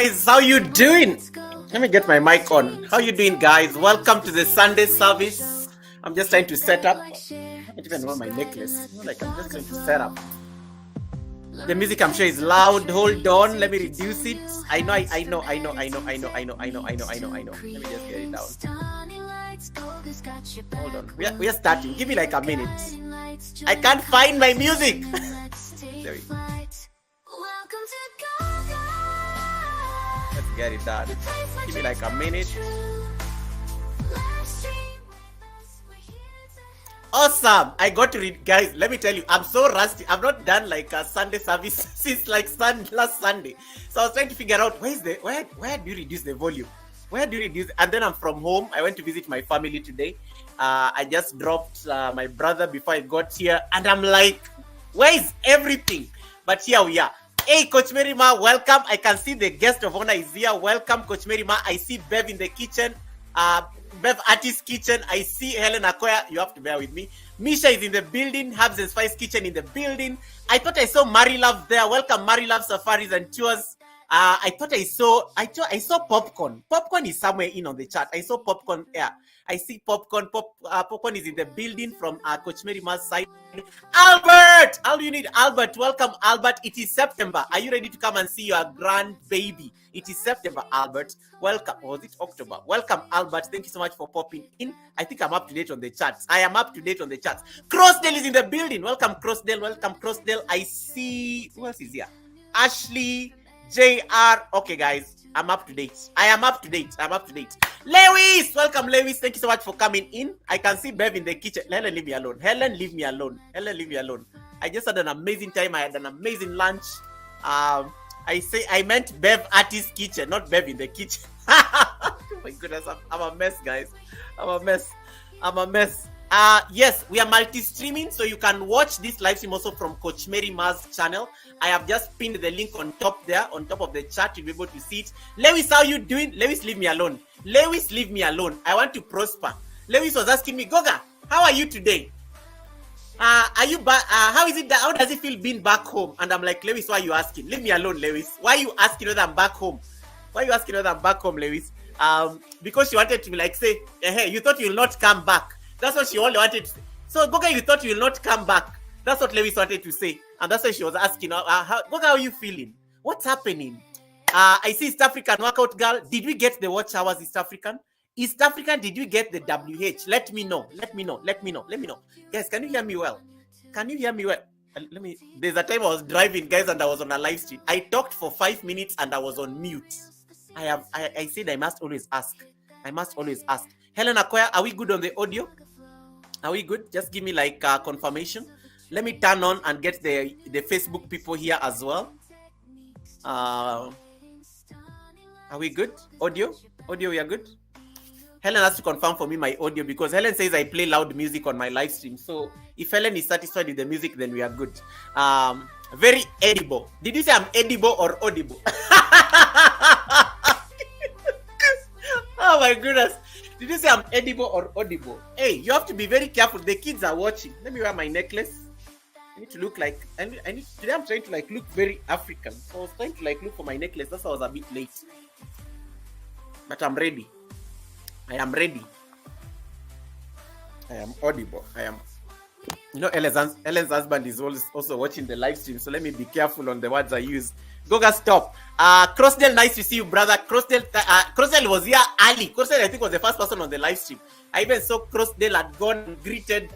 guys, how you doing? Let me get my mic on. How you doing, guys? Welcome to the Sunday service. I'm just trying to set up. I don't even know my necklace. Like I'm just trying to set up. The music I'm sure is loud. Hold on. Let me reduce it. I know. Let me just get it down. Hold on. We are starting. Give me like a minute. I can't find my music. There we go. Let's get it done. Give me like a minute. Awesome. I got to read. Guys, let me tell you, I'm so rusty. I've not done like a Sunday service since like last Sunday. So I was trying to figure out where do you reduce the volume? Where do you reduce? And then I'm from home. I went to visit my family today. I just dropped my brother before I got here. And I'm like, where is everything? But here we are. Hey, Coach Merima, welcome. I can see the guest of honor is here. Welcome, Coach Merima. I see Bev in the kitchen. Bev Artist Kitchen. I see Helen Akoya. You have to bear with me. Misha is in the building. Habs and Spice Kitchen in the building. I thought I saw Mary Love there. Welcome, Mary Love Safaris and Tours. I thought I saw Popcorn. Popcorn is somewhere in on the chat. I saw Popcorn. Yeah, I see Popcorn. Popcorn is in the building from Coach Merima's side. Albert! All you need, Albert. Welcome, Albert. It is September. Are you ready to come and see your grandbaby? It is September, Albert. Welcome. Or was it October? Welcome, Albert. Thank you so much for popping in. I think I'm up to date on the chats. I am up to date on the chats. Crossdale is in the building. Welcome, Crossdale. Welcome, Crossdale. I see. Who else is here? Ashley. JR. Okay, guys. I'm up to date. I am up to date. Lewis! Welcome, Lewis. Thank you so much for coming in. I can see Bev in the kitchen. Helen, leave me alone. Helen, leave me alone. I just had an amazing time. I had an amazing lunch. I meant Bev Artist Kitchen, not Bev in the kitchen. Oh my goodness. I'm a mess, guys. I'm a mess. Yes, we are multi-streaming, so you can watch this live stream also from Coach Merima's channel. I have just pinned the link on top there, on top of the chat. You'll be able to see it. Lewis, how you doing? Lewis, leave me alone. I want to prosper. Lewis was asking me, Goga, how are you today? Are you back? How is it? How does it feel being back home? And I'm like, Lewis, why are you asking? Leave me alone, Lewis. Why are you asking whether I'm back home? Lewis? Because she wanted to like say, hey, you thought you will not come back. That's what she only wanted to say. So, Goga, you thought you will not come back. That's what Lewis wanted to say. And that's why she was asking, Goga, how are you feeling? What's happening? I see East African workout girl. Did we get the watch hours, East African? East African, did you get the WH? Let me know. Guys, can you hear me well? There's a time I was driving, guys, and I was on a live stream. I talked for 5 minutes and I was on mute. I said I must always ask. Helen Akoya, are we good on the audio? Are we good? Just give me like confirmation. Let me turn on and get the Facebook people here as well. Are we good? Audio, we are good. Helen has to confirm for me my audio because Helen says I play loud music on my live stream. So if Helen is satisfied with the music, then we are good. Very edible. Did you say I'm edible or audible? Oh my goodness. Did you say I'm edible or audible? Hey, you have to be very careful. The kids are watching. Let me wear my necklace. I need to look like today I'm trying to like look very African. So I was trying to like look for my necklace. That's why I was a bit late. But I'm ready. I am ready. I am audible. You know, Ellen's husband is also watching the live stream, so let me be careful on the words I use. Goga, stop. Crossdale, nice to see you, brother. Crossdale was here early. Crossdale, I think, was the first person on the live stream. I even saw Crossdale had gone and greeted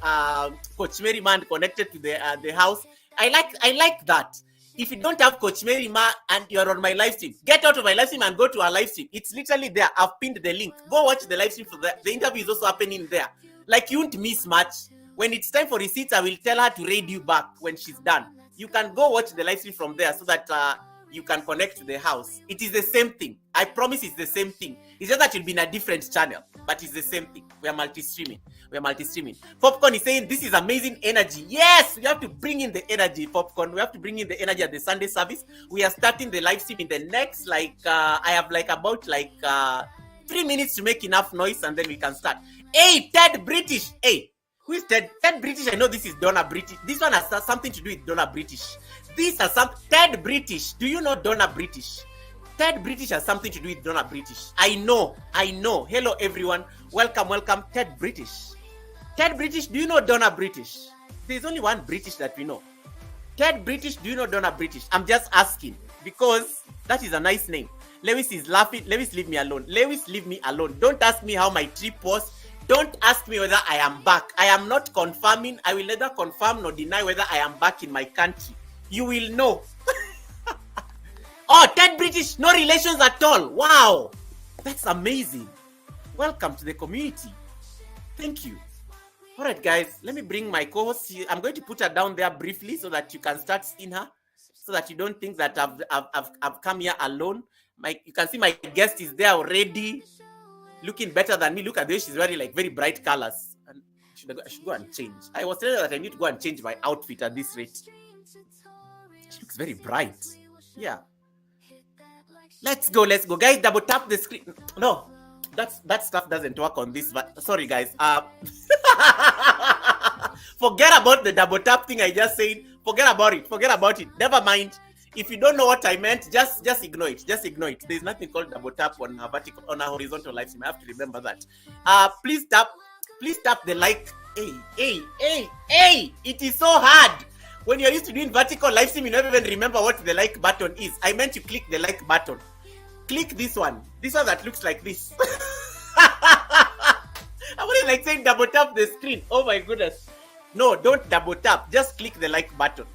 Coach Merima and connected to the house. I like that. If you don't have Coach Merima and you're on my live stream, get out of my live stream and go to our live stream. It's literally there. I've pinned the link. Go watch the live stream for that. The interview is also happening there. Like, you won't miss much. When it's time for receipts, I will tell her to raid you back when she's done. You can go watch the live stream from there so that you can connect to the house. It is the same thing. I promise it's the same thing. It's just that you'll be in a different channel, but it's the same thing. We are multi-streaming. Popcorn is saying this is amazing energy. Yes, we have to bring in the energy, Popcorn. We have to bring in the energy at the Sunday service. We are starting the live stream in the next, I have about 3 minutes to make enough noise and then we can start. Hey, Ted British. Hey, who is Ted? Ted British. I know this is Donna British. This one has something to do with Donna British. Ted British. Do you know Donna British? Ted British has something to do with Donna British. I know. Hello, everyone. Welcome. Ted British. Ted British, do you know Donna British? There's only one British that we know. Ted British, do you know Donna British? I'm just asking because that is a nice name. Lewis is laughing. Lewis, leave me alone. Lewis, leave me alone. Don't ask me how my trip was. Don't ask me whether I am back. I am not confirming. I will neither confirm nor deny whether I am back in my country. You will know. Oh, Ted British, no relations at all. Wow. That's amazing. Welcome to the community. Thank you. All right, guys, let me bring my co-host. I'm going to put her down there briefly so that you can start seeing her, so that you don't think that I've come here alone. You can see my guest is there already, looking better than me. Look at this. She's wearing like very bright colors. And I should go and change. I was telling her that I need to go and change my outfit at this rate. She looks very bright. Yeah. Let's go. Guys, double tap the screen. No, that stuff doesn't work on this. But sorry, guys. Forget about the double tap thing I just said. Forget about it. Never mind. If you don't know what I meant, just ignore it. There's nothing called double tap on a vertical, on a horizontal live stream. I have to remember that. Please tap the like. Hey. It is so hard. When you're used to doing vertical live stream, you never even remember what the like button is. I meant you click the like button. Click this one. This one that looks like this. I wouldn't like saying double tap the screen. Oh my goodness. No, don't double tap. Just click the like button.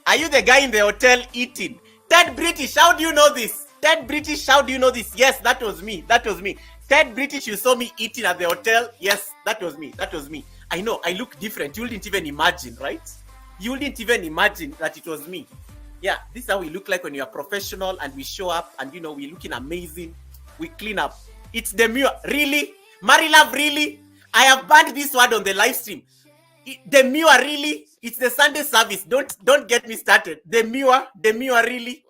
Are you the guy in the hotel eating? Ted British, how do you know this? Yes, that was me. Ted British, you saw me eating at the hotel. Yes, that was me. I know, I look different. You wouldn't even imagine, right? You wouldn't even imagine that it was me. Yeah, this is how we look like when we are professional and we show up and, we're looking amazing. We clean up. It's demure. Really? Marilove, really? I have banned this word on the live stream. Demure, really? It's the Sunday service. Don't get me started. Demure, really?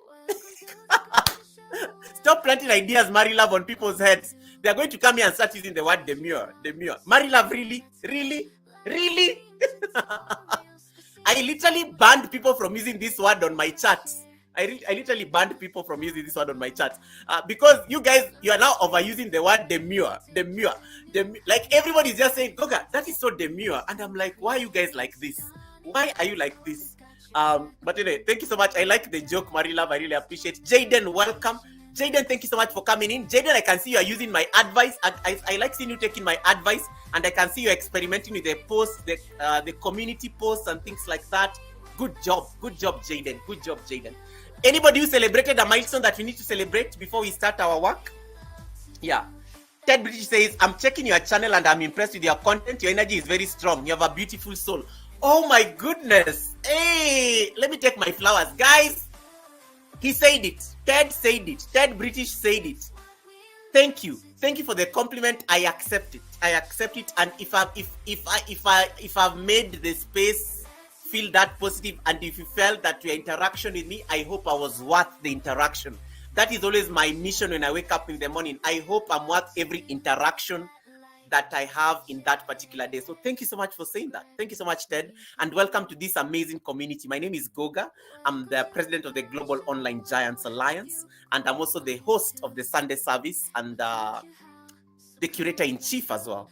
Stop planting ideas, Marilove, on people's heads. They are going to come here and start using the word demure. Marilove, really? I literally banned people from using this word on my chats. I literally banned people from using this word on my chat because you guys, you are now overusing the word demure. Like everybody is just saying, Goga, that is so demure. And I'm like, why are you guys like this? Why are you like this? But anyway, thank you so much. I like the joke, Marilove. I really appreciate it. Jaden, welcome. Jaden, thank you so much for coming in. Jaden, I can see you are using my advice. I like seeing you taking my advice, and I can see you experimenting with the posts, the community posts and things like that. Good job, Jaden. Anybody who celebrated a milestone that we need to celebrate before we start our work? Yeah. Ted British says, I'm checking your channel and I'm impressed with your content. Your energy is very strong. You have a beautiful soul. Oh my goodness. Hey, let me take my flowers. Guys, he said it. Ted said it. Ted British said it. Thank you for the compliment. I accept it. And if I've made the space feel that positive, and if you felt that your interaction with me, I hope I was worth the interaction. That is always my mission when I wake up in the morning. I hope I'm worth every interaction that I have in that particular day. So thank you so much for saying that. Thank you so much, Ted, and welcome to this amazing community. My name is Goga. I'm the president of the Global Online Giants Alliance, and I'm also the host of the Sunday service and the curator-in-chief as well.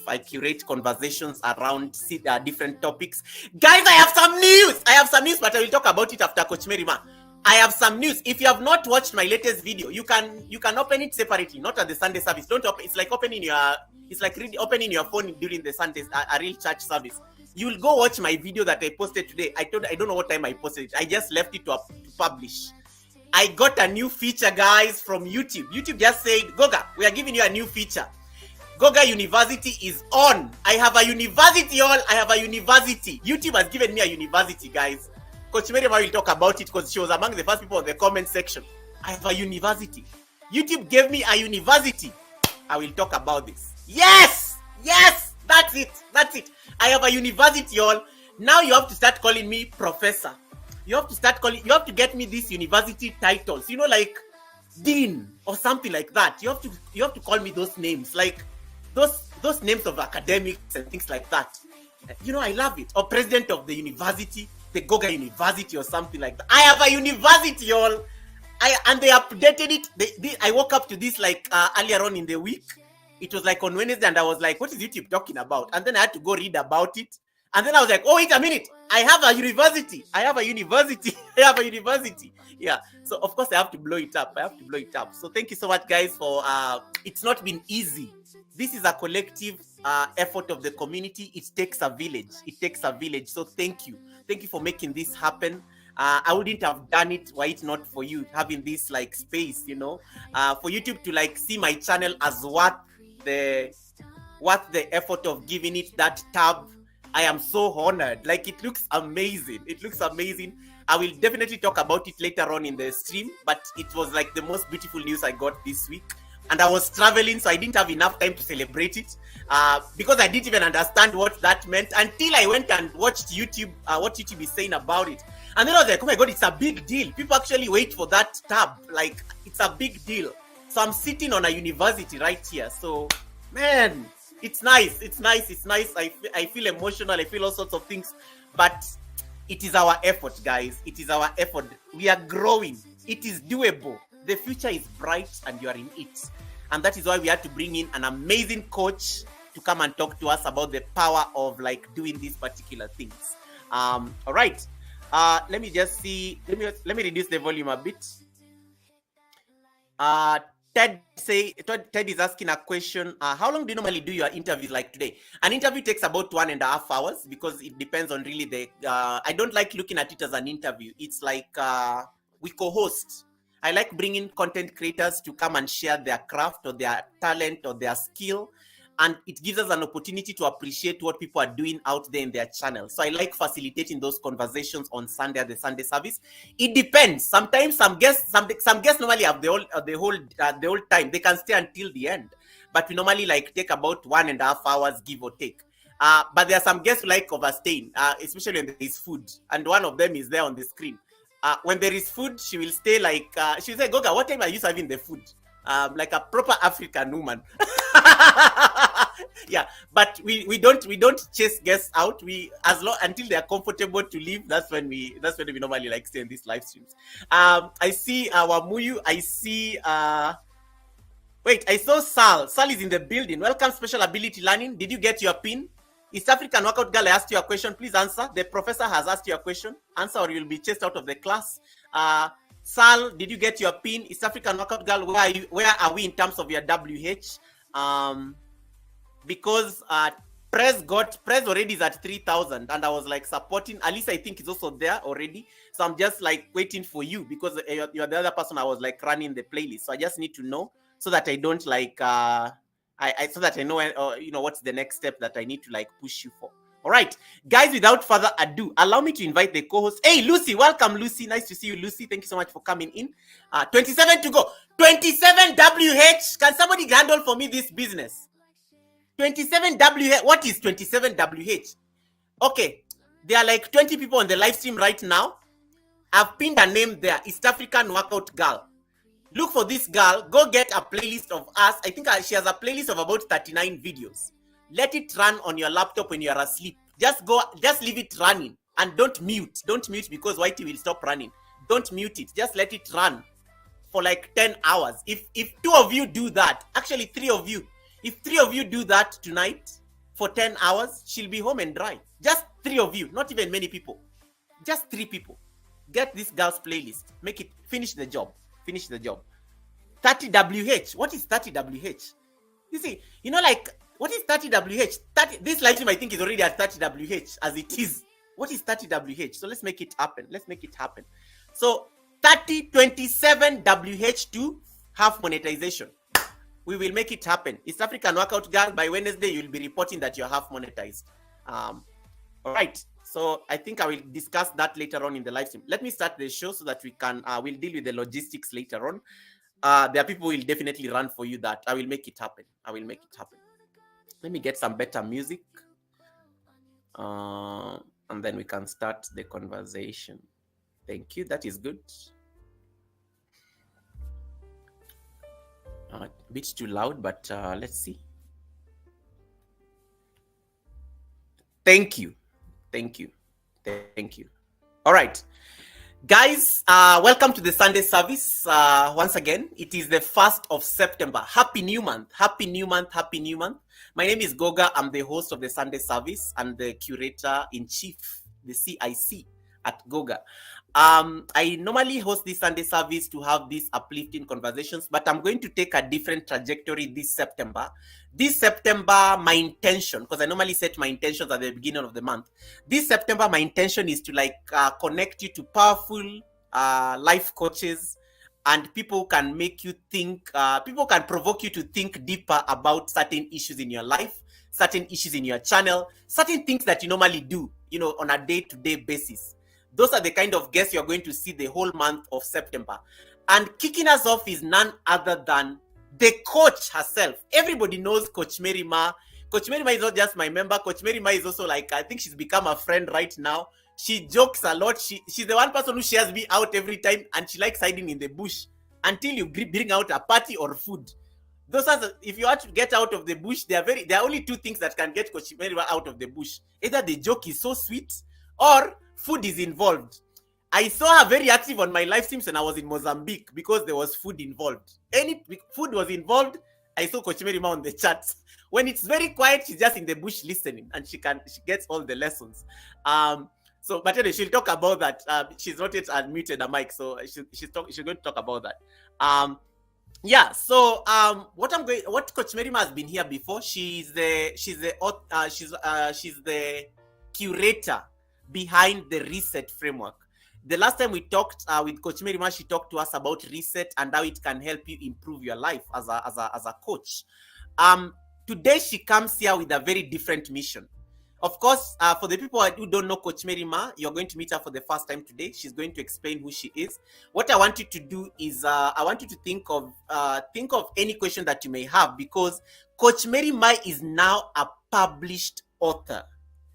I curate conversations around different topics. Guys, I have some news, but I will talk about it after Coach Merima. I have some news. If you have not watched my latest video, you can open it separately, not at the Sunday service. Don't open. It's like opening your phone during the Sunday a real church service. You will go watch my video that I posted today. I don't know what time I posted it. I just left it to publish. I got a new feature, guys, from YouTube. YouTube just said, Goga, we are giving you a new feature. Goga University is on. I have a university, all. YouTube has given me a university, guys. Coach Merima will talk about it because she was among the first people in the comment section. I have a university. YouTube gave me a university. I will talk about this. Yes, that's it. I have a university, all. Now you have to start calling me professor. You have to get me these university titles, like dean or something like that. You have to call me those names, like those names of academics and things like that. I love it. Or president of the university, the Goga University or something like that. I have a university, y'all. And they updated it. I woke up to this like earlier on in the week. It was like on Wednesday, and I was like, what is YouTube talking about? And then I had to go read about it. And then I was like, oh, wait a minute. I have a university. I have a university. Yeah. So, of course, I have to blow it up. So, thank you so much, guys, for it's not been easy. This is a collective effort of the community. It takes a village. So, thank you. Thank you for making this happen. I wouldn't have done it were it not for you having this like space, for YouTube to like see my channel as worth the effort of giving it that tab. I am so honored. Like, it looks amazing. I will definitely talk about it later on in the stream, but it was like the most beautiful news I got this week. And I was traveling, so I didn't have enough time to celebrate it because I didn't even understand what that meant until I went and watched YouTube, what YouTube is saying about it. And then I was like, oh my God, it's a big deal. People actually wait for that tab. Like, it's a big deal. So I'm sitting on a university right here. So, man, it's nice. I feel emotional. I feel all sorts of things. But it is our effort, guys. We are growing. It is doable. The future is bright and you are in it. And that is why we had to bring in an amazing coach to come and talk to us about the power of like doing these particular things. All right. Let me just see. Let me reduce the volume a bit. Ted is asking a question. How long do you normally do your interviews like today? An interview takes about 1.5 hours because it depends on really the. I don't like looking at it as an interview. It's like we co-host. I like bringing content creators to come and share their craft or their talent or their skill. And it gives us an opportunity to appreciate what people are doing out there in their channel. So I like facilitating those conversations on Sunday at the Sunday service. It depends. Sometimes some guests normally have the whole time. They can stay until the end. But we normally like take about 1.5 hours, give or take. But there are some guests who like overstaying, especially when there is food. And one of them is there on the screen. When there is food, she will stay like, she'll say, Goga, what time are you serving the food? Like a proper African woman. Yeah, but we don't chase guests out. Until they are comfortable to leave, that's when we normally like stay in these live streams. I see Wamuyu. I see wait, I saw Sal. Sal is in the building. Welcome, Special Ability Learning. Did you get your pin? East African Workout Girl, I asked you a question. Please answer. The professor has asked you a question. Answer or you'll be chased out of the class. Sal, did you get your pin? East African Workout Girl, where are we in terms of your WH? Because Prez already is at 3,000, and I was like supporting. Alisa, I think, is also there already. So I'm just like waiting for you because you're the other person I was like running the playlist. So I just need to know so that I don't like so that I know what's the next step that I need to like push you for. All right, guys, without further ado, allow me to invite the co-host. Hey, Lucy, welcome, Lucy. Nice to see you, Lucy. Thank you so much for coming in. 27 to go. 27 WH. Can somebody handle for me this business? 27 WH. What is 27 WH? Okay, there are like 20 people on the live stream right now. I've pinned her name there. East African Workout Girl. Look for this girl. Go get a playlist of us. I think she has a playlist of about 39 videos. Let it run on your laptop when you are asleep. Just leave it running and don't mute. Don't mute because Whitey will stop running. Don't mute it. Just let it run for like 10 hours. If 2 of you do that, actually 3 of you, if 3 of you do that tonight for 10 hours, she'll be home and dry. Just 3 of you, not even many people. Just 3 people. Get this girl's playlist. Make it, finish the job. 30 WH. What is 30 WH? You see, like, what is 30 WH? This live stream, I think, is already at 30 WH as it is. What is 30 WH? So let's make it happen. So 27 WH to half monetization. We will make it happen. East African Workout Girl, by Wednesday, you'll be reporting that you're half monetized. All right. So I think I will discuss that later on in the live stream. Let me start the show so that we can, we'll deal with the logistics later on. There are people who will definitely run for you that. I will make it happen. Let me get some better music. And then we can start the conversation. Thank you. That is good. A bit too loud, but let's see. Thank you. All right. Guys, welcome to the Sunday service. Once again, it is the 1st of September. Happy new month. Happy new month. Happy new month. My name is Goga. I'm the host of the Sunday service and the curator in chief, the CIC at Goga. I normally host this Sunday service to have these uplifting conversations, but I'm going to take a different trajectory this September. This September, my intention, because I normally set my intentions at the beginning of the month. This September, my intention is to connect you to powerful life coaches and people who can make you think, people can provoke you to think deeper about certain issues in your life, certain issues in your channel, certain things that you normally do, on a day-to-day basis. Those are the kind of guests you're going to see the whole month of September. And kicking us off is none other than the coach herself. Everybody knows Coach Mary Ma. Coach Mary Ma is not just my member. Coach Mary Ma is also I think she's become a friend right now. She jokes a lot. She's the one person who shares me out every time, and she likes hiding in the bush until you bring out a party or food. Those are if you want to get out of the bush, there are only two things that can get Coach Mary Ma out of the bush. Either the joke is so sweet or food is involved. I saw her very active on my live streams when I was in Mozambique because there was food involved. Any food was involved, I saw Coach Mary Ma on the chats. When it's very quiet, she's just in the bush listening, and she gets all the lessons. But anyway, she'll talk about that. She's not yet unmuted a mic, so she's going to talk about that. What Coach Mary Ma has been here before. She's the curator behind the reset framework. The last time we talked with Coach Mary Ma, she talked to us about reset and how it can help you improve your life as a coach. Today she comes here with a very different mission. Of course, for the people who don't know Coach Mary Ma, you're going to meet her for the first time today. She's going to explain who she is. What I want you to do is I want you to think of any question that you may have, because Coach Mary Ma is now a published author.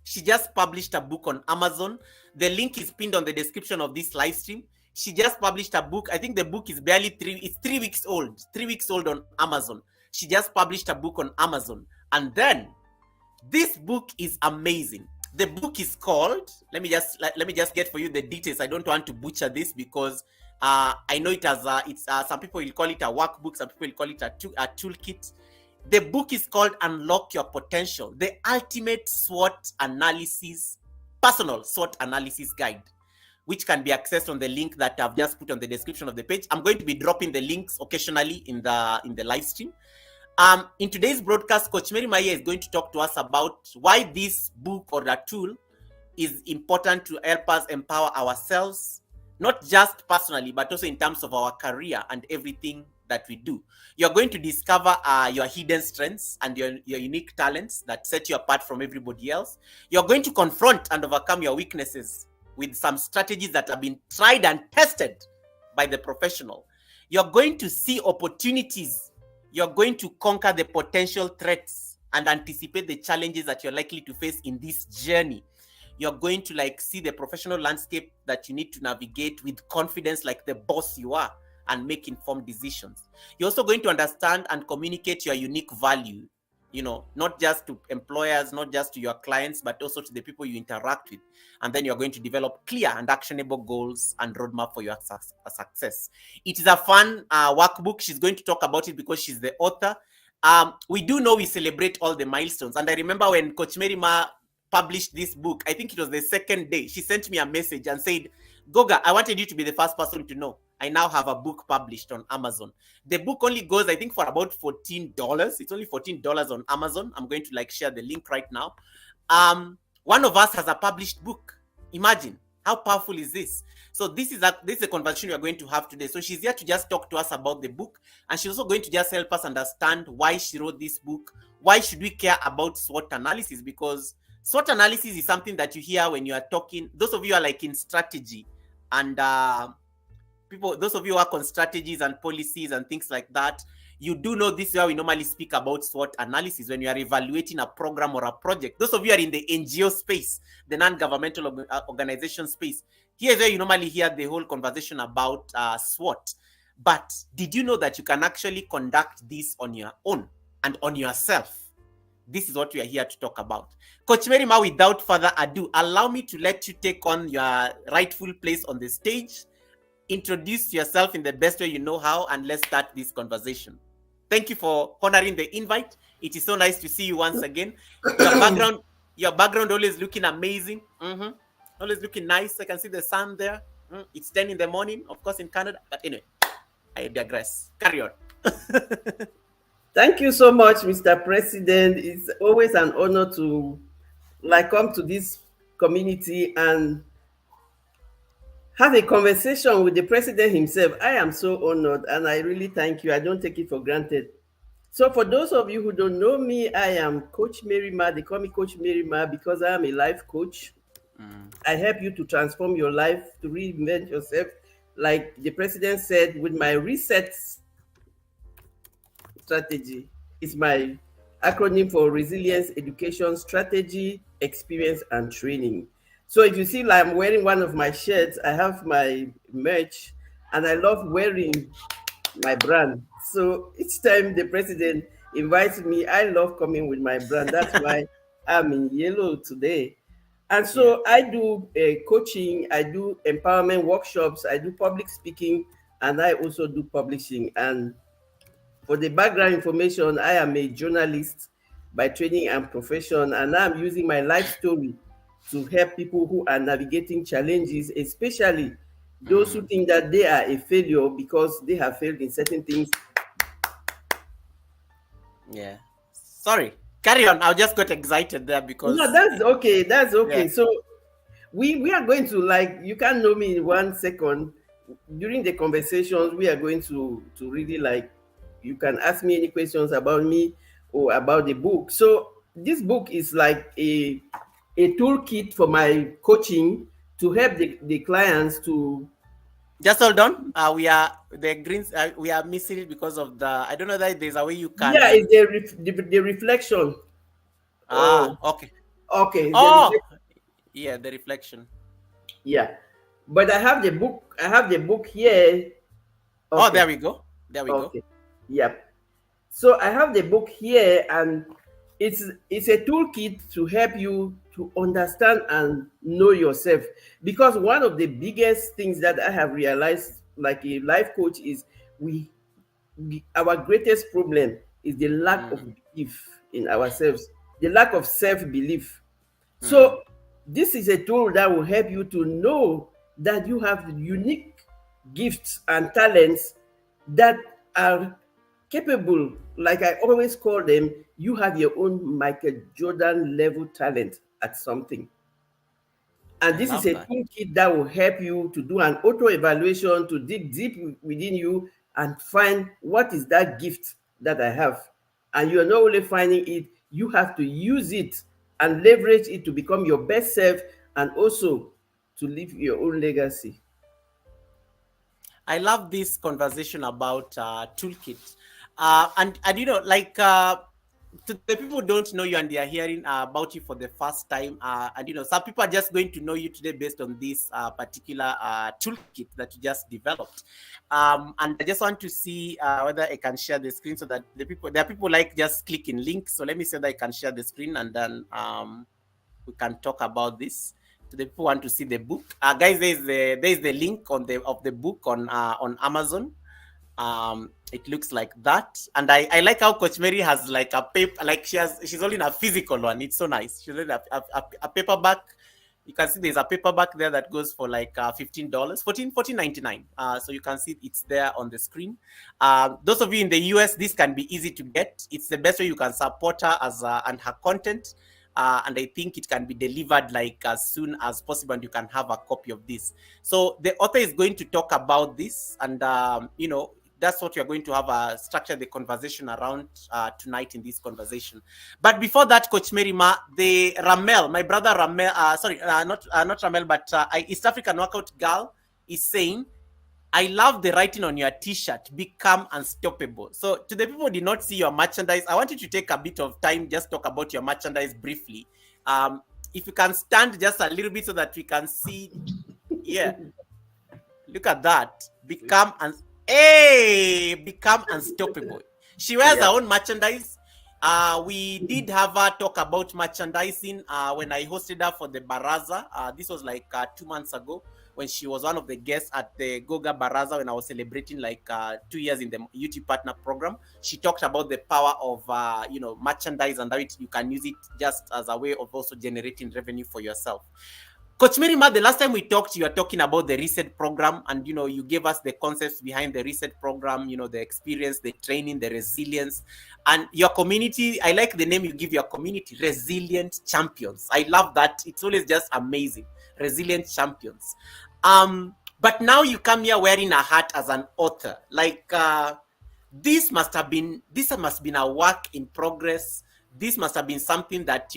She just published a book on Amazon. The link is pinned on the description of this live stream. She just published a book. I think the book is it's 3 weeks old. 3 weeks old on Amazon. She just published a book on Amazon. And then this book is amazing. The book is called, let me just get for you the details. I don't want to butcher this because I know it as some people will call it a workbook, some people will call it a toolkit. The book is called Unlock Your Potential, the ultimate SWOT analysis, personal SWOT analysis guide, which can be accessed on the link that I've just put on the description of the page. I'm going to be dropping the links occasionally in the live stream. In today's broadcast, Coach Mary Ma is going to talk to us about why this book or that tool is important to help us empower ourselves, not just personally, but also in terms of our career and everything that we do. You're going to discover your hidden strengths and your unique talents that set you apart from everybody else. You're going to confront and overcome your weaknesses with some strategies that have been tried and tested by the professional. You're going to see opportunities. You're going to conquer the potential threats and anticipate the challenges that you're likely to face in this journey. You're going to see the professional landscape that you need to navigate with confidence, like the boss you are, and make informed decisions. You're also going to understand and communicate your unique value, not just to employers, not just to your clients, but also to the people you interact with. And then you're going to develop clear and actionable goals and roadmap for your success. It is a fun workbook. She's going to talk about it because she's the author. We do know we celebrate all the milestones. And I remember when Coach Mary Ma published this book, I think it was the second day, she sent me a message and said, Goga, I wanted you to be the first person to know. I now have a book published on Amazon. The book only goes, I think, for about $14. It's only $14 on Amazon. I'm going to share the link right now. One of us has a published book. Imagine how powerful is this? So this is a conversation we are going to have today. So she's here to just talk to us about the book, and she's also going to just help us understand why she wrote this book. Why should we care about SWOT analysis? Because SWOT analysis is something that you hear when you are talking. Those of you are in strategy and those of you who work on strategies and policies and things like that, you do know this is where we normally speak about SWOT analysis when you are evaluating a program or a project. Those of you are in the NGO space, the non-governmental organization space, here's where you normally hear the whole conversation about SWOT. But did you know that you can actually conduct this on your own and on yourself? this is what we are here to talk about. Coach Merima, without further ado, allow me to let you take on your rightful place on the stage. Introduce yourself in the best way you know how, and let's start this conversation. Thank you for honoring the invite. It is so nice to see you once again. Your background always looking amazing. Always looking nice. I can see the sun there. It's 10 in the morning, of course, in Canada. But anyway, I digress. Carry on. Thank you so much, Mr. President. It's always an honor to come to this community and have a conversation with the president himself. I am so honored and I really thank you. I don't take it for granted. So for those of you who don't know me, I am Coach Merima. They call me Coach Merima because I am a life coach. I help you to transform your life, to reinvent yourself. Like the president said, with my reset strategy, is my acronym for resilience, education, strategy, experience, and training. So if you see, like I'm wearing one of my shirts, I have my merch, and I love wearing my brand. So each time the president invites me, I love coming with my brand. That's why I'm in yellow today. And so I do coaching, I do empowerment workshops, I do public speaking, and I also do publishing. And for the background information, I am a journalist by training and profession, and I'm using my life story to help people who are navigating challenges, especially those who think that they are a failure because they have failed in certain things. Yeah. Sorry. Carry on. I just got excited there because... No, that's okay. That's okay. Yeah. So we are going to, like, you can't know me in 1 second. During the conversations, we are going to really, like, you can ask me any questions about me or about the book. So this book is like a toolkit for my coaching to help the clients to... Just hold on. We are the greens. We are missing it because of the... I don't know that there's a way you can... Yeah, it's the reflection. Okay. Okay. Yeah, the reflection. Yeah, but I have the book. I have the book here. Okay. Oh, there we go. There we go. Yep. So I have the book here, and it's a toolkit to help you to understand and know yourself. Because one of the biggest things that I have realized, like a life coach, is our greatest problem is the lack of belief in ourselves, the lack of self-belief. So this is a tool that will help you to know that you have unique gifts and talents that are capable, like I always call them, you have your own Michael Jordan level talent at something. And this is a toolkit that will help you to do an auto evaluation, to dig deep within you and find what is that gift that I have. And you're not only finding it, you have to use it and leverage it to become your best self and also to leave your own legacy. I love this conversation about toolkit. And you know, like, to the people who don't know you and they are hearing about you for the first time, and you know, some people are just going to know you today based on this particular toolkit that you just developed. And I just want to see whether I can share the screen so that there are people like just clicking links. So let me see that I can share the screen, and then we can talk about this. To the people who want to see the book, guys, there is the link of the book on Amazon. It looks like that, and I like how Coach Mary has like a paper, like she's holding a physical one. It's so nice. She's holding a paperback. You can see there's a paperback there that goes for like $15, $14.99. So you can see it's there on the screen. Those of you in the US, this can be easy to get. It's the best way you can support her and her content. And I think it can be delivered like as soon as possible, and you can have a copy of this. So the author is going to talk about this, and you know, that's what you're going to have structure the conversation around tonight in this conversation. But before that, Coach Merima, the Ramel, my brother Ramel, not Ramel, but East African Workout Girl is saying, I love the writing on your t-shirt, become unstoppable. So to the people who did not see your merchandise, I want you to take a bit of time, just talk about your merchandise briefly. If you can stand just a little bit so that we can see. Yeah. Look at that. Become unstoppable. She wears her own merchandise. We did have her talk about merchandising when I hosted her for the Baraza. This was like 2 months ago when she was one of the guests at the Goga Baraza when I was celebrating like 2 years in the YouTube Partner Program. She talked about the power of merchandise and how you can use it just as a way of also generating revenue for yourself. Coach Merima, the last time we talked, you were talking about the Reset program, and you gave us the concepts behind the Reset program, the experience, the training, the resilience, and your community. I like the name you give your community, Resilient Champions. I love that. It's always just amazing. Resilient Champions. But now you come here wearing a hat as an author. Like this must have been a work in progress. This must have been something that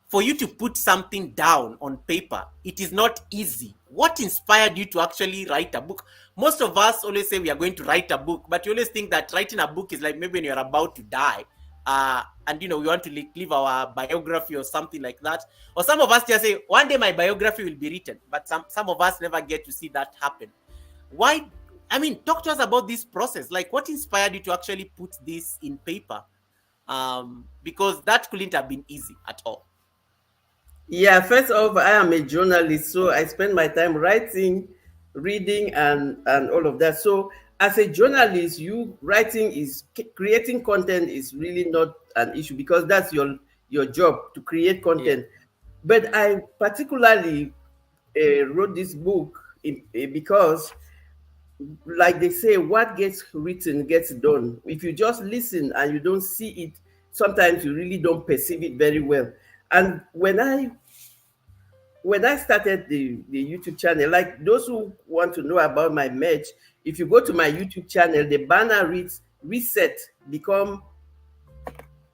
for you to put something down on paper, it is not easy. What inspired you to actually write a book? Most of us always say we are going to write a book, but you always think that writing a book is like maybe when you're about to die, and we want to leave our biography or something like that. Or some of us just say one day my biography will be written, but some of us never get to see that happen. Why? I mean, talk to us about this process. Like, what inspired you to actually put this in paper? Because that couldn't have been easy at all. Yeah, first off, I am a journalist, so I spend my time writing, reading, and all of that. So, as a journalist, creating content is really not an issue because that's your job to create content. Yeah. But I particularly wrote this book because, like they say, what gets written gets done. If you just listen and you don't see it, sometimes you really don't perceive it very well. And when I started the YouTube channel, like those who want to know about my merch, if you go to my YouTube channel, the banner reads "Reset, Become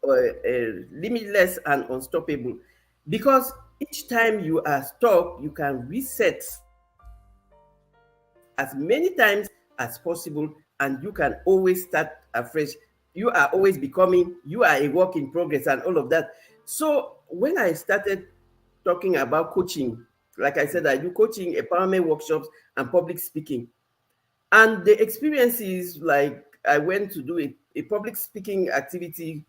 Limitless and Unstoppable," because each time you are stuck, you can reset as many times as possible, and you can always start afresh. You are always becoming. You are a work in progress, and all of that. So when I started talking about coaching, like I said, I do coaching, empowerment workshops, and public speaking. And the experiences, like I went to do a public speaking activity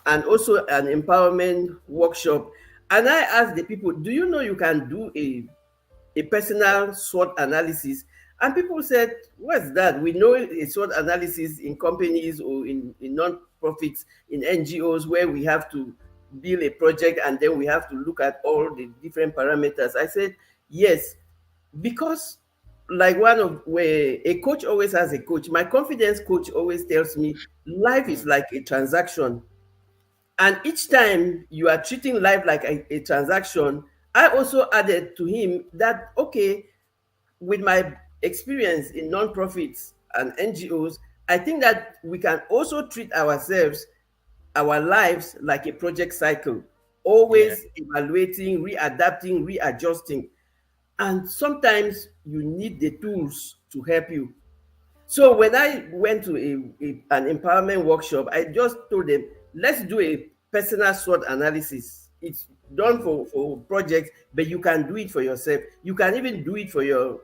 and also an empowerment workshop. And I asked the people, do you know you can do a personal SWOT analysis? And people said, what's that? We know a SWOT analysis in companies or in non-profits, in NGOs, where we have to build a project and then we have to look at all the different parameters. I said, yes, because like where a coach always has a coach. My confidence coach always tells me life is like a transaction. And each time you are treating life like a transaction, I also added to him that, okay, with my experience in non-profits and NGOs, I think that we can also treat ourselves, our lives, like a project cycle, always evaluating, readapting, readjusting. And sometimes you need the tools to help you. So when I went to an empowerment workshop, I just told them, let's do a personal SWOT analysis. It's done for projects, but you can do it for yourself. You can even do it for your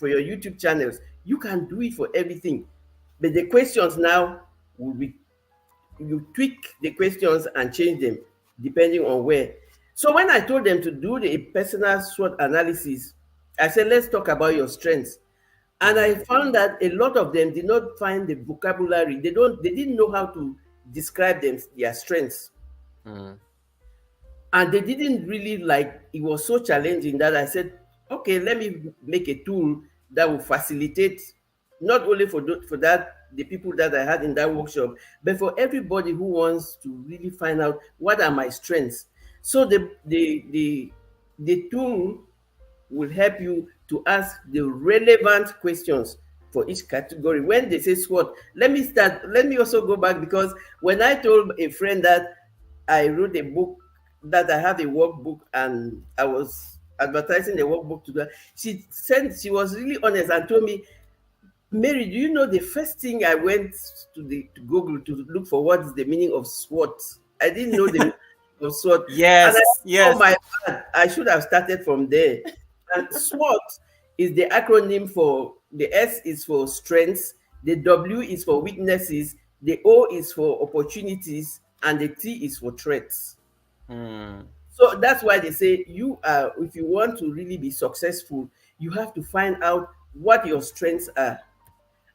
YouTube channels. You can do it for everything. But the questions now will be, you tweak the questions and change them depending on where. So when I told them to do the personal SWOT analysis, I said, let's talk about your strengths. And I found that a lot of them did not find the vocabulary. They didn't know how to describe their strengths. And they didn't really it was so challenging that I said, okay, let me make a tool that will facilitate not only for the people that I had in that workshop, but for everybody who wants to really find out what are my strengths. So the tool will help you to ask the relevant questions for each category. When they say SWOT, let me also go back, because when I told a friend that I wrote a book, that I have a workbook and I was advertising the workbook to her, she said, she was really honest and told me, Mary, do you know the first thing I went to Google to look for what is the meaning of SWOT? I didn't know the meaning of SWOT. Yes, yes. Oh my God, I should have started from there. And SWOT is the acronym for, the S is for strengths, the W is for weaknesses, the O is for opportunities, and the T is for threats. Mm. So that's why they say you are, if you want to really be successful, you have to find out what your strengths are.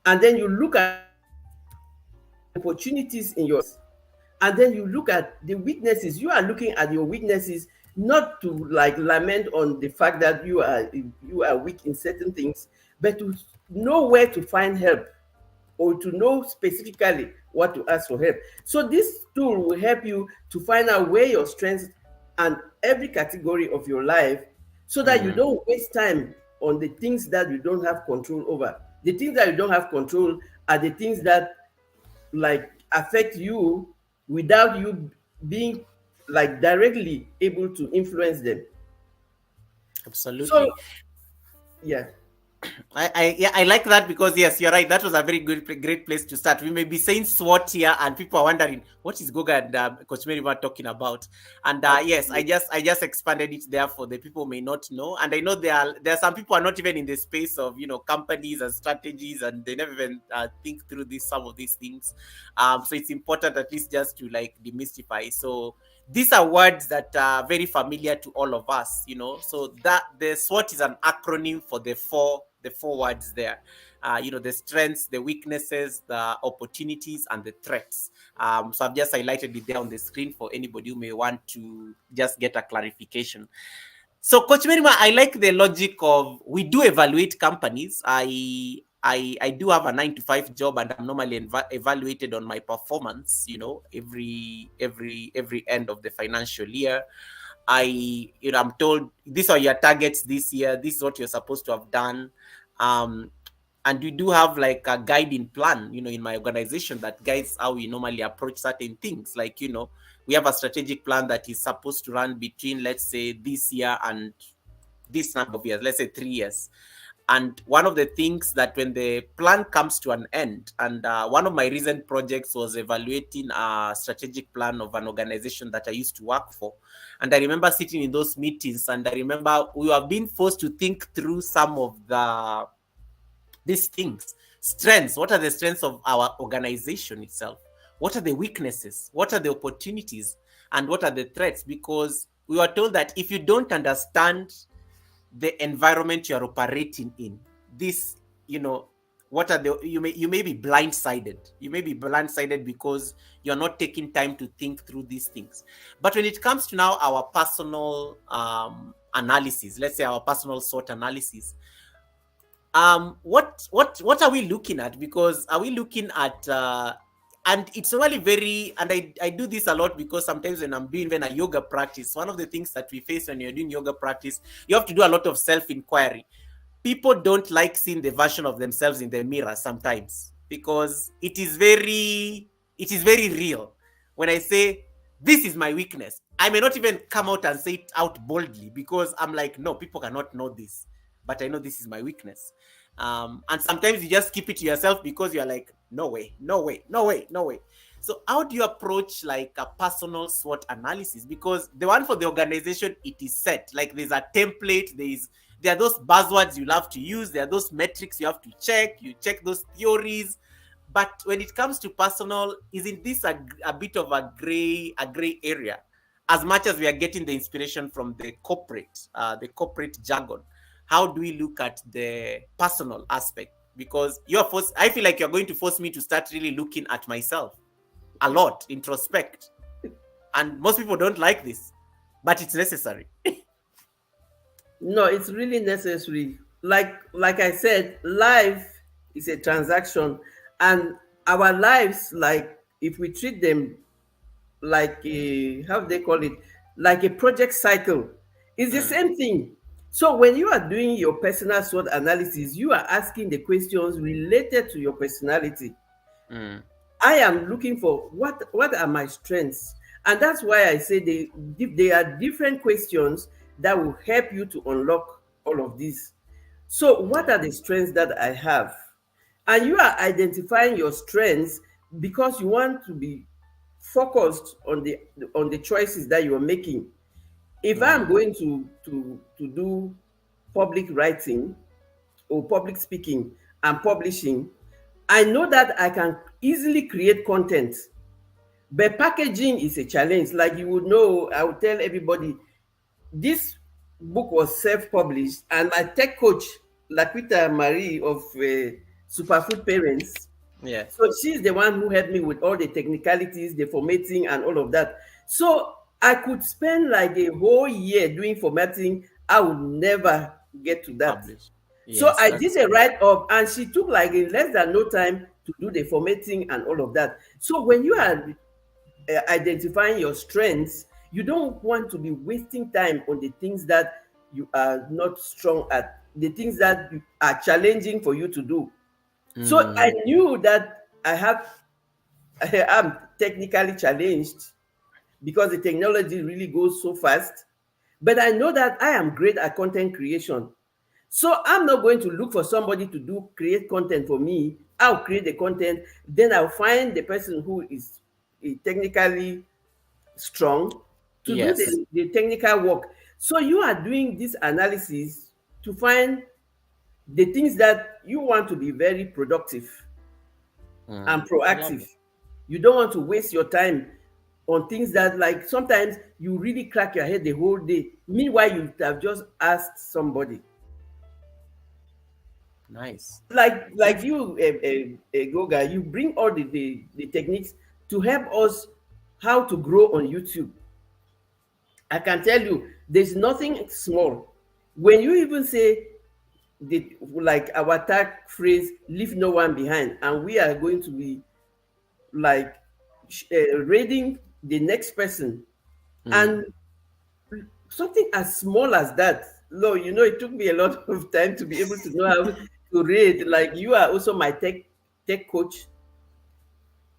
And then you look at opportunities in your, and then you look at the weaknesses. You are looking at your weaknesses, not to like lament on the fact that you are weak in certain things, but to know where to find help, or to know specifically what to ask for help. So this tool will help you to find out where your strengths and every category of your life, so that you Mm. don't waste time on the things that you don't have control over. The things that you don't have control are the things that like affect you without you being like directly able to influence them. So Absolutely. yeah. Yeah, I like that because yes, you're right. That was a very great place to start. We may be saying SWOT here, and people are wondering what is Goga and Coach Mary were talking about. And yes, Absolutely. I just expanded it there for the people who may not know. And I know there are some people who are not even in the space of companies and strategies, and they never even think through some of these things. So it's important at least just to like demystify. So these are words that are very familiar to all of us, so that the SWOT is an acronym for the four words there. The strengths, the weaknesses, the opportunities, and the threats. So I've just highlighted it there on the screen for anybody who may want to just get a clarification. So, Coach Merima, I like the logic of we do evaluate companies. I do have a 9 to 5 job, and I'm normally evaluated on my performance. Every end of the financial year. I'm told these are your targets this year. This is what you're supposed to have done. Um, and we do have like a guiding plan, in my organization that guides how we normally approach certain things. Like, we have a strategic plan that is supposed to run between, let's say, this year and this number of years, let's say 3 years. And one of the things that when the plan comes to an end, and one of my recent projects was evaluating a strategic plan of an organization that I used to work for. And I remember sitting in those meetings, and I remember we were being forced to think through some of these things. Strengths. What are the strengths of our organization itself? What are the weaknesses? What are the opportunities? And what are the threats? Because we were told that if you don't understand the environment you're operating in, this, what are you may be blindsided. You may be blindsided because you're not taking time to think through these things. But when it comes to now our personal analysis, let's say our personal SWOT analysis, what are we looking at? Because are we looking at and it's really very, and I do this a lot because sometimes when I'm doing even a yoga practice, one of the things that we face when you're doing yoga practice, you have to do a lot of self-inquiry. People don't like seeing the version of themselves in the mirror sometimes because it is very real. When I say this is my weakness, I may not even come out and say it out boldly because I'm like, no, people cannot know this, but I know this is my weakness. And sometimes you just keep it to yourself because you're like, no way, no way, no way, no way. So how do you approach like a personal SWOT analysis? Because the one for the organization, it is set. Like there's a template, there are those buzzwords you love to use, there are those metrics you have to check, you check those theories. But when it comes to personal, isn't this a bit of a gray area? As much as we are getting the inspiration from the corporate jargon, how do we look at the personal aspect? Because I feel like you're going to force me to start really looking at myself a lot, introspect. And most people don't like this, but it's necessary. No, it's really necessary. Like I said, life is a transaction, and our lives, like if we treat them like a, how do they call it, like a project cycle, it's the Mm, same thing. So when you are doing your personal SWOT analysis, you are asking the questions related to your personality. mm, I am looking for what are my strengths, and that's why I say they are different questions that will help you to unlock all of these. So, what yeah. are the strengths that I have? And you are identifying your strengths because you want to be focused on the choices that you are making. If I'm Mm, going to do public writing or public speaking and publishing, I know that I can easily create content, but packaging is a challenge. Like you would know, I would tell everybody this book was self-published, and my tech coach, Laquita Marie of Superfood Parents, Yeah. so she's the one who helped me with all the technicalities, the formatting, and all of that. So I could spend like a whole year doing formatting. I would never get to that. Publish. So Yes, I did that's a true. write up, and she took like in less than no time to do the formatting and all of that. So when you are identifying your strengths, you don't want to be wasting time on the things that you are not strong at, the things that are challenging for you to do. So I knew that I am technically challenged because the technology really goes so fast. But I know that I am great at content creation. So I'm not going to look for somebody to create content for me. I'll create the content, then I'll find the person who is technically strong to do Yes. the technical work. So you are doing this analysis to find the things that you want to be very productive and I love proactive. it. You don't want to waste your time on things that, like, sometimes you really crack your head the whole day. Meanwhile, you have just asked somebody. Nice. Like If you, Goga, you bring all the techniques to help us how to grow on YouTube. I can tell you, there's nothing small. When you even say like our tag phrase, leave no one behind, and we are going to be like rating the next person, and something as small as that. No, it took me a lot of time to be able to know how to read. Like, you are also my tech coach,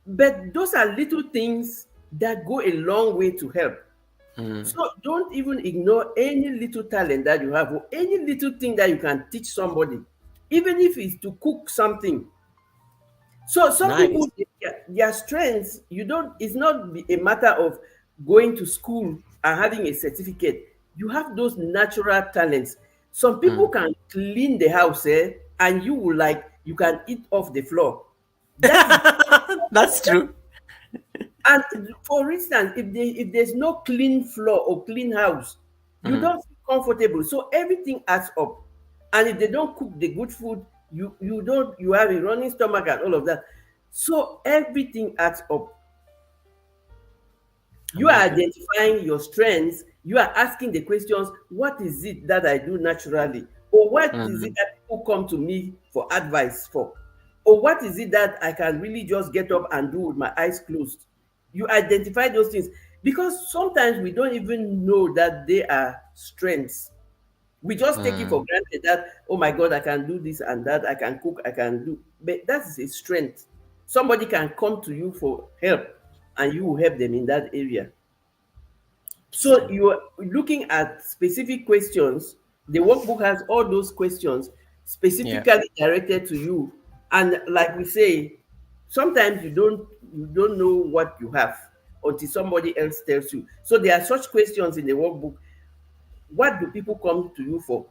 but those are little things that go a long way to help. So don't even ignore any little talent that you have, or any little thing that you can teach somebody, even if it's to cook something. So some nice. people, their strengths, it's not a matter of going to school and having a certificate. You have those natural talents. Some people can clean the house, and you can eat off the floor. That is That's true. And for instance, if there's no clean floor or clean house, you don't feel comfortable. So everything adds up. And if they don't cook the good food, you have a running stomach and all of that. So everything adds up. You are Amazing. identifying your strengths. You are asking the questions, what is it that I do naturally? Or what is it that people come to me for advice for? Or what is it that I can really just get up and do with my eyes closed? You identify those things, because sometimes we don't even know that they are strengths. We just take it for granted that, oh my God, I can do this and that, I can cook, I can do. But that is a strength. Somebody can come to you for help, and you will help them in that area. So Absolutely. you are looking at specific questions. The workbook has all those questions Yeah. specifically directed to you. And like we say, sometimes you don't know what you have until somebody else tells you. So there are such questions in the workbook. What do people come to you for?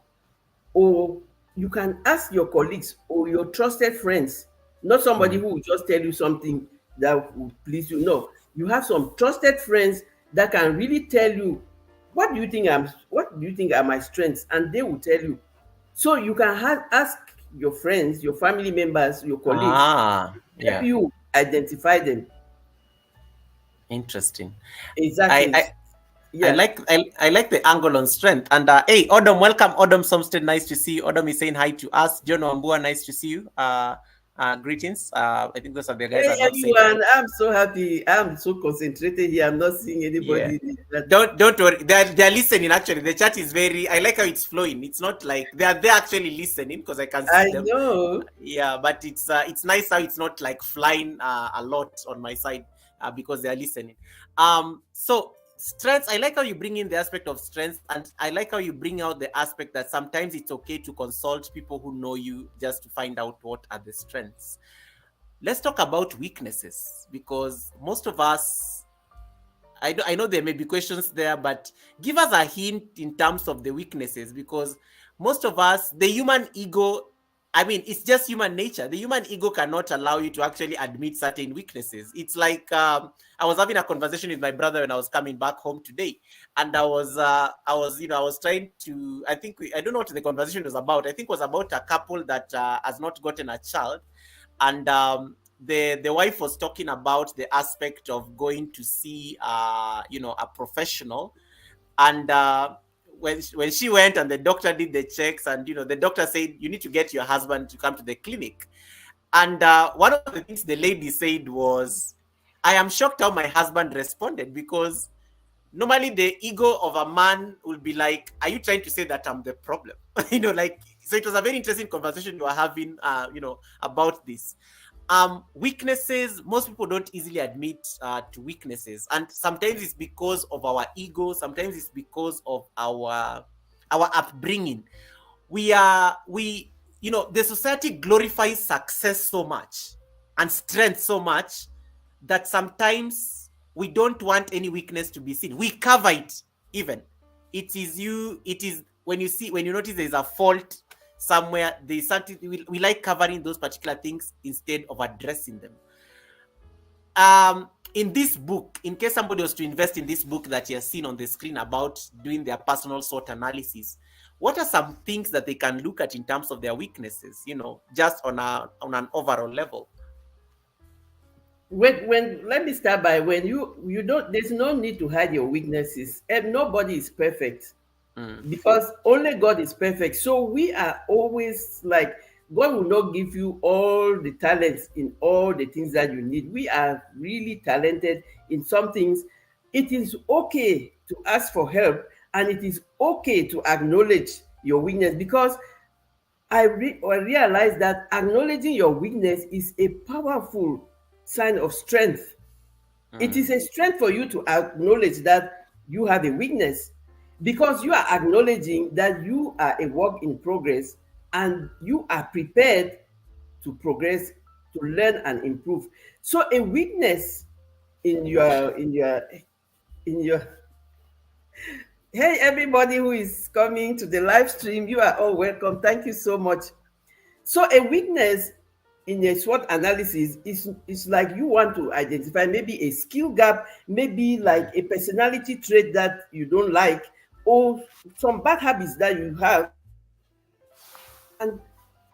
Or you can ask your colleagues or your trusted friends, not somebody who will just tell you something that will please you. No, you have some trusted friends that can really tell you, what do you think are my strengths, and they will tell you. So you can ask your friends, your family members, your colleagues, help Yeah. you identify them. Interesting. I, Exactly. I I Yeah. like I like the angle on strength. And hey, Odom, welcome. Odom Somstead, nice to see you. Odom is saying hi to us. John Wambua, nice to see you. Greetings. I think those are the guys Hey that have not said hi. everyone, I'm so happy. I'm so concentrated here. I'm not seeing Yeah. anybody. Don't worry. They're listening actually. The chat is very I like how it's flowing. It's not like they're actually listening because I can see I them. know. Yeah, but it's nice how it's not like flying a lot on my side because they are listening. So strengths, I like how you bring in the aspect of strengths, and I like how you bring out the aspect that sometimes it's okay to consult people who know you just to find out what are the strengths. Let's talk about weaknesses, because most of us, I know there may be questions there, but give us a hint in terms of the weaknesses, because most of us, the human ego I mean, it's just human nature. The human ego cannot allow you to actually admit certain weaknesses. It's like I was having a conversation with my brother when I was coming back home today, and I was trying to. I don't know what the conversation was about. I think it was about a couple that has not gotten a child, and the wife was talking about the aspect of going to see a professional, and when she went and the doctor did the checks, and the doctor said you need to get your husband to come to the clinic, and one of the things the lady said was, I am shocked how my husband responded, because normally the ego of a man will be like, are you trying to say that I'm the problem? Like, so it was a very interesting conversation we were having about this. Weaknesses, most people don't easily admit to weaknesses, and sometimes it's because of our ego, sometimes it's because of our upbringing. The society glorifies success so much and strength so much that sometimes we don't want any weakness to be seen. We cover it. Even it is when you notice there's a fault somewhere, there's something we like covering those particular things instead of addressing them. In this book, in case somebody was to invest in this book that you have seen on the screen about doing their personal SWOT analysis, what are some things that they can look at in terms of their weaknesses, just on an overall level? When let me start by, when you don't, there's no need to hide your weaknesses. And nobody is perfect, because only God is perfect. So we are always like, God will not give you all the talents in all the things that you need. We are really talented in some things. It is okay to ask for help, and it is okay to acknowledge your weakness, because I realize that acknowledging your weakness is a powerful sign of strength. It is a strength for you to acknowledge that you have a weakness, because you are acknowledging that you are a work in progress, and you are prepared to progress, to learn and improve. So a weakness in your hey, everybody who is coming to the live stream, you are all welcome. Thank you so much. So a weakness in a SWOT analysis is like, you want to identify maybe a skill gap, maybe like a personality trait that you don't like, or some bad habits that you have. And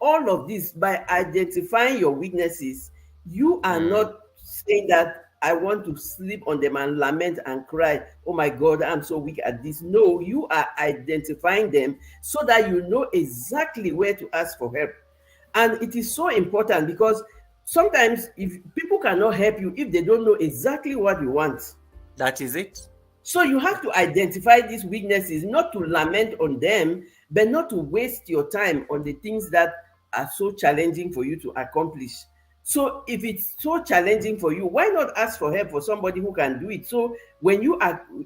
all of this, by identifying your weaknesses, you are not saying that I want to sleep on them and lament and cry, oh my God, I'm so weak at this. No, you are identifying them so that you know exactly where to ask for help. And it is so important, because sometimes if people cannot help you if they don't know exactly what you want. That is it. So you have to identify these weaknesses, not to lament on them, but not to waste your time on the things that are so challenging for you to accomplish. So if it's so challenging for you, why not ask for help for somebody who can do it? So when you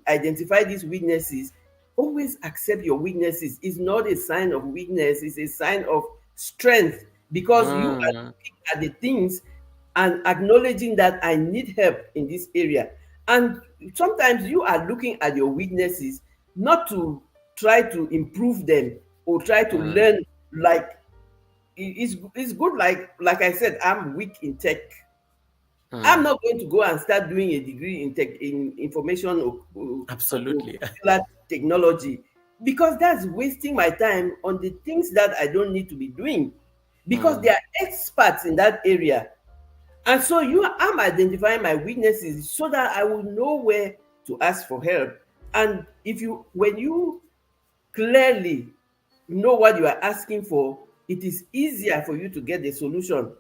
identify these weaknesses, always accept your weaknesses. It's not a sign of weakness, it's a sign of strength, because you are looking at the things and acknowledging that I need help in this area. And sometimes you are looking at your weaknesses not to try to improve them or try to learn. Like, it's good, like I said, I'm weak in tech. I'm not going to go and start doing a degree in tech, in information or absolutely technology, because that's wasting my time on the things that I don't need to be doing, because they are experts in that area. And so I'm identifying my weaknesses so that I will know where to ask for help. And when you clearly know what you are asking for, it is easier for you to get the solution.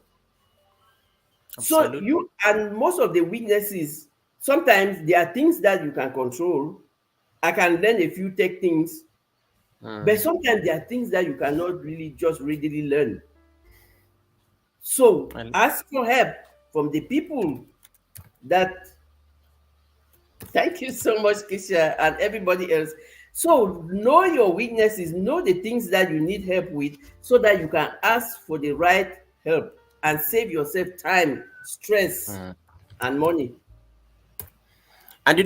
Absolutely. So and most of the weaknesses, sometimes there are things that you can control. I can learn a few tech things, but sometimes there are things that you cannot really just readily learn. So ask for help from the people that. Thank you so much, Kisha, and everybody else. So know your weaknesses, know the things that you need help with, so that you can ask for the right help and save yourself time, stress, and money. And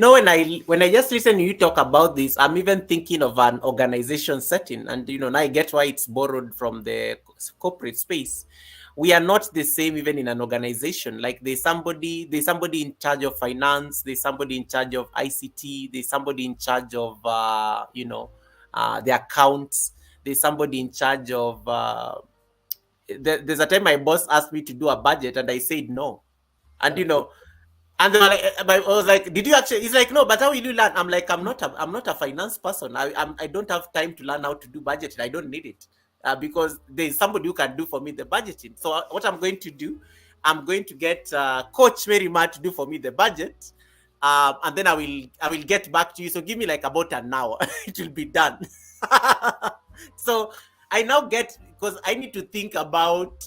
when I just listen to you talk about this, I'm even thinking of an organization setting, and now I get why it's borrowed from the corporate space. We are not the same even in an organization. Like there's somebody in charge of finance, there's somebody in charge of ICT, there's somebody in charge of the accounts, there's somebody in charge of there's a time my boss asked me to do a budget and I said no. And and they were like, I was like, did you actually? He's like, no, but how will you learn? I'm like, I'm not a finance person. I don't have time to learn how to do budgeting. I don't need it because there's somebody who can do for me the budgeting. So what I'm going to do, I'm going to get Coach Mary Ma to do for me the budget, and then I will get back to you. So give me like about an hour. It will be done. So I now get, because I need to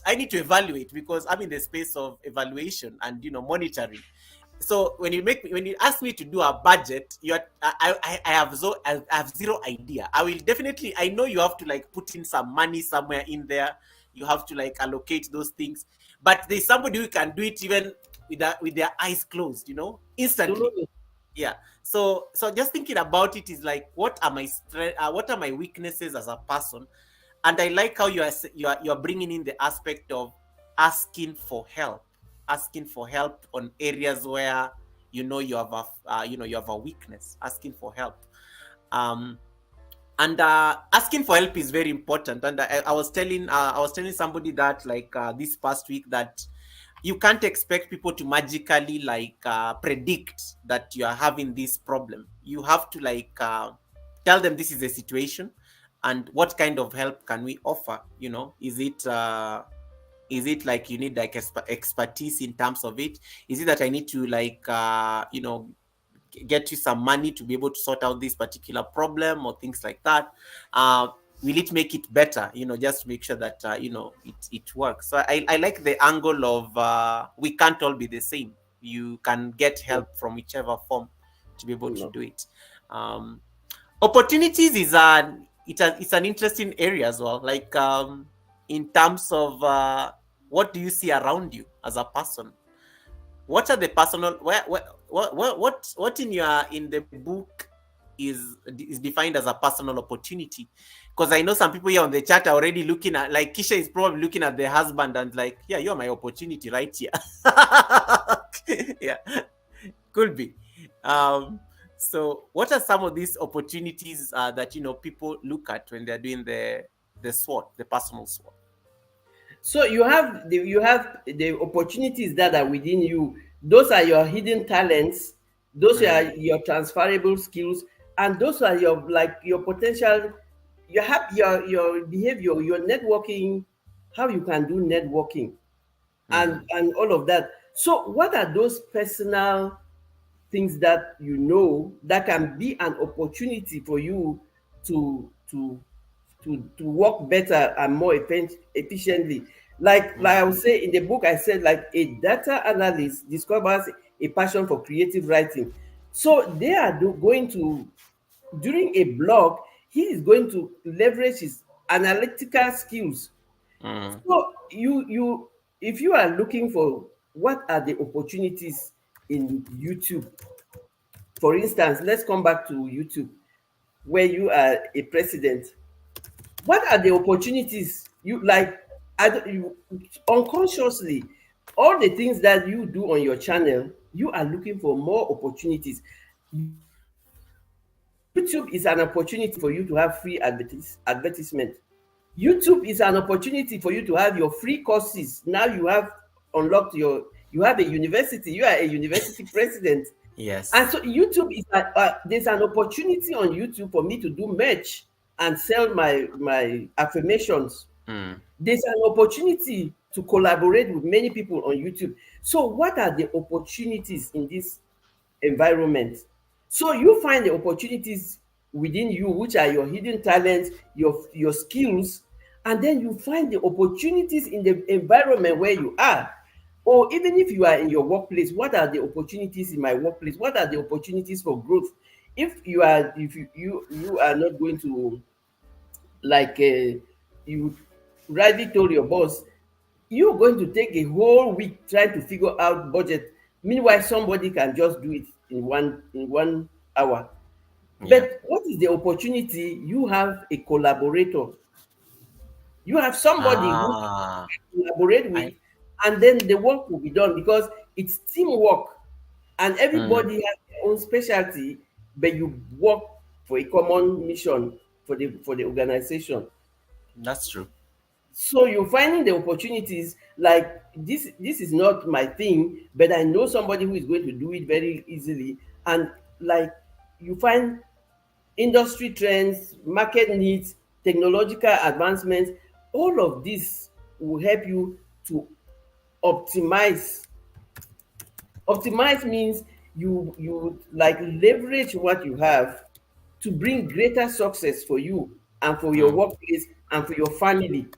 I need to evaluate, because I'm in the space of evaluation and monitoring. So when you ask me to do a budget, I have zero idea. I know you have to like put in some money somewhere in there. You have to like allocate those things, but there's somebody who can do it even with their eyes closed, instantly. Absolutely. Yeah. So just thinking about it is like, what are my what are my weaknesses as a person? And I like how you are bringing in the aspect of asking for help, on areas where you have a weakness, asking for help. um and asking for help is very important. And I was telling somebody that, like, this past week, that you can't expect people to magically like predict that you are having this problem. You have to like tell them this is the situation and what kind of help can we offer. Is it like you need like expertise in terms of it? Is it that I need to like get you some money to be able to sort out this particular problem or things like that? Will it make it better, just to make sure that it works? So I like the angle of we can't all be the same. You can get help from whichever form to be able to No. do it. Opportunities it's an interesting area as well, like in terms of what do you see around you as a person? What are the personal what in the book is defined as a personal opportunity? Because I know some people here on the chat are already looking at, like, Kisha is probably looking at the husband and like, yeah, you're my opportunity right here. Yeah, could be. So what are some of these opportunities that people look at when they're doing the SWOT, the personal SWOT? So you have the opportunities that are within you. Those are your hidden talents. Those are your transferable skills, and those are your potential. You have your behavior, your networking, how you can do networking, and all of that. So what are those personal things that that can be an opportunity for you to to to work better and more efficiently? Like I would say in the book, I said, like, a data analyst discovers a passion for creative writing. So they are going to, during a blog, he is going to leverage his analytical skills. So if you are looking for what are the opportunities in YouTube, for instance, let's come back to YouTube, where you are a president. What are the opportunities you like? Unconsciously, all the things that you do on your channel, you are looking for more opportunities. YouTube is an opportunity for you to have free advertisement. YouTube is an opportunity for you to have your free courses. Now you have unlocked you have a university. You are a university president. Yes. And so YouTube is there's an opportunity on YouTube for me to do merch and sell my affirmations. There's an opportunity to collaborate with many people on YouTube. So what are the opportunities in this environment? So you find the opportunities within you, which are your hidden talents, your skills, and then you find the opportunities in the environment where you are. Or even if you are in your workplace, what are the opportunities in my workplace? What are the opportunities for growth? If you are not going to, like, you rightly told your boss, you're going to take a whole week trying to figure out budget. Meanwhile, somebody can just do it. in one hour. Yeah. But what is the opportunity? You have a collaborator. You have somebody who Ah, you collaborate with, I. and then the work will be done because it's teamwork, and Mm, everybody has their own specialty, but you work for a common mission for the organization. that's true. So you're finding the opportunities like this is not my thing, but I know somebody who is going to do it very easily. And like you find industry trends, market needs, technological advancements, all of this will help you to optimize. Optimize means you like leverage what you have to bring greater success for you and for your Mm, workplace and for your family.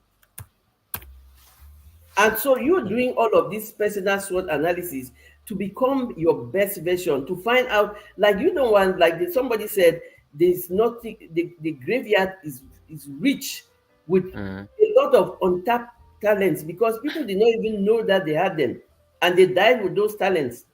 And so you're mm, doing all of this personal SWOT analysis to become your best version, to find out, like you don't want, like somebody said, there's nothing, the graveyard is rich with mm. a lot of untapped talents because people did not even know that they had them and they died with those talents.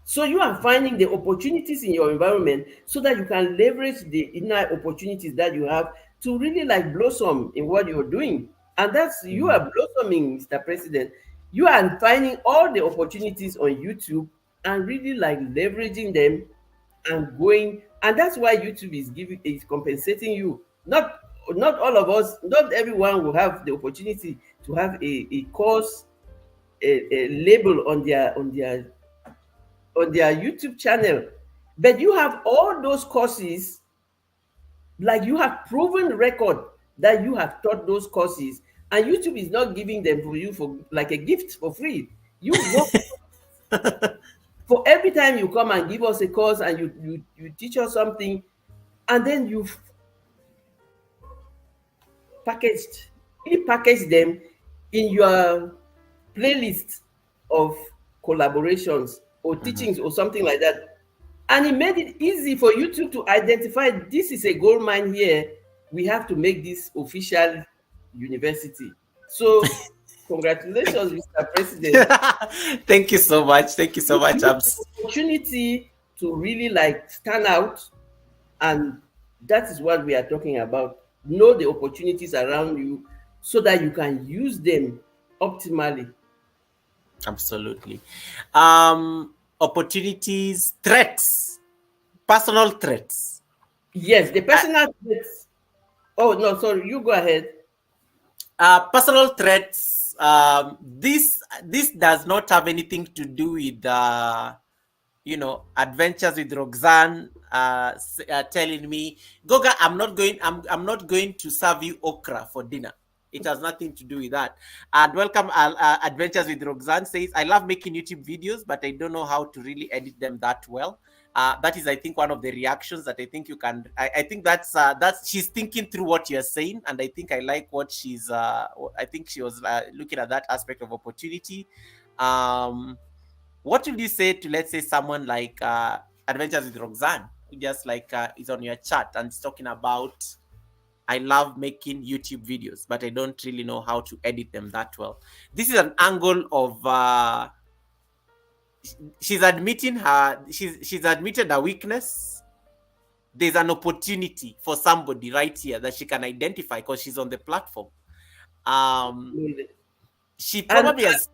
So you are finding the opportunities in your environment so that you can leverage the inner opportunities that you have to really like blossom in what you're doing. And that's you Mm. are blossoming, Mr. President. You are finding all the opportunities on YouTube and really like leveraging them and going. And that's why YouTube is compensating you. Not all of us, not everyone will have the opportunity to have a course, a label on their YouTube channel. But you have all those courses, like you have proven record that you have taught those courses, and YouTube is not giving them for you for like a gift for free. You work for every time you come and give us a course and you teach us something, and then you packaged really package them in your playlist of collaborations or Mhm. teachings or something like that. And it made it easy for you to identify this is a gold mine here. We have to make this official university. So, congratulations, Mr. President. Thank you so much. Thank you so You much. use the opportunity to really like stand out, and that is what we are talking about. Know the opportunities around you so that you can use them optimally. Absolutely. Opportunities, threats, personal threats. Yes, the Uh, personal traits. Oh no, sorry, you go ahead. Personal threats. This does not have anything to do with adventures with Roxanne telling me, Goga, I'm not going to serve you okra for dinner. It has nothing to do with that. And welcome, Adventures with Roxanne says, I love making YouTube videos, but I don't know how to really edit them that well. That is, I think, one of the reactions that I think you can. I think that's she's thinking through what you're saying, and I think I like what she's. I think she was looking at that aspect of opportunity. Um, what would you say to, let's say, someone like Adventures with Roxanne, who just like is on your chat and is talking about, I love making YouTube videos, but I don't really know how to edit them that well. This is an angle of she's admitting she's admitted a weakness. There's an opportunity for somebody right here that she can identify because she's on the platform. Um, she And probably has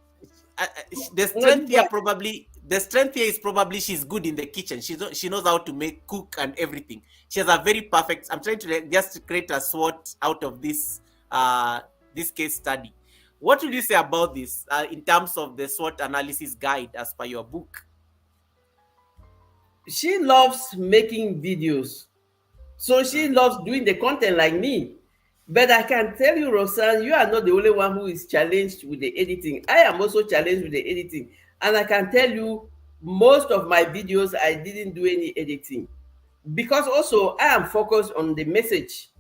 the no, you strength go here ahead. probably the strength here is probably she's good in the kitchen. She knows how to make cook and everything. She has a very perfect. I'm trying to just create a SWOT out of this case study. What would you say about this in terms of the SWOT analysis guide as per your book? She loves making videos. So she Mm, loves doing the content like me. But I can tell you, Rosanne, you are not the only one who is challenged with the editing. I am also challenged with the editing. And I can tell you, most of my videos, I didn't do any editing. Because also, I am focused on the message.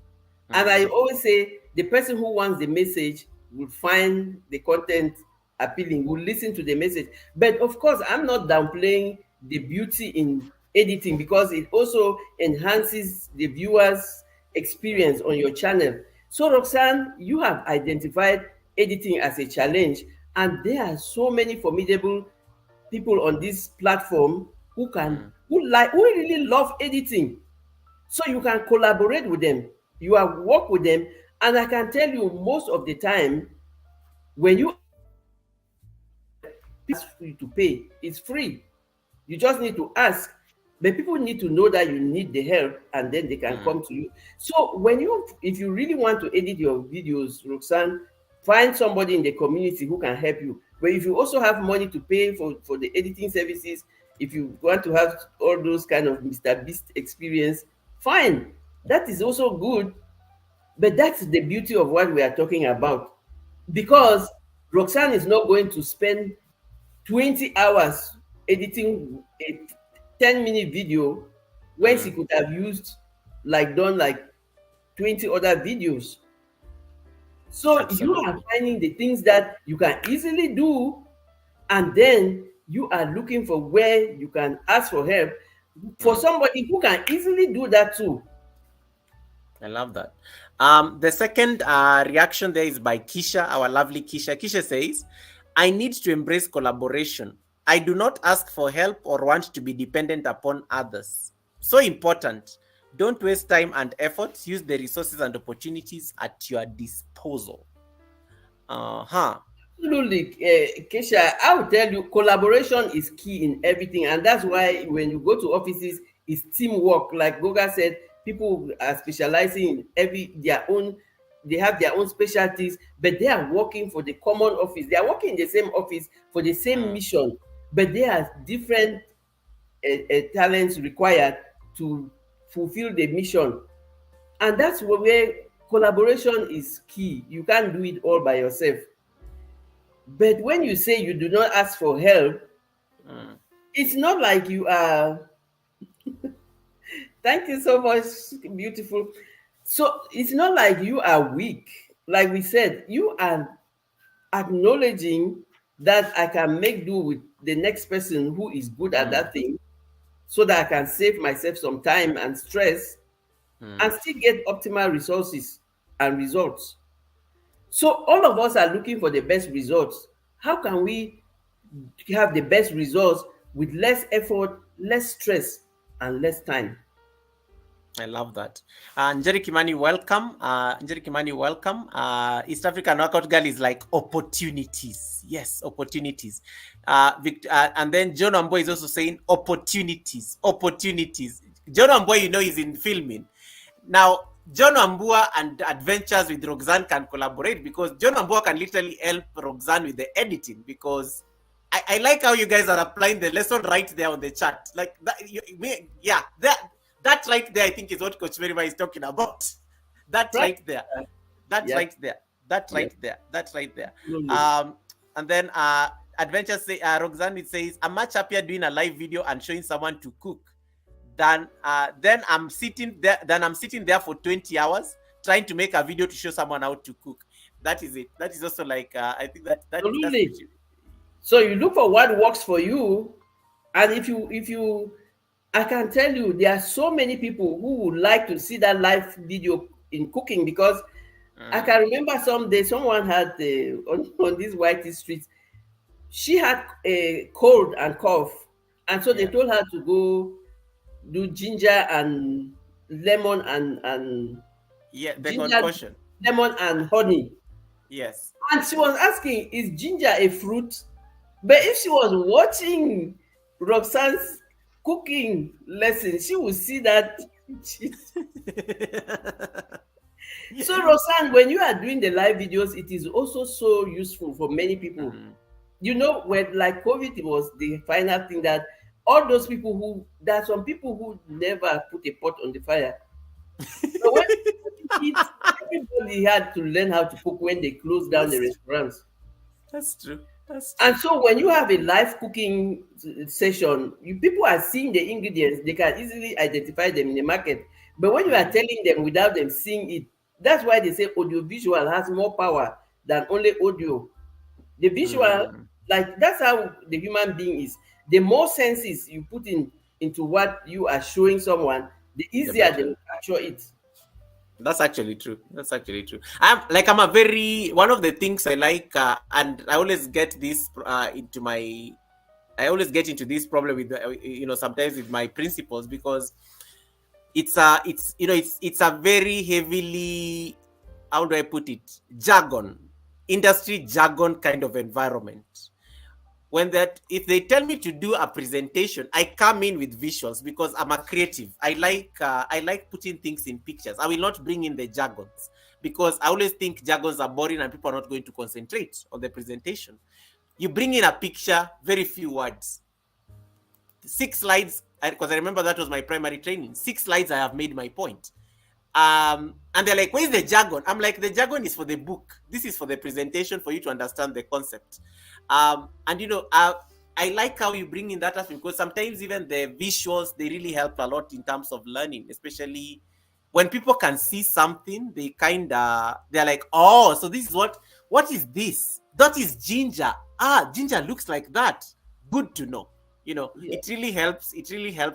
And I mm, always say the person who wants the message will find the content appealing, will listen to the message. But of course, I'm not downplaying the beauty in editing because it also enhances the viewer's experience on your channel. So, Roxanne, you have identified editing as a challenge, and there are so many formidable people on this platform who really love editing. So you can collaborate with them, you are work with them, and I can tell you most of the time when you ask you to pay, it's free. You just need to ask. But people need to know that you need the help and then they can come to you. So if you really want to edit your videos, Roxanne, find somebody in the community who can help you. But if you also have money to pay for the editing services, if you want to have all those kind of Mr. Beast experience, fine. That is also good. But that's the beauty of what we are talking about. Because Roxanne is not going to spend 20 hours editing a 10-minute video when she could have done like 20 other videos. So Absolutely. you are finding the things that you can easily do, and then you are looking for where you can ask for help for somebody who can easily do that too. I love that. The second reaction there is by Kisha, our lovely Kisha. Kisha says, I need to embrace collaboration. I do not ask for help or want to be dependent upon others. So important. Don't waste time and effort. Use the resources and opportunities at your disposal. Absolutely, Kesha. I will tell you, collaboration is key in everything, and that's why when you go to offices, it's teamwork. Like Goga said, people are specializing in their own. They have their own specialties, but they are working for the common office. They are working in the same office for the same mission, but they have different talents required to fulfill the mission, and that's where collaboration is key. You can't do it all by yourself. But when you say you do not ask for help, it's not like you are. Thank you so much, beautiful. So it's not like you are weak. Like we said, you are acknowledging that I can make do with the next person who is good at that thing so that I can save myself some time and stress and still get optimal resources and results. So all of us are looking for the best results. How can we have the best results with less effort, less stress, and less time? I love that. Njeri Kimani, welcome. Welcome. East African Workout Girl is like opportunities. Yes, opportunities. And then John Amboy is also saying opportunities. John Amboy, is in filming. Now, John Ambua and Adventures with Roxanne can collaborate because John Ambua can literally help Roxanne with the editing because I like how you guys are applying the lesson right there on the chat. Like that, that right there, I think is what Coach Merima is talking about. That right there. Right there. And then Adventure Roxanne says, I'm much happier doing a live video and showing someone to cook than I'm sitting there for 20 hours trying to make a video to show someone how to cook. That is it. That is also like I think that's so you look for what works for you, and if you I can tell you there are so many people who would like to see that live video in cooking because I can remember someday someone had on this white street, she had a cold and cough, and so they told her to go do ginger and lemon and the ginger, concussion, lemon and honey. Yes. And she was asking, is ginger a fruit? But if she was watching Roxanne's cooking lesson, she would see that. So Roxanne, when you are doing the live videos, it is also so useful for many people. When like COVID, it was the final thing that all those people there are some people who never put a pot on the fire. So when everybody had to learn how to cook when they closed down the restaurants. That's true. And so when you have a live cooking session, people are seeing the ingredients, they can easily identify them in the market. But when you are telling them without them seeing it, that's why they say audiovisual has more power than only audio. The visual, like that's how the human being is. The more senses you put into what you are showing someone, the easier they will capture it. That's actually true. I'm a very, one of the things I like, and I always get this into my I always get into this problem with sometimes with my principals, because it's a very heavily, how do I put it, industry jargon kind of environment. If they tell me to do a presentation, I come in with visuals because I'm a creative. I like putting things in pictures. I will not bring in the jargons, because I always think jargons are boring and people are not going to concentrate on the presentation. You bring in a picture, very few words, 6 slides, because I remember that was my primary training. 6 slides, I have made my point. And they're like, where's the jargon? I'm like, the jargon is for the book. This is for the presentation, for you to understand the concept. And I like how you bring in that aspect, because sometimes even the visuals, they really help a lot in terms of learning, especially when people can see something. They're like, oh, so this is what is this? That is ginger. Ginger looks like that. Good to know. It really helps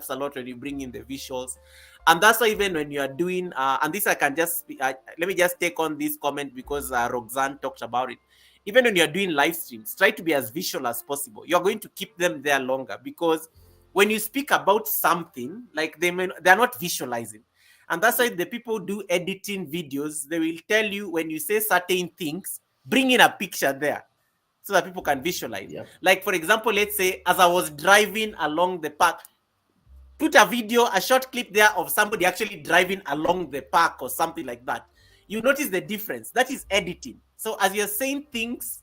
a lot when you bring in the visuals. And that's why even when you are doing and this, I can just let me just take on this comment, because Roxanne talked about it. Even when you're doing live streams, try to be as visual as possible. You're going to keep them there longer, because when you speak about something, like they're not visualizing. And that's why the people do editing videos, they will tell you, when you say certain things, bring in a picture there, so that people can visualize. Yeah. Like, for example, let's say as I was driving along the park, put a short clip there of somebody actually driving along the park or something like that. You notice the difference. That is editing. So as you're saying things,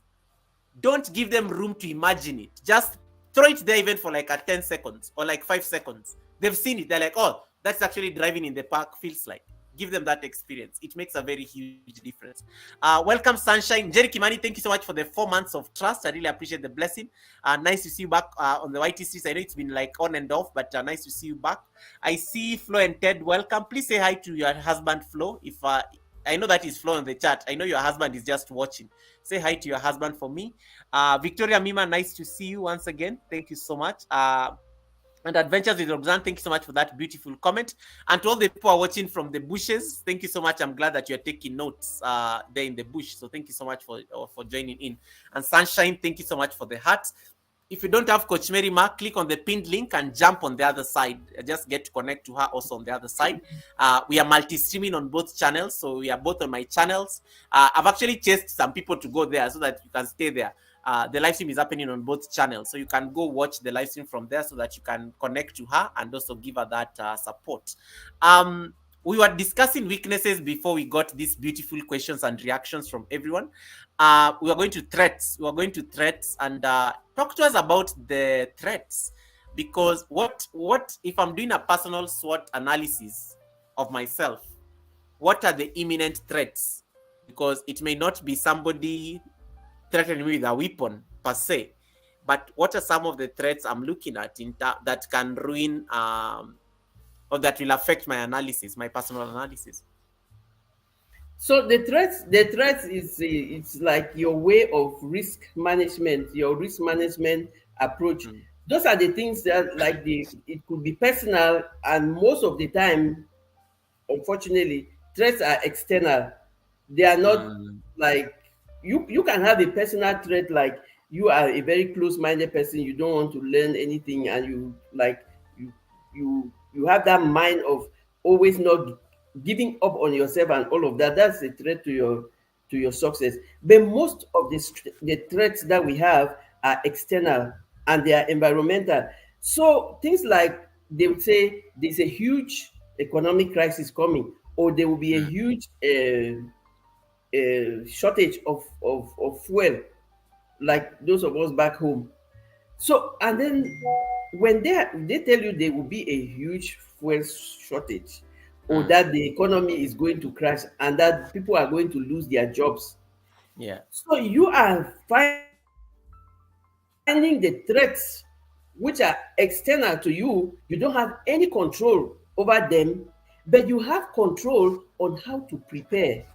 don't give them room to imagine it. Just throw it there, even for like 10 seconds or like 5 seconds. They've seen it. They're like, oh, that's actually driving in the park feels like. Give them that experience. It makes a very huge difference. Welcome, Sunshine. Jerry Kimani, thank you so much for the 4 months of trust. I really appreciate the blessing. Nice to see you back on the YTCs. I know it's been like on and off, but nice to see you back. I see Flo and Ted. Welcome. Please say hi to your husband, Flo. If I know that is Flo in the chat. I know your husband is just watching. Say hi to your husband for me. Victoria Mima, nice to see you once again. Thank you so much. And Adventures with Roxanne, thank you so much for that beautiful comment. And to all the people who are watching from the bushes, thank you so much. I'm glad that you're taking notes there in the bush. So thank you so much for joining in. And Sunshine, thank you so much for the heart. If you don't have Coach Mary Mark, click on the pinned link and jump on the other side. Just get to connect to her also on the other side. We are multi-streaming on both channels. So we are both on my channels. I've actually chased some people to go there so that you can stay there. The live stream is happening on both channels, so you can go watch the live stream from there, so that you can connect to her and also give her that support. We were discussing weaknesses before we got these beautiful questions and reactions from everyone. We are going to threats. And talk to us about the threats, because what if I'm doing a personal SWOT analysis of myself? What are the imminent threats? Because it may not be somebody threatening me with a weapon per se, but what are some of the threats I'm looking at that can ruin or that will affect my analysis, my personal analysis? So the threats is it's like your way of risk management, your risk management approach. Those are the things that, like, it could be personal, and most of the time, unfortunately, threats are external. They are not like you can have a personal threat, like you are a very close-minded person, you don't want to learn anything, and you have that mind of always not giving up on yourself and all of that. That's a threat to your success. But most of the threats that we have are external, and they are environmental. So things like, they would say there's a huge economic crisis coming, or there will be a huge shortage of fuel, like those of us back home. So, and then when they tell you there will be a huge fuel shortage, or that the economy is going to crash and that people are going to lose their jobs. Yeah. So you are finding the threats which are external to you. You don't have any control over them, but you have control on how to prepare.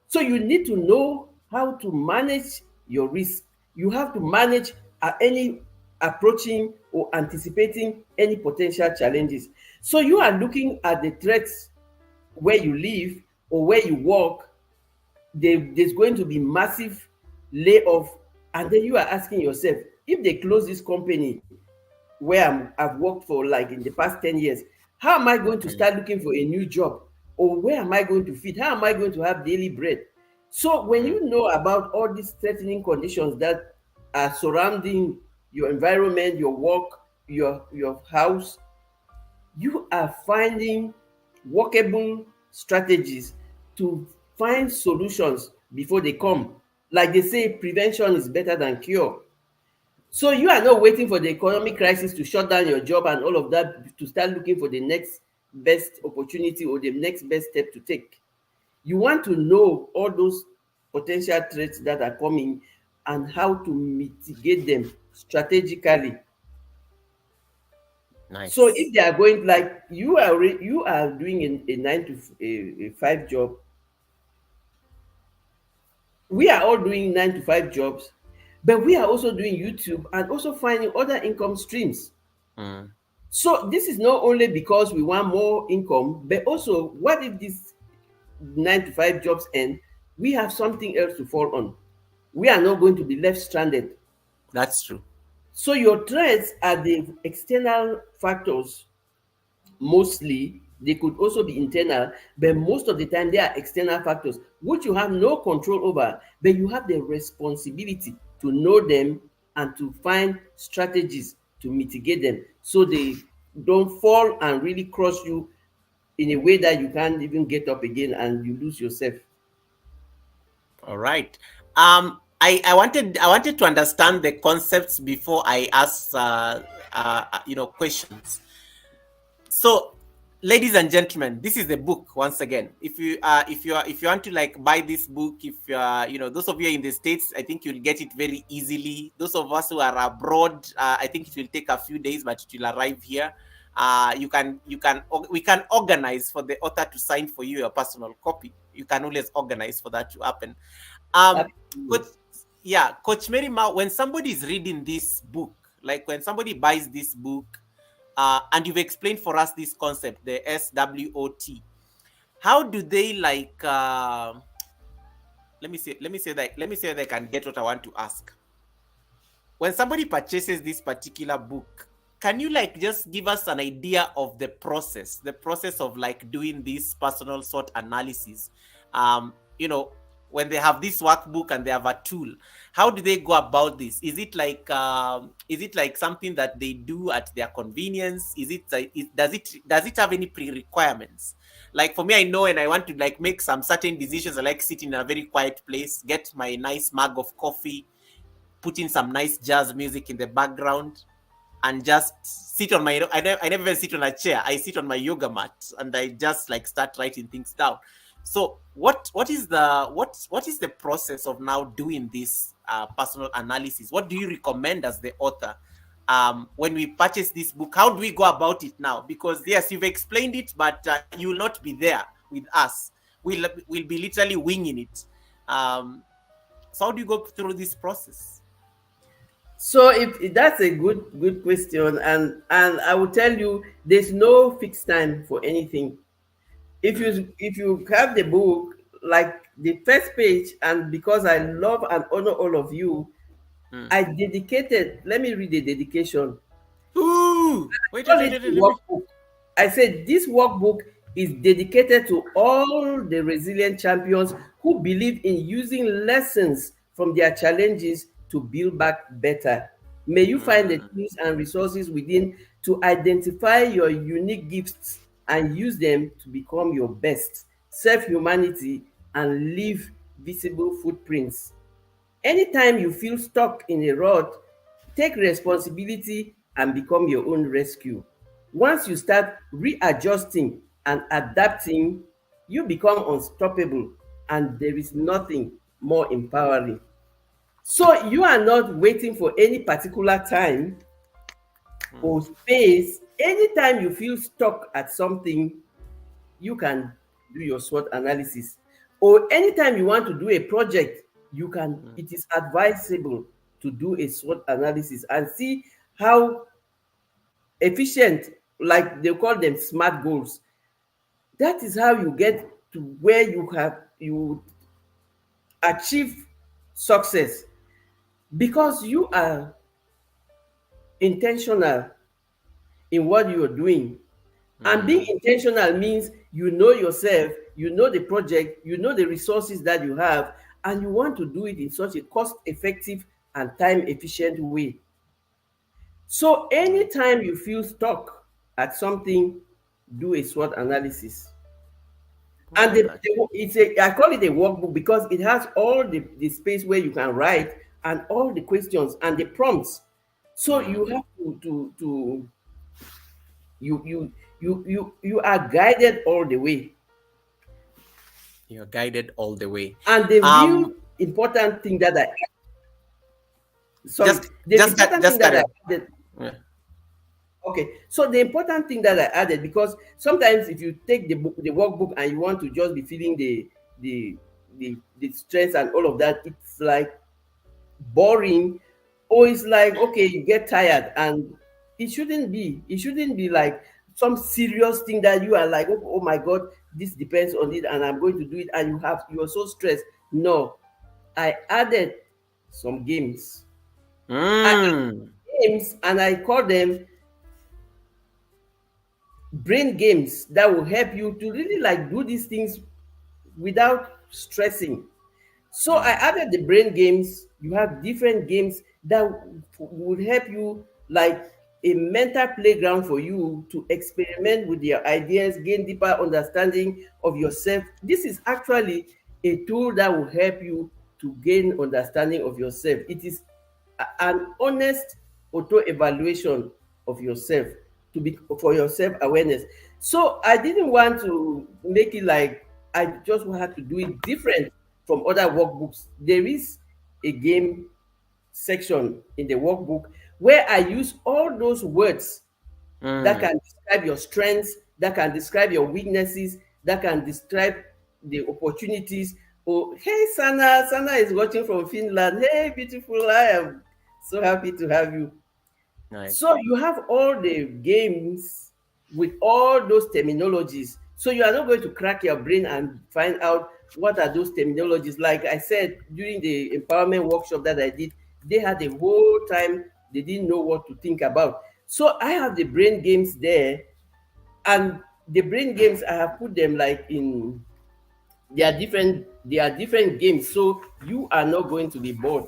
So you need to know how to manage your risk. You have to manage any approaching or anticipating any potential challenges. So you are looking at the threats where you live or where you work. There's going to be massive layoff, and then you are asking yourself, if they close this company where I've worked for like in the past 10 years, how am I going to start looking for a new job? Or where am I going to fit? How am I going to have daily bread? So when Mm. you know about all these threatening conditions that are surrounding your environment, your work, your house, you are finding workable strategies to find solutions before they Mm. come. Like they say, prevention is better than cure. So you are not waiting for the economic crisis to shut down your job and all of that to start looking for the next best opportunity or the next best step to take. You want to know all those potential threats that are coming and how to mitigate them strategically. So Nice. if they are going like you are doing a 9 to 5 job, we are all doing 9 to 5 jobs, but we are also doing YouTube and also finding other income streams. Mm. So this is not only because we want more income, but also what if these 9 to 5 jobs end? We have something else to fall on. We are not going to be left stranded. That's true. So your threats are the external factors. Mostly, they could also be internal, but most of the time they are external factors which you have no control over, but you have the responsibility to know them and to find strategies to mitigate them so they don't fall and really crush you in a way that you can't even get up again and you lose yourself. All right. I wanted to understand the concepts before I ask questions. So, ladies and gentlemen, this is the book once again. If you want to like buy this book, if those of you in the States, I think you'll get it very easily. Those of us who are abroad, I think it will take a few days, but it will arrive here. We can organize for the author to sign for you a personal copy. You can always organize for that to happen. Um, Absolutely. coach, yeah, Coach Mary Ma, when somebody is reading this book, like when somebody buys this book, and you've explained for us this concept, the SWOT. How do they like? Let me say that I can get what I want to ask. When somebody purchases this particular book, can you like just give us an idea of the process of like doing this personal SWOT analysis? Um, you know, when they have this workbook and they have a tool, how do they go about this? Is it like something that they do at their convenience? Is it like does it have any pre-requirements? Like for me, I know, and I want to like make some certain decisions. I like sitting in a very quiet place, get my nice mug of coffee, put in some nice jazz music in the background, and just sit on my I never even sit on a chair. I sit on my yoga mat and I just like start writing things down. So what is the process of now doing this personal analysis? What do you recommend as the author when we purchase this book? How do we go about it now? Because yes, you've explained it, but you will not be there with us. We'll be literally winging it. So how do you go through this process? So if that's a good question, and I will tell you, there's no fixed time for anything. Mm, If you have the book, like the first page, and because I love and honor all of you, mm. I dedicated, let me read the dedication. Ooh, Call it a workbook. I said this workbook is dedicated to all the resilient champions who believe in using lessons from their challenges to build back better. May you find the Mm, tools and resources within to identify your unique gifts and use them to become your best self humanity and leave visible footprints. Anytime you feel stuck in a rut, take responsibility and become your own rescue. Once you start readjusting and adapting, you become unstoppable and there is nothing more empowering. So you are not waiting for any particular time mm, or space. Anytime you feel stuck at something, you can do your SWOT analysis. Or anytime you want to do a project, mm, it is advisable to do a SWOT analysis and see how efficient, like they call them smart goals. That is how you get to where you achieve success because you are intentional in what you're doing. And being Mm. intentional means you know yourself, you know the project, you know the resources that you have, and you want to do it in such a cost effective and time efficient way. So Right. anytime you feel stuck at something, do a SWOT analysis. And Okay. it's a, I call it a workbook because it has all the space where you can write and all the questions and the prompts. So you Mm. have to you are guided all the way. You're guided all the way. And the real Um, important thing that I sorry, just the important thing just that carry I on. added. Yeah. Okay, so the important thing that I added, because sometimes if you take the book, the workbook, and you want to just be feeling the the stress and all of that, it's like boring, or it's like okay, you get tired, and it shouldn't be. It shouldn't be like some serious thing that you are like, oh, oh my god, this depends on it, and I'm going to do it, and you are so stressed. No, I added some games. I Mm. games and I call them brain games that will help you to really like do these things without stressing. So I Mm. added the brain games. You have different games that would help you like a mental playground for you to experiment with your ideas, gain deeper understanding of yourself. This is actually a tool that will help you to gain understanding of yourself. It is an honest auto evaluation of yourself to be for your self awareness. So I didn't want to make it like I just had to do it different from other workbooks. There is a game section in the workbook where I use all those words that Mm. can describe your strengths, that can describe your weaknesses, that can describe the opportunities. Oh, hey, Sana. Sana is watching from Finland. Hey, beautiful. I am so happy to have you. Nice. So you have all the games with all those terminologies. So you are not going to crack your brain and find out what are those terminologies. Like I said during the empowerment workshop that I did, they had the whole time they didn't know what to think about. So I have the brain games there, and the brain games I have put them like in they are different games. So you are not going to be bored.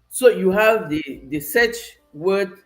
So you have the search word,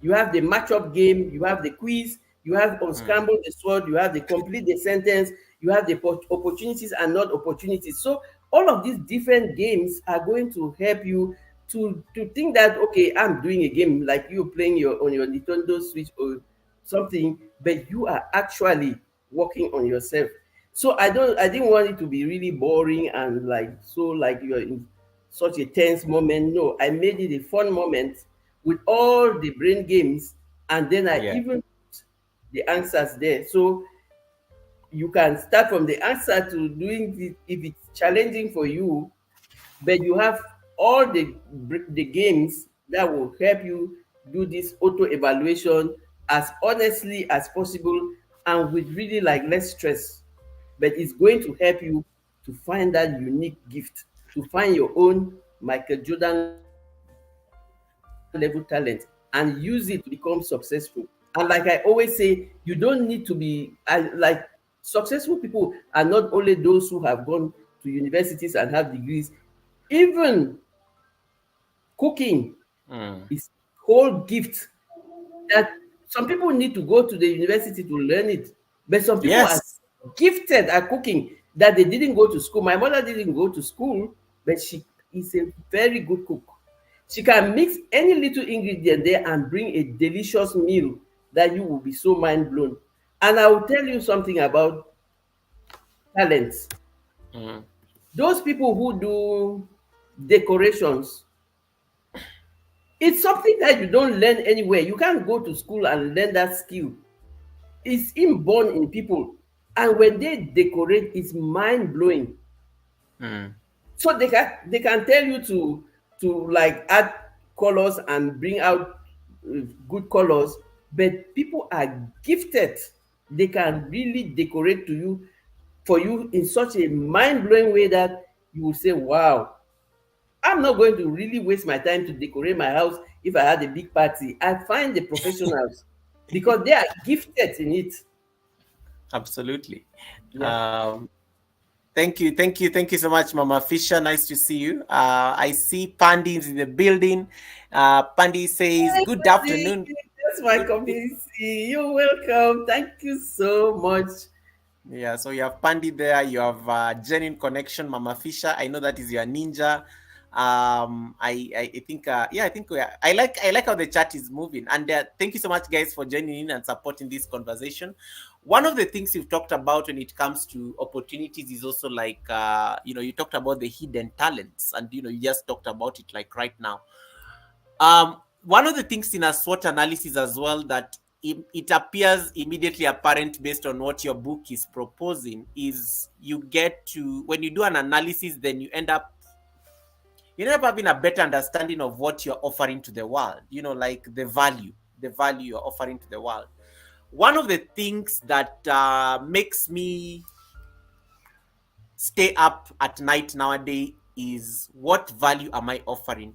you have the matchup game, you have the quiz, you have Mm. unscramble the sword, you have the complete the sentence, you have the opportunities and not opportunities. So all of these different games are going to help you to think that okay, I'm doing a game like you playing your on your Nintendo Switch or something, but you are actually working on yourself. So I didn't want it to be really boring and like so like you're in such a tense moment. No, I made it a fun moment with all the brain games, and then I Yeah. even put the answers there. So you can start from the answer to doing it if it's challenging for you, but you have all the games that will help you do this auto evaluation as honestly as possible and with really like less stress. But it's going to help you to find that unique gift, to find your own Michael Jordan level talent and use it to become successful. And like I always say, you don't need to be like successful people are not only those who have gone to universities and have degrees. Even cooking is Mm. whole gift that some people need to go to the university to learn it, but some people are Yes. gifted at cooking that they didn't go to school. My mother didn't go to school, but she is a very good cook. She can mix any little ingredient there and bring a delicious meal that you will be so mind blown. And I will tell you something about talents. Mm. Those people who do decorations, it's something that you don't learn anywhere. You can't go to school and learn that skill. It's inborn in people. And when they decorate, it's mind blowing. Mm. So they can tell you to like add colors and bring out good colors, but people are gifted. They can really decorate to you for you in such a mind blowing way that you will say, "Wow!" I'm not going to really waste my time to decorate my house if I had a big party. I find the professionals because they are gifted in it. Absolutely. Yeah. Um, thank you so much, Mama Fisher. Nice to see you. I see Pandy is in the building. Pandy says, Thank "Good you. afternoon." That's my Good, good. community. You're welcome. Thank you so much. Yeah, so you have Pandy there. You have Genuine Connection, Mama Fisher. I know that is your ninja. I think yeah, I think I like how the chat is moving. And thank you so much, guys, for joining in and supporting this conversation. One of the things you've talked about when it comes to opportunities is also like you talked about the hidden talents, and you just talked about it like right now. One of the things in a SWOT analysis as well that it appears immediately apparent based on what your book is proposing is you get to, when you do an analysis, then you end up having a better understanding of what you're offering to the world, like the value you're offering to the world. One of the things that makes me stay up at night nowadays is what value am I offering?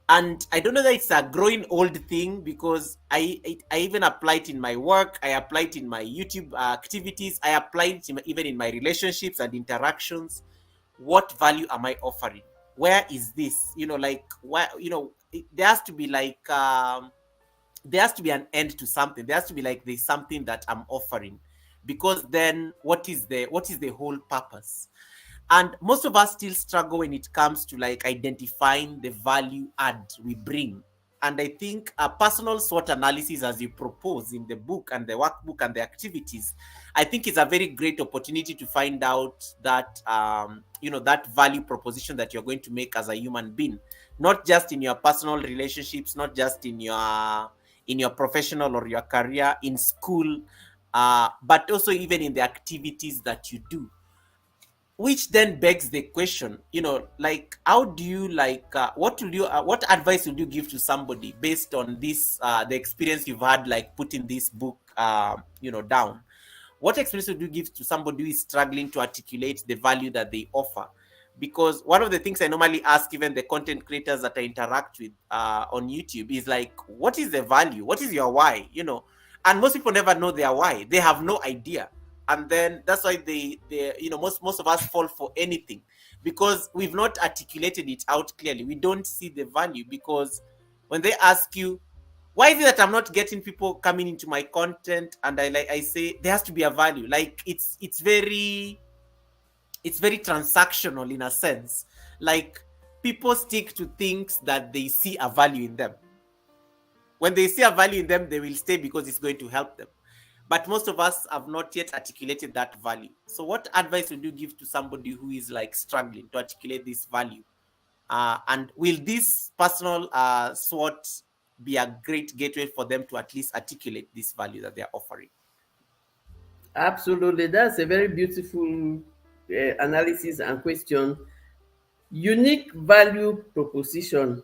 And I don't know that it's a growing old thing because I even apply it in my work. I apply it in my YouTube activities. I apply it even in my relationships and interactions. What value am I offering? Where is this? Like why? There has to be like there has to be an end to something. There has to be like there's something that I'm offering, because then what is the whole purpose? And most of us still struggle when it comes to like identifying the value add we bring. And I think a personal SWOT analysis, as you propose in the book and the workbook and the activities, I think is a very great opportunity to find out that that value proposition that you're going to make as a human being, not just in your personal relationships, not just in your professional or your career, in school, but also even in the activities that you do. Which then begs the question, like how do you like what advice would you give to somebody based on this the experience you've had, like putting this book down? What experience would you give to somebody who is struggling to articulate the value that they offer? Because one of the things I normally ask even the content creators that I interact with on YouTube is like, what is the value? What is your why? And most people never know their why. They have no idea. And then that's why most of us fall for anything, because we've not articulated it out clearly. We don't see the value, because when they ask you, why is it that I'm not getting people coming into my content, and I say there has to be a value. Like it's very transactional in a sense. Like people stick to things that they see a value in them. When they see a value in them, they will stay because it's going to help them. But most of us have not yet articulated that value. So what advice would you give to somebody who is like struggling to articulate this value? And will this personal SWOT be a great gateway for them to at least articulate this value that they're offering? Absolutely. That's a very beautiful analysis and question. Unique value proposition.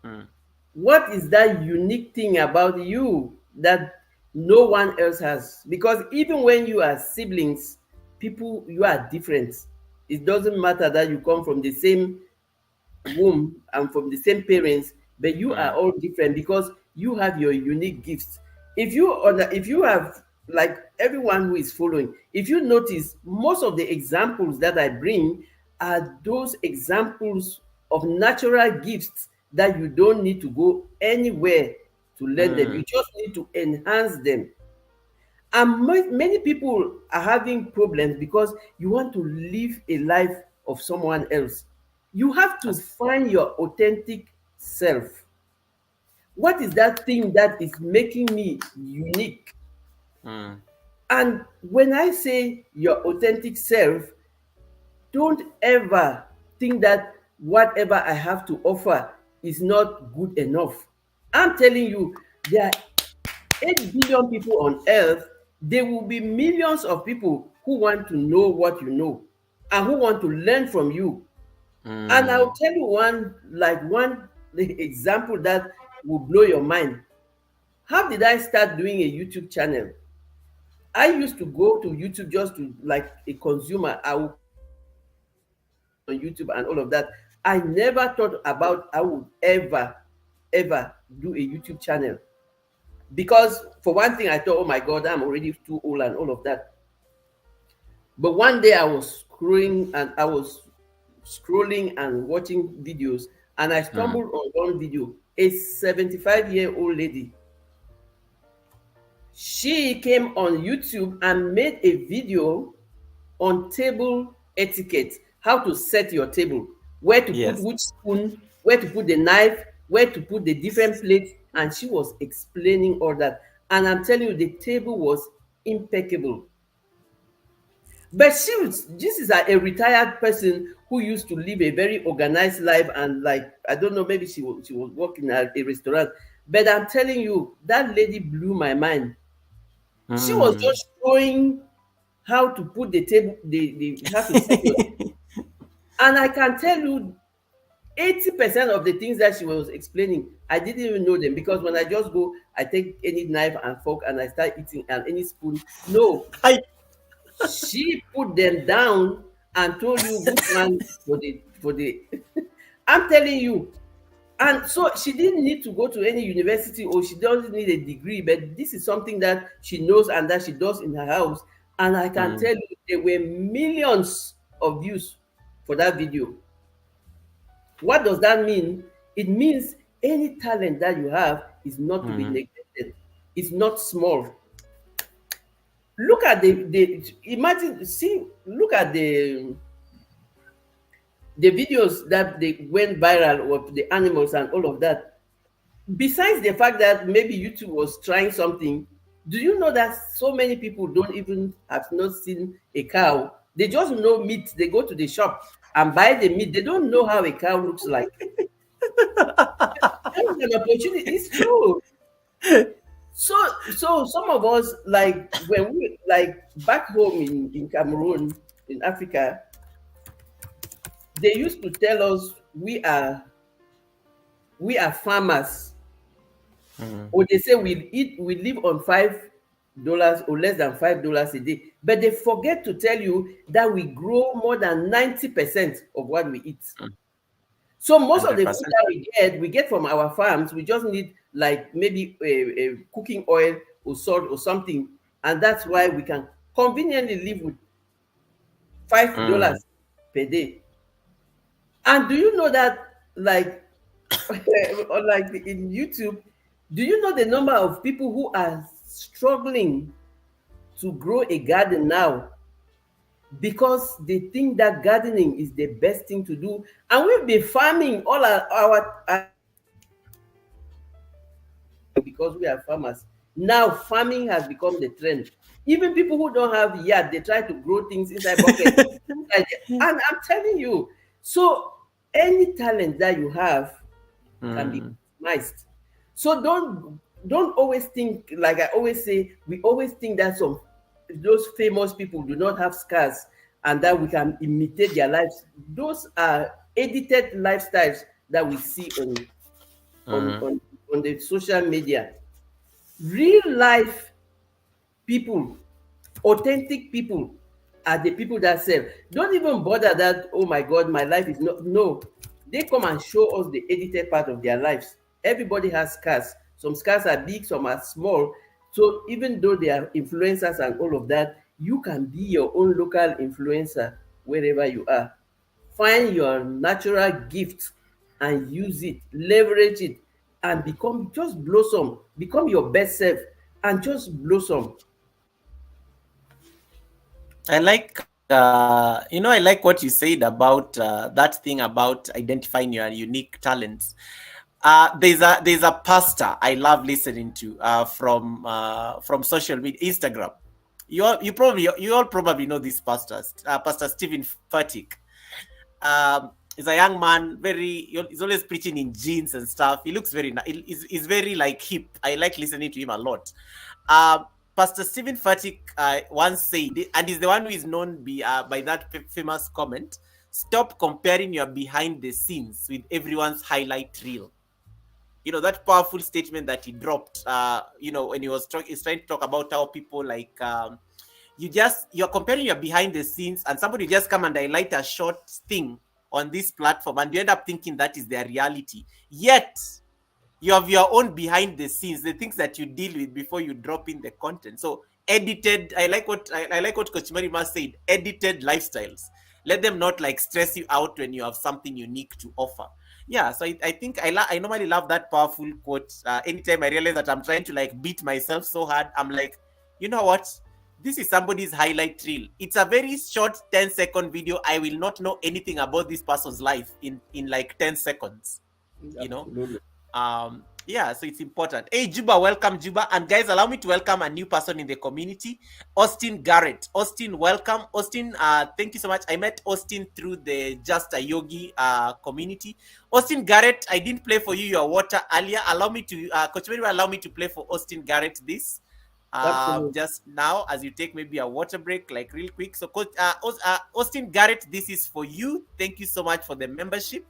Mm, What is that unique thing about you that no one else has? Because even when you are siblings, people, you are different. It doesn't matter that you come from the same womb and from the same parents, but you are mm, all different because you have your unique gifts. If you have, like everyone who is following, if you notice, most of the examples that I bring are those examples of natural gifts that you don't need to go anywhere to learn them. You mm, just need to enhance them. And many people are having problems because you want to live a life of someone else. You have to that's, find your authentic self. What is that thing that is making me unique? mm, And when I say your authentic self, don't ever think that whatever I have to offer is not good enough. I'm telling you, there are 8 billion people on earth. There will be millions of people who want to know what you know and who want to learn from you. And I'll mm, tell you one example that will blow your mind. How did I start doing a YouTube channel? I used to go to YouTube just to, like a consumer. I will come and watch videos on YouTube and all of that. I never thought about I would ever do a YouTube channel, because for one thing I thought, oh my God, I'm already too old and all of that. But one day I was scrolling and watching videos, and I Mm. stumbled on one video. A 75-year-old lady, she came on YouTube and made a video on table etiquette, how to set your table, where to put Yes. which spoon, where to put the knife, where to put the different plates, and she was explaining all that. And I'm telling you, the table was impeccable. But this is a retired person who used to live a very organized life, and like I don't know, maybe she was working at a restaurant. But I'm telling you, that lady blew my mind. She was Mm. just showing how to put the table, the how to set your, and I can tell you 80% of the things that she was explaining, I didn't even know them, because when I just go, I take any knife and fork and I start eating, and any spoon. No, I she put them down and told you which one for the I'm telling you. And so she didn't need to go to any university, or she doesn't need a degree, but this is something that she knows and that she does in her house. And I can Mm. tell you there were millions of views for that video. What does that mean? It means any talent that you have is not to be Mm. neglected. It's not small. Look at the imagine, see, look at the videos that they went viral of the animals and all of that. Besides the fact that maybe YouTube was trying something, do you know that so many people don't even have not seen a cow? They just know meat. They go to the shop and buy the meat. They don't know how a cow looks like. That is an opportunity. It's true. So so some of us, like when we, like back home in Cameroon, in Africa, they used to tell us we are farmers, Mm. or they say we live on $5 or less than $5 a day, but they forget to tell you that we grow more than 90% of what we eat. So most of the food 100%. that we get from our farms. We just need like maybe a cooking oil or salt or something, and that's why we can conveniently live with Mm. $5 per day. And do you know that, like, or like in YouTube, do you know the number of people who are struggling to grow a garden now, because they think that gardening is the best thing to do? And we've been farming all our because we are farmers. Now farming has become the trend. Even people who don't have yard, they try to grow things inside bucket. And I'm telling you, so any talent that you have can be Mm. maximized. So don't always think, like I always say, we always think that some those famous people do not have scars and that we can imitate their lives. Those are edited lifestyles that we see on Mm. on, on the social media. Real life people, authentic people, are the people that sell. Don't even bother that, oh my God, my life is not. No, they come and show us the edited part of their lives. Everybody has scars. Some scars are big, some are small. So even though they are influencers and all of that, you can be your own local influencer wherever you are. Find your natural gift and use it, leverage it, and become, just blossom, become your best self, and just blossom. I like what you said about that thing about identifying your unique talents. There's a pastor I love listening to from social media, Instagram. You all probably know this pastor, Pastor Stephen Furtick. He's a young man, he's always preaching in jeans and stuff. He looks he's very like hip. I like listening to him a lot. Uh, Pastor Stephen Furtick once said, and he's the one who is known by that famous comment: "Stop comparing your behind the scenes with everyone's highlight reel." That powerful statement that he dropped. When he's trying to talk about how people like you're comparing your behind the scenes, and somebody just come and highlight a short thing on this platform, and you end up thinking that is their reality. Yet you have your own behind the scenes, the things that you deal with before you drop in the content. So edited, I like what Coach Marima said, edited lifestyles. Let them not like stress you out when you have something unique to offer. Yeah, so I think I normally love that powerful quote. Anytime I realize that I'm trying to like beat myself so hard, I'm like, you know what, this is somebody's highlight reel. It's a very short 10-second video. I will not know anything about this person's life in like 10 seconds, you know. Absolutely. Yeah, so it's important. Hey Juba, welcome Juba. And guys, allow me to welcome a new person in the community, Austin Garrett. Austin, welcome. Austin, thank you so much. I met Austin through the Just a Yogi community. Austin Garrett, I didn't play for you your water earlier. Allow me to Coach Mary, allow me to play for Austin Garrett this just now, as you take maybe a water break, like real quick. So Coach Austin Garrett, this is for you. Thank you so much for the membership.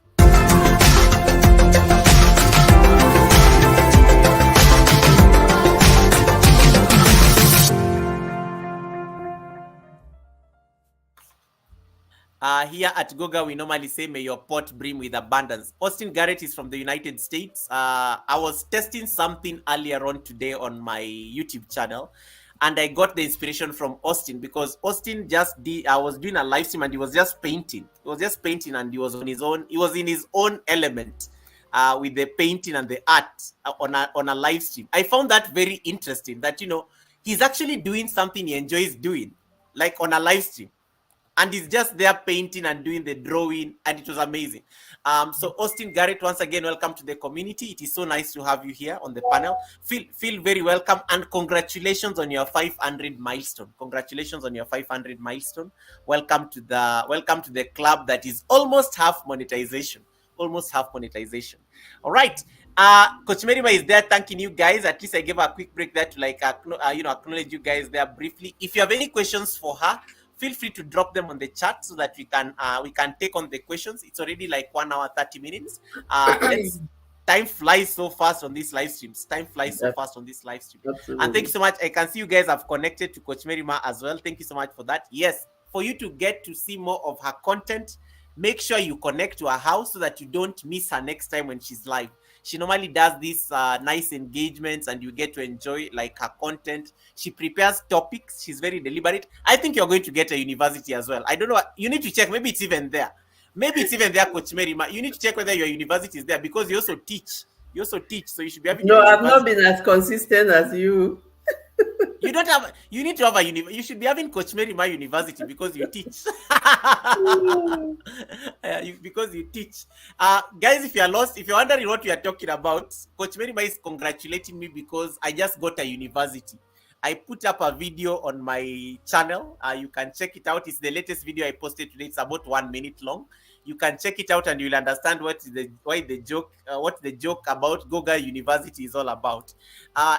Here at Goga, we normally say, may your pot brim with abundance. Austin Garrett is from the United States. I was testing something earlier on today on my YouTube channel, and I got the inspiration from Austin because Austin I was doing a live stream and he was just painting. He was just painting and he was on his own. He was in his own element with the painting and the art on a live stream. I found that very interesting that, you know, he's actually doing something he enjoys doing, like on a live stream. And he's just there painting and doing the drawing, and it was amazing. So Austin Garrett, once again, welcome to the community. It is so nice to have you here on the panel. Feel very welcome, and congratulations on your 500 milestone. Congratulations on your 500 milestone. Welcome to the club that is almost half monetization. Almost half monetization. All right. Coach Merima is there thanking you guys. At least I gave her a quick break there to like acknowledge you guys there briefly. If you have any questions for her, feel free to drop them on the chat so that we can take on the questions. It's already like 1 hour 30 minutes. Time flies so fast on these live streams. Time flies so fast on this live stream. Absolutely. And thank you so much. I can see you guys have connected to Coach Merima as well. Thank you so much for that. Yes, for you to get to see more of her content, make sure you connect to her house so that you don't miss her next time when she's live. She normally does these nice engagements and you get to enjoy like her content. She prepares topics. She's very deliberate. I think you're going to get a university as well. I don't know. You need to check. Maybe it's even there. Coach Merima. You need to check whether your university is there because you also teach. So you should be having. No, I've not been as consistent as you. You don't have. You need to have a you should be having Coach Merima University because you teach. Because you teach. Guys, if you are lost, if you're wondering what we are talking about, Coach Merima is congratulating me because I just got a university. I put up a video on my channel. You can check it out. It's the latest video I posted today. It's about 1 minute long. You can check it out and you'll understand what the joke about Goga University is all about.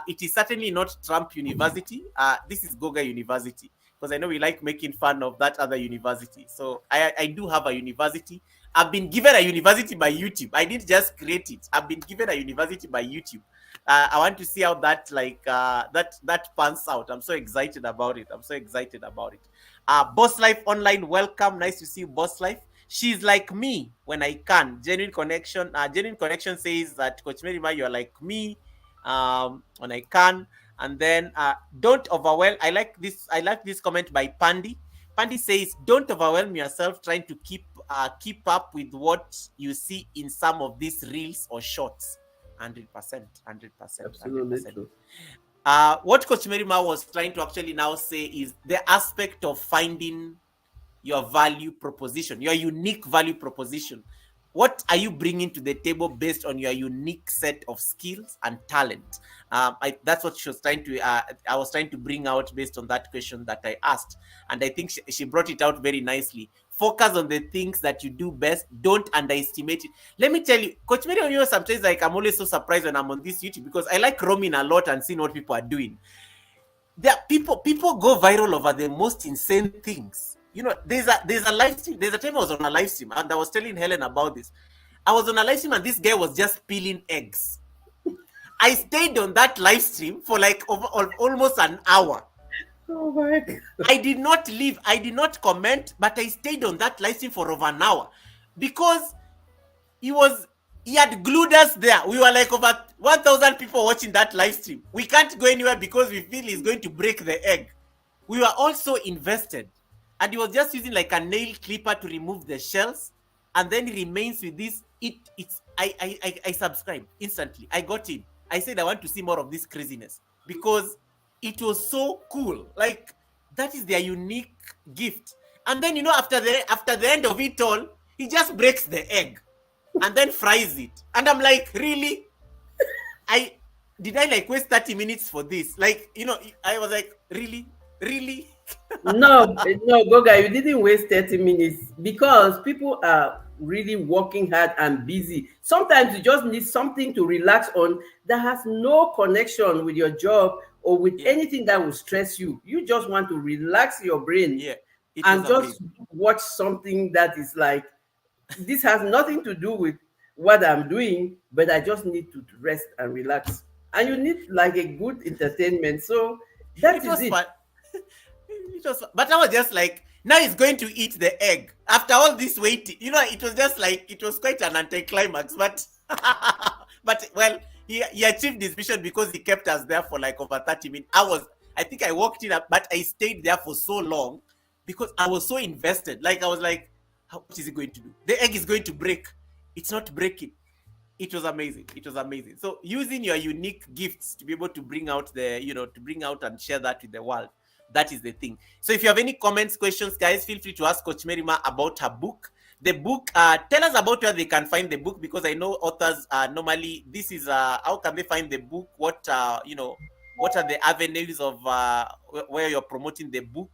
It is certainly not Trump University. This is Goga University because I know we like making fun of that other university. So I do have a university. I've been given a university by YouTube. I didn't just create it. I've been given a university by YouTube. I want to see how that that pans out. I'm so excited about it. Boss Life Online, welcome. Nice to see you, Boss Life. She's like me when I can. Genuine Connection says that Coach Merima, you're like me when I can. And then don't overwhelm. I like this comment by Pandy. Pandy says, don't overwhelm yourself trying to keep up with what you see in some of these reels or shorts. 100%. Absolutely true. What Coach Merima was trying to actually now say is the aspect of finding your value proposition, your unique value proposition. What are you bringing to the table based on your unique set of skills and talent? That's what she was trying to. I was trying to bring out based on that question that I asked, and I think she brought it out very nicely. Focus on the things that you do best. Don't underestimate it. Let me tell you, Coach Mary, you know, sometimes like I'm always so surprised when I'm on this YouTube because I like roaming a lot and seeing what people are doing. There are people go viral over the most insane things. You know, there's a live stream. There's a time I was on a live stream and I was telling Helen about this. I was on a live stream and this guy was just peeling eggs. I stayed on that live stream for like almost an hour. Oh my God. I did not leave. I did not comment, but I stayed on that live stream for over an hour. because he was he had glued us there. We were like over 1,000 people watching that live stream. We can't go anywhere because we feel he's going to break the egg. We were also invested, and he was just using like a nail clipper to remove the shells, and then he remains with this. I subscribed instantly. I got in. I said I want to see more of this craziness because it was so cool. Like, that is their unique gift. And then, after the end of it all, he just breaks the egg and then fries it. And I'm like, really? I like waste 30 minutes for this? Like, I was like, really? No, no, Goga, you didn't waste 30 minutes because people are really working hard and busy. Sometimes you just need something to relax on that has no connection with your job or with anything that will stress you. You just want to relax your brain and just watch something that is like, this has nothing to do with what I'm doing, but I just need to rest and relax. And you need like a good entertainment. So that is it. Fun. But I was just like, now he's going to eat the egg after all this waiting. It was just like, it was quite an anticlimax, but well, he achieved his mission because he kept us there for like over 30 minutes. I think I walked in, but I stayed there for so long because I was so invested. Like, I was like, what is he going to do? The egg is going to break. It's not breaking. It was amazing. So using your unique gifts to be able to bring out and share that with the world. That is the thing. So if you have any comments, questions, guys, feel free to ask Coach Merima about her book. The book, tell us about where they can find the book, because I know authors normally, this is how can they find the book? What are the avenues of where you're promoting the book?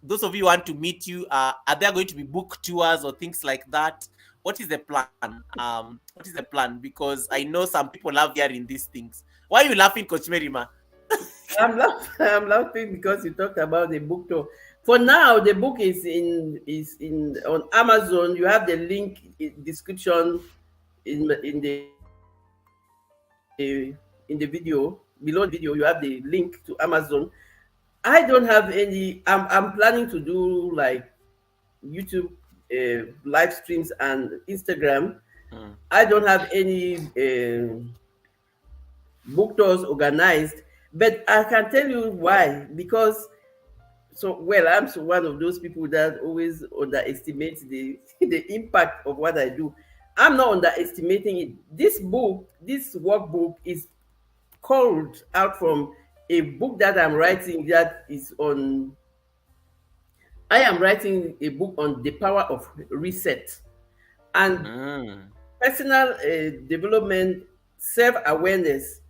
Those of you who want to meet you, are there going to be book tours or things like that? What is the plan? Because I know some people love hearing these things. Why are you laughing, Coach Merima? I'm laughing because you talked about the book tour. For now, the book is in on Amazon. You have the link in description in the video, below the video. You have the link to Amazon. I don't have any. I'm planning to do like YouTube live streams and Instagram. I don't have any book tours organized, but I can tell you why. Because I'm one of those people that always underestimate the impact of what I do. I'm not underestimating it. This workbook is called out from a book that I'm writing that is on. I am writing a book on the power of reset and personal development, self-awareness,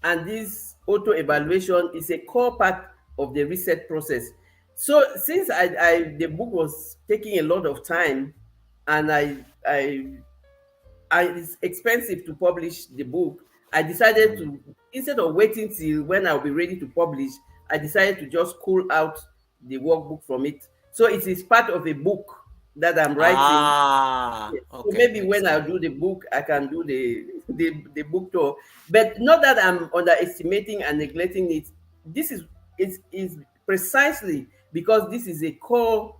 and this auto-evaluation is a core part of the reset process. So since the book was taking a lot of time, and it's expensive to publish the book, I decided to, instead of waiting till when I'll be ready to publish, I decided to just pull out the workbook from it. So it is part of a book that I'm writing. So maybe when I do the book, I can do the book tour. But not that I'm underestimating and neglecting it. This is precisely because this is a core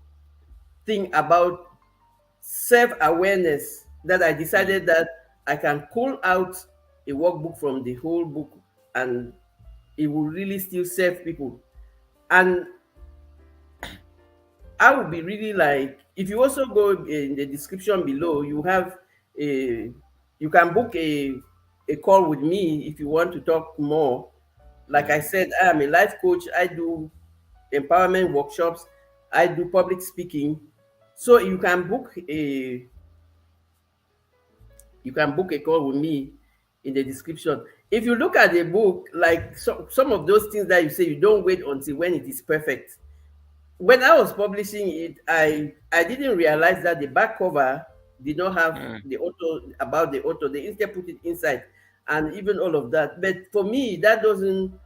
thing about self-awareness that I decided that I can pull out a workbook from the whole book and it will really still serve people. And I would be really like, if you also go in the description below, you can book a call with me if you want to talk more. Like I said, I am a life coach. I do empowerment workshops. I do public speaking. So you can book a call with me in the description. If you look at the book, like some of those things that you say, you don't wait until when it is perfect. When I was publishing it, I didn't realize that the back cover did not have the author, about the author. They instead put it inside, and even all of that. But for me, that doesn't.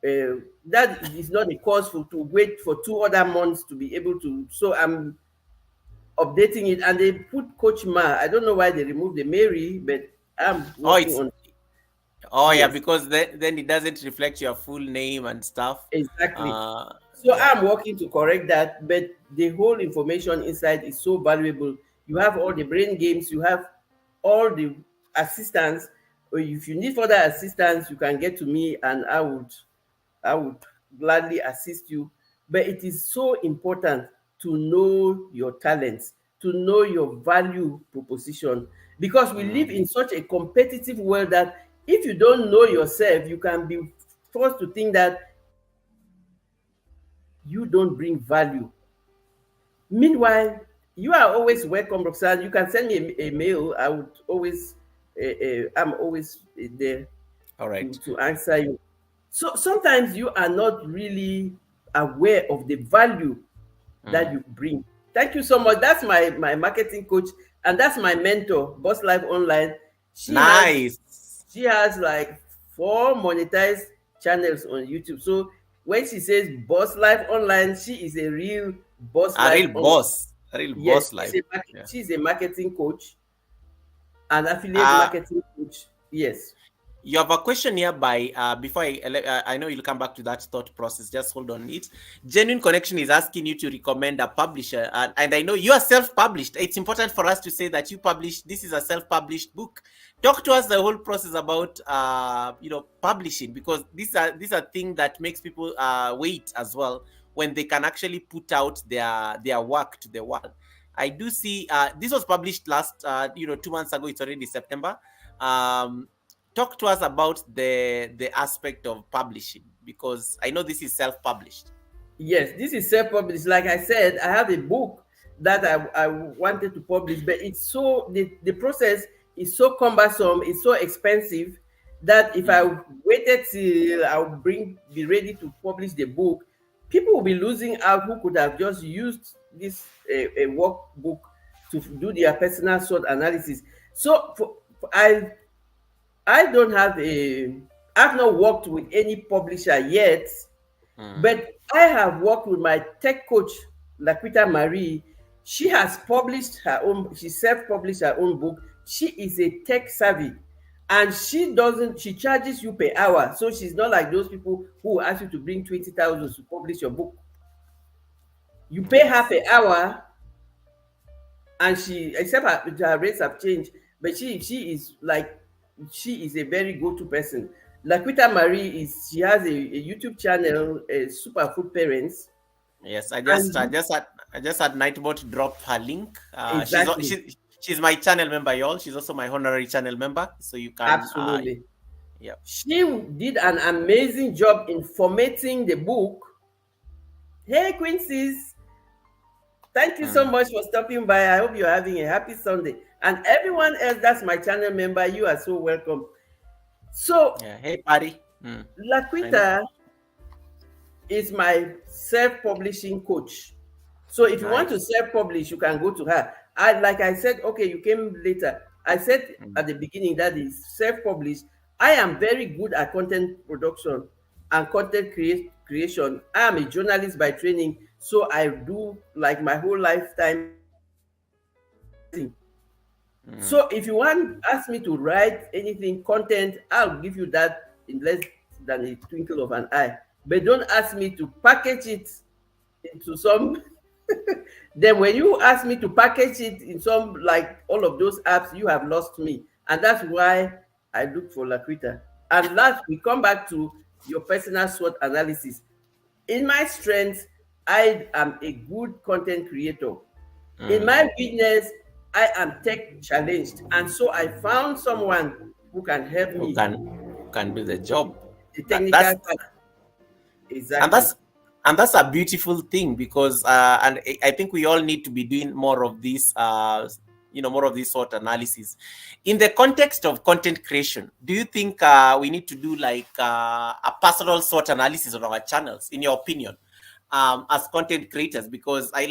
That is not a cause to wait for 2 other months to be able to. So I'm updating it, and they put Coach Ma. I don't know why they removed the Mary, but I'm working on. Yeah, because then it doesn't reflect your full name and stuff. Exactly. So I'm working to correct that, but the whole information inside is so valuable. you have all the brain games, you have all the assistance. Or if you need further assistance, you can get to me, and I would gladly assist you. But it is so important to know your talents, to know your value proposition, because we live in such a competitive world that if you don't know yourself, you can be forced to think that you don't bring value. Meanwhile, you are always welcome, Roxanne. You can send me a mail. I would always, I'm always there All to, right. to answer you. So sometimes you are not really aware of the value that you bring. Thank you so much. That's my marketing coach, and that's my mentor, Boss Life Online. She has Nice. she has like 4 monetized channels on YouTube. So when she says Boss Life Online, she is a real Boss A Life real Online. boss. A real Yes, boss life. Yeah. she's a marketing coach, an affiliate Uh, marketing coach. Yes. you have a question here by before I know you'll come back to that thought process. Just hold on it. Genuine Connection is asking you to recommend a publisher, and I know you are self-published. It's important for us to say that you published. This is a self-published book. Talk to us the whole process about publishing, because these are things that makes people wait as well when they can actually put out their work to the world. I do see this was published last 2 months ago. It's already September. Talk to us about the aspect of publishing, because I know this is self-published. Yes, this is self-published. Like I said, I have a book that I wanted to publish, but it's so the process is so cumbersome, it's so expensive that if I waited till I'll be ready to publish the book, people will be losing out who could have just used this a workbook to do their personal SWOT analysis. So I don't have I've not worked with any publisher yet, but I have worked with my tech coach, Laquita Marie. She has published her own, she self-published her own book. She is a tech savvy, and she charges you per hour. So she's not like those people who ask you to bring 20,000 to publish your book. You pay her per hour, and she, except her rates have changed, but she is a very go-to person. Laquita Marie she has a YouTube channel, Superfood Parents. Yes, I just I And just had I just had Nightbot drop her link. exactly, She's my channel member, y'all. She's also my honorary channel member, so you can absolutely. yeah. She did an amazing job in formatting the book. Hey, Quincy's, thank you so much for stopping by. I hope you're having a happy Sunday. And everyone else that's my channel member, you are so welcome. So, Yeah. Hey, Patty. I know. Laquita is my self-publishing coach. So if you want to Nice. self-publish, you can go to her. Like I said, okay, you came later. I said at the beginning that is self-published. I am very good at content production and content creation. I am a journalist by training, so I do like my whole lifetime writing. So if you want ask me to write anything content, I'll give you that in less than a twinkle of an eye. But don't ask me to package it into some. Then when you ask me to package it in some, like all of those apps, you have lost me, and that's why I look for Laquita. And last, we come back to your personal SWOT analysis. In my strengths, I am a good content creator. In my weakness, I am tech challenged, and so I found someone who can help Who me. can do the job. The That, technical that's part. and Exactly. that's a beautiful thing, because and I think we all need to be doing more of this more of this sort of analysis in the context of content creation. Do you think we need to do like a personal sort analysis on our channels, in your opinion, as content creators? Because I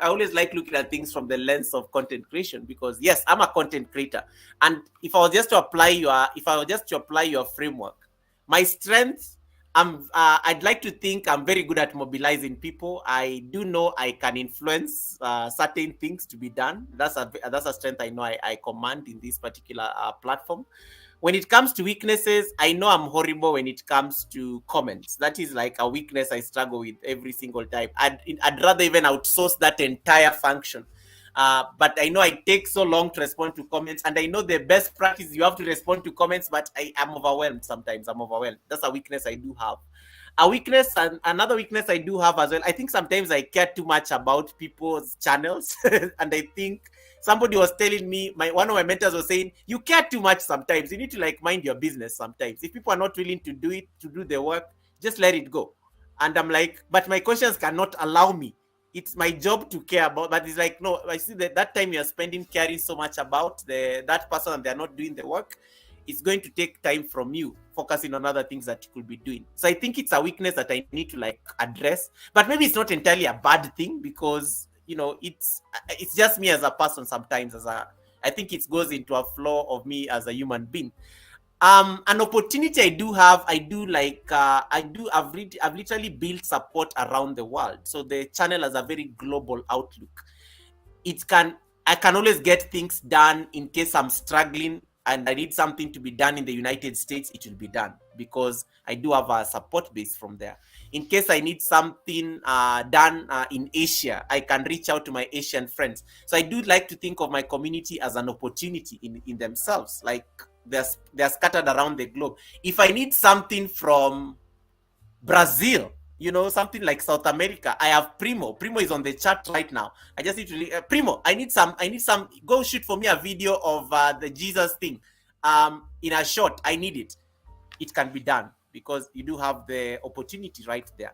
always like looking at things from the lens of content creation, because yes, I'm a content creator, and if I was just to apply your framework, my strength, I'd like to think I'm very good at mobilizing people. I do know I can influence certain things to be done. That's a strength I know I command in this particular platform. When it comes to weaknesses, I know I'm horrible when it comes to comments. That is like a weakness I struggle with every single time. I'd rather even outsource that entire function But I know I take so long to respond to comments, and I know the best practice you have to respond to comments, but I am overwhelmed sometimes. I'm overwhelmed. That's a weakness I do have. A weakness, and another weakness I do have as well. I think sometimes I care too much about people's channels, and I think somebody was telling me, my one of my mentors was saying, you care too much sometimes. You need to like mind your business sometimes. If people are not willing to do it, to do the work, just let it go. And I'm like, but my conscience cannot allow me. It's my job to care about, but it's like, no, I see that time you're spending caring so much about that person and they're not doing the work, it's going to take time from you focusing on other things that you could be doing. So I think it's a weakness that I need to like address, but maybe it's not entirely a bad thing, because it's just me as a person sometimes. I think it goes into a flaw of me as a human being. An opportunity I do have, I've literally built support around the world, so the channel has a very global outlook. it can I can always get things done in case I'm struggling and I need something to be done in the United States. It will be done because I do have a support base from there. In case I need something done in Asia, I can reach out to my Asian friends. So I do like to think of my community as an opportunity in themselves. Like they're scattered around the globe. If I need something from Brazil, something like South America, I have Primo. Primo is on the chat right now. I just need to Primo. I need some. Go shoot for me a video of the Jesus thing. In a short, I need it. It can be done because you do have the opportunity right there.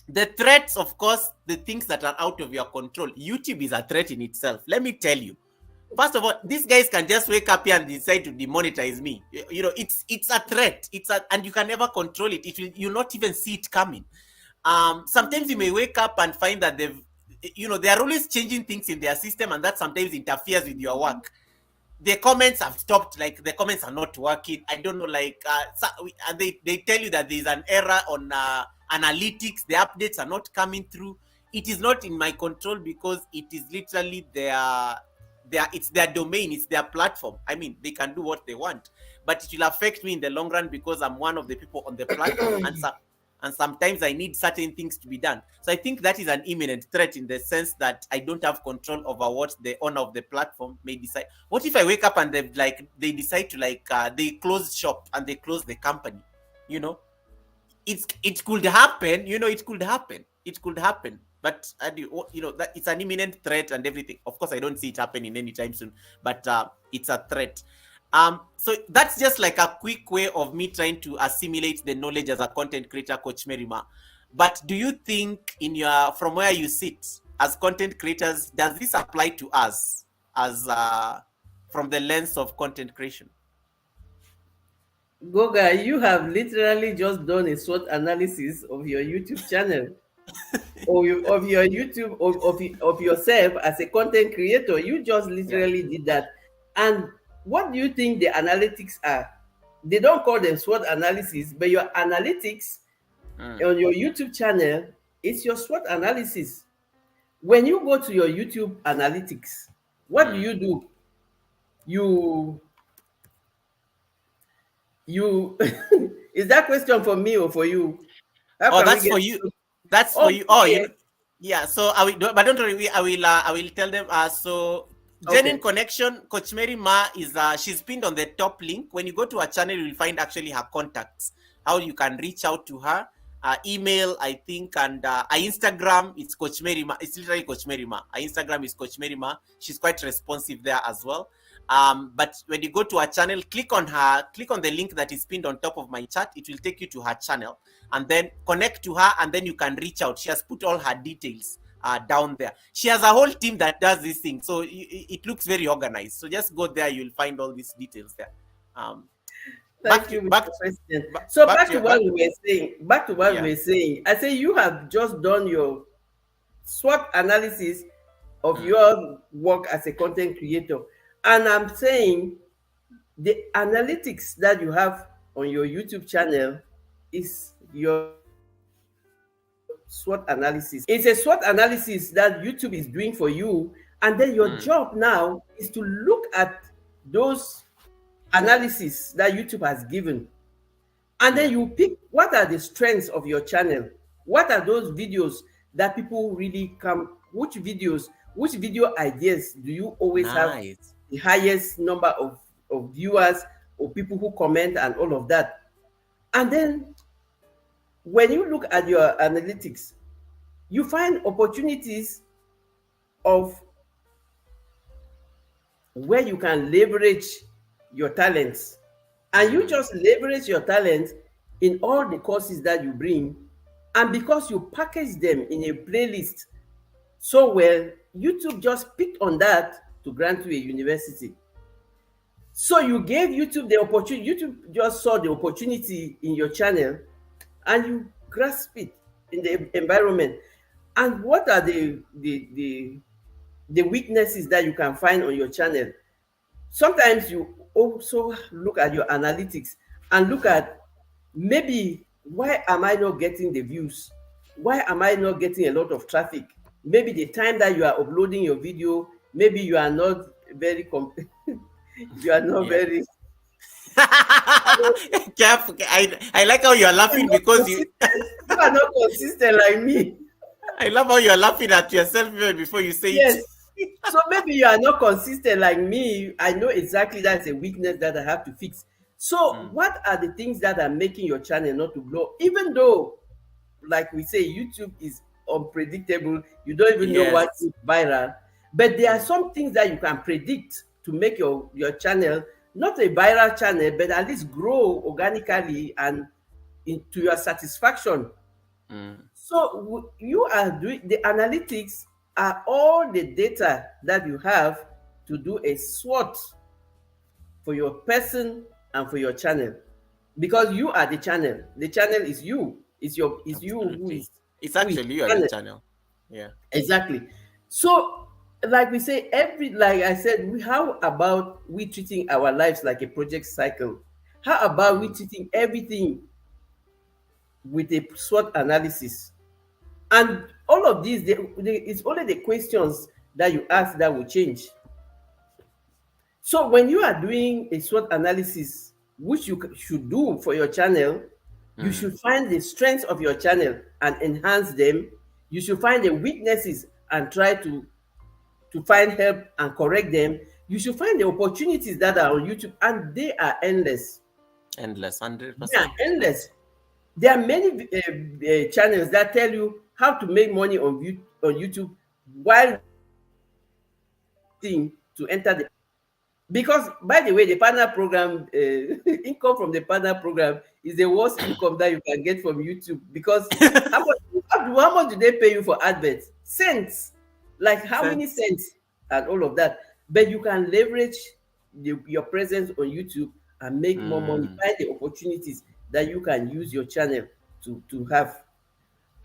The threats, of course, the things that are out of your control. YouTube is a threat in itself. Let me tell you. First of all, these guys can just wake up here and decide to demonetize me. It's a threat. And you can never control it. You'll not even see it coming. Sometimes you may wake up and find that they are always changing things in their system, and that sometimes interferes with your work. The comments have stopped, like the comments are not working. I don't know, and they tell you that there's an error on analytics. The updates are not coming through. It is not in my control because it is literally it's their domain, it's their platform. I mean, they can do what they want, but it will affect me in the long run because I'm one of the people on the platform, and sometimes I need certain things to be done. So I think that is an imminent threat in the sense that I don't have control over what the owner of the platform may decide. What if I wake up and they decide to they close shop and they close the company? It could happen. It could happen. But that it's an imminent threat and everything. Of course, I don't see it happening anytime soon, but it's a threat. So that's just like a quick way of me trying to assimilate the knowledge as a content creator, Coach Merima. But do you think from where you sit as content creators, does this apply to us as from the lens of content creation? Goga, you have literally just done a SWOT analysis of your YouTube channel. of your YouTube of yourself as a content creator. You just literally did that. And what do you think the analytics are? They don't call them SWOT analysis, but your analytics on your YouTube channel is your SWOT analysis. When you go to your YouTube analytics, what do? You is that question for me or for you? That's for you. That's for you. Yeah. So but don't worry. I will tell them. So Genuine Connection, Coach Mary Ma is she's pinned on the top link. When you go to her channel, you will find actually her contacts, how you can reach out to her. Email, I think, and Instagram, it's Coach Mary Ma. It's literally Coach Mary Ma. Her Instagram is Coach Mary Ma. She's quite responsive there as well. But when you go to her channel, click on the link that is pinned on top of my chat. It will take you to her channel, and then connect to her, and then you can reach out. She has put all her details down there. She has a whole team that does this thing, so it looks very organized. So just go there, you'll find all these details there. Back to what we were saying. I say you have just done your SWOT analysis of your work as a content creator. And I'm saying the analytics that you have on your YouTube channel is your SWOT analysis. It's a SWOT analysis that YouTube is doing for you. And then your job now is to look at those analysis that YouTube has given. And then you pick what are the strengths of your channel. What are those videos that people really which videos, which video ideas do you always have Nice. the highest number of viewers or people who comment and all of that. And then when you look at your analytics, you find opportunities of where you can leverage your talents. And you just leverage your talents in all the courses that you bring. And because you package them in a playlist so well, YouTube just picked on that to grant you a university. So you gave YouTube the opportunity, YouTube just saw the opportunity in your channel and you grasp it in the environment. And what are the weaknesses that you can find on your channel? Sometimes you also look at your analytics and look at, maybe, why am I not getting the views? Why am I not getting a lot of traffic? Maybe the time that you are uploading your video, maybe you are not very you are not Yeah. very Careful. I like how you're laughing because you. you are not consistent like me. I love how you're laughing at yourself even before you say Yes. it. So maybe you are not consistent like me. I know exactly that's a weakness that I have to fix. So what are the things that are making your channel not to grow? Even though, like we say, YouTube is unpredictable. You don't even know what Yes. is viral. But there are some things that you can predict to make your channel not a viral channel, but at least grow organically and into your satisfaction. So you are doing the analytics, are all the data that you have to do a SWOT for your person and for your channel, because you are the channel. The channel is you. It's you who Absolutely. is It's who is actually you the as a channel. channel. Yeah. Exactly. So, like we say, like I said, how about we treating our lives like a project cycle? How about we treating everything with a SWOT analysis? And all of these, it's only the questions that you ask that will change. So when you are doing a SWOT analysis, which you should do for your channel, you should find the strengths of your channel and enhance them. You should find the weaknesses and try to find help and correct them. You should find the opportunities that are on YouTube, and they are endless. Endless, They are 100%. endless. There are many channels that tell you how to make money on YouTube while waiting to enter the, because, by the way, the partner program, income from the partner program is the worst income that you can get from YouTube, because how much, how much do they pay you for adverts? Cents, like how many Sense. cents and all of that. But you can leverage your presence on YouTube and make more money, find the opportunities that you can use your channel to have.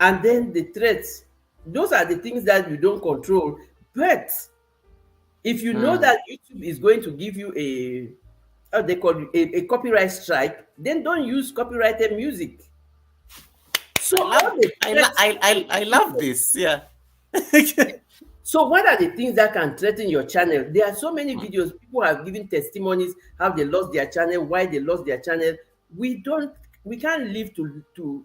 And then the threats, those are the things that you don't control. But if you know that YouTube is going to give you a, how they call it, a copyright strike, then don't use copyrighted music. So all the threats, I love this. Yeah. so what are the things that can threaten your channel? There are so many videos, people have given testimonies how they lost their channel, why they lost their channel. We can't live to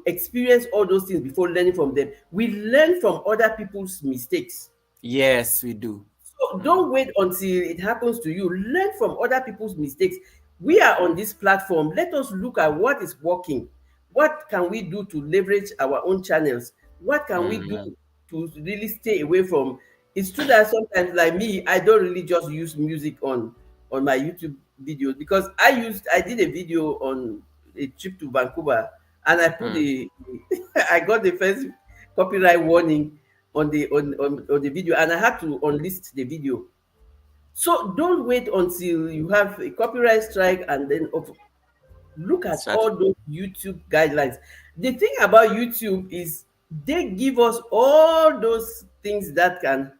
experience all those things before learning from them. We learn from other people's mistakes. Yes, we do. So don't wait until it happens to you. Learn from other people's mistakes. We are on this platform. Let us look at what is working. What can we do to leverage our own channels? What can we do to really stay away from? It's true that sometimes, like me, I don't really just use music on my YouTube videos, because I did a video on a trip to Vancouver, and I put I got the first copyright warning on the video, and I had to unlist the video. So don't wait until you have a copyright strike and then look at Start. all those YouTube guidelines. The thing about YouTube is they give us all those things that can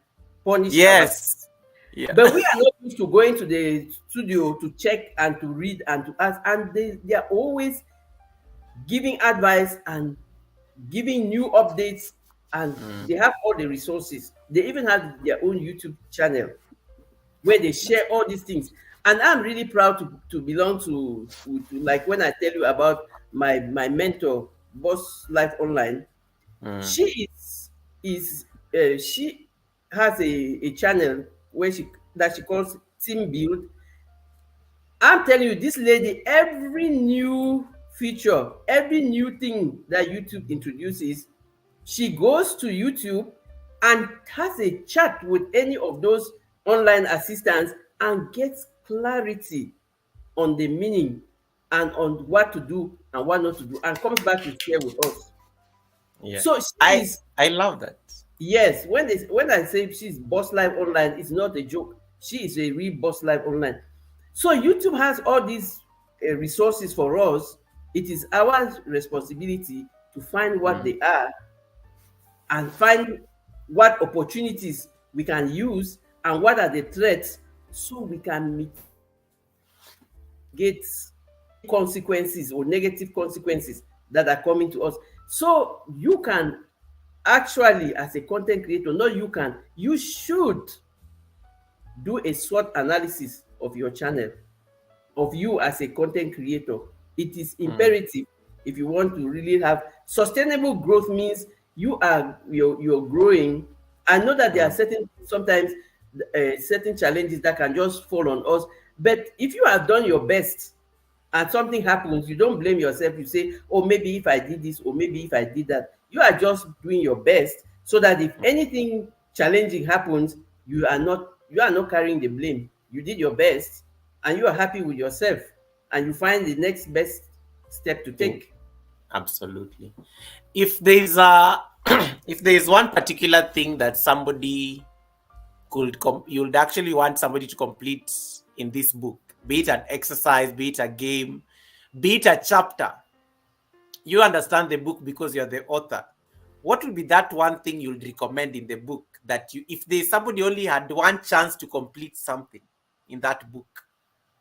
punish our. Yes. Yeah. But we are not used to going to the studio to check and to read and to ask, and they are always giving advice and giving new updates, and they have all the resources. They even have their own YouTube channel where they share all these things. And I'm really proud to belong to, like when I tell you about my mentor, Boss Life Online. She is she has a channel where she calls Team Build. I'm telling you, this lady, every new feature, every new thing that YouTube introduces, she goes to YouTube and has a chat with any of those online assistants and gets clarity on the meaning and on what to do and what not to do, and comes back to share with us. Yeah. So she is, I love that. yes, when I say she's boss life online, it's not a joke. She is a real boss life online. So YouTube has all these resources for us. It is our responsibility to find what Mm, they are and find what opportunities we can use and what are the threats, so we can mitigate consequences or negative consequences that are coming to us. So you can actually, as a content creator, not you can, you should do a SWOT analysis of your channel, of you as a content creator. It is mm, imperative if you want to really have sustainable growth. Means you're growing. I know that there are mm, certain, sometimes certain challenges that can just fall on us, but if you have done your best and something happens, you don't blame yourself. You say, oh, maybe if I did this, or maybe if I did that. You are just doing your best, so that if anything challenging happens, you are not carrying the blame. You did your best and you are happy with yourself, and you find the next best step to thing. take. Absolutely. If there's a if there's one particular thing that somebody you'd actually want somebody to complete in this book, be it an exercise, be it a game, be it a chapter, you understand the book because you're the author. What would be that one thing you'd recommend in the book that if there's somebody only had one chance to complete something in that book,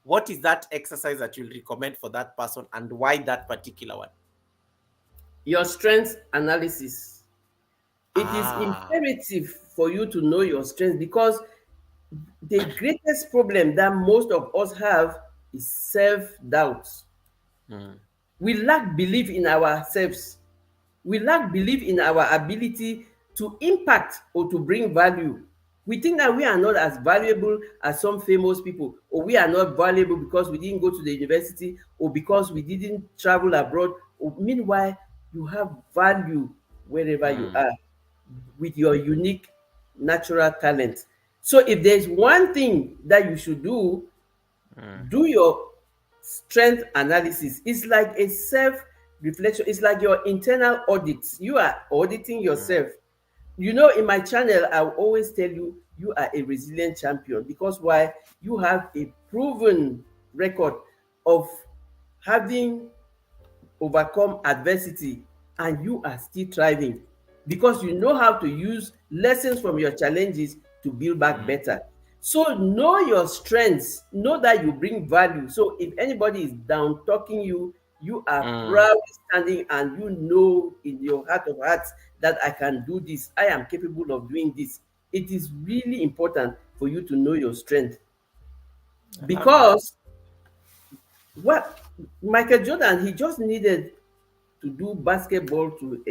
what is that exercise that you'll recommend for that person, and why that particular one? Your strengths analysis. It is Ah. imperative for you to know your strengths, because the greatest problem that most of us have is self-doubt. Mm, We lack belief in ourselves. We lack belief in our ability to impact or to bring value. We think that we are not as valuable as some famous people, or we are not valuable because we didn't go to the university, or because we didn't travel abroad. Or, meanwhile, you have value wherever you mm, are with your unique natural talent. So if there's one thing that you should do, mm, do your strength analysis. It's like a self reflection, it's like your internal audit. You are auditing mm, yourself. You know, in my channel, I will always tell you, you are a resilient champion. Because why? You have a proven record of having overcome adversity, and you are still thriving, because you know how to use lessons from your challenges to build back mm, better. So know your strengths, know that you bring value. So if anybody is down talking you, you are mm. proudly standing, and you know in your heart of hearts that I can do this, I am capable of doing this. It is really important for you to know your strength, I love that. because what Michael Jordan, he just needed to do basketball to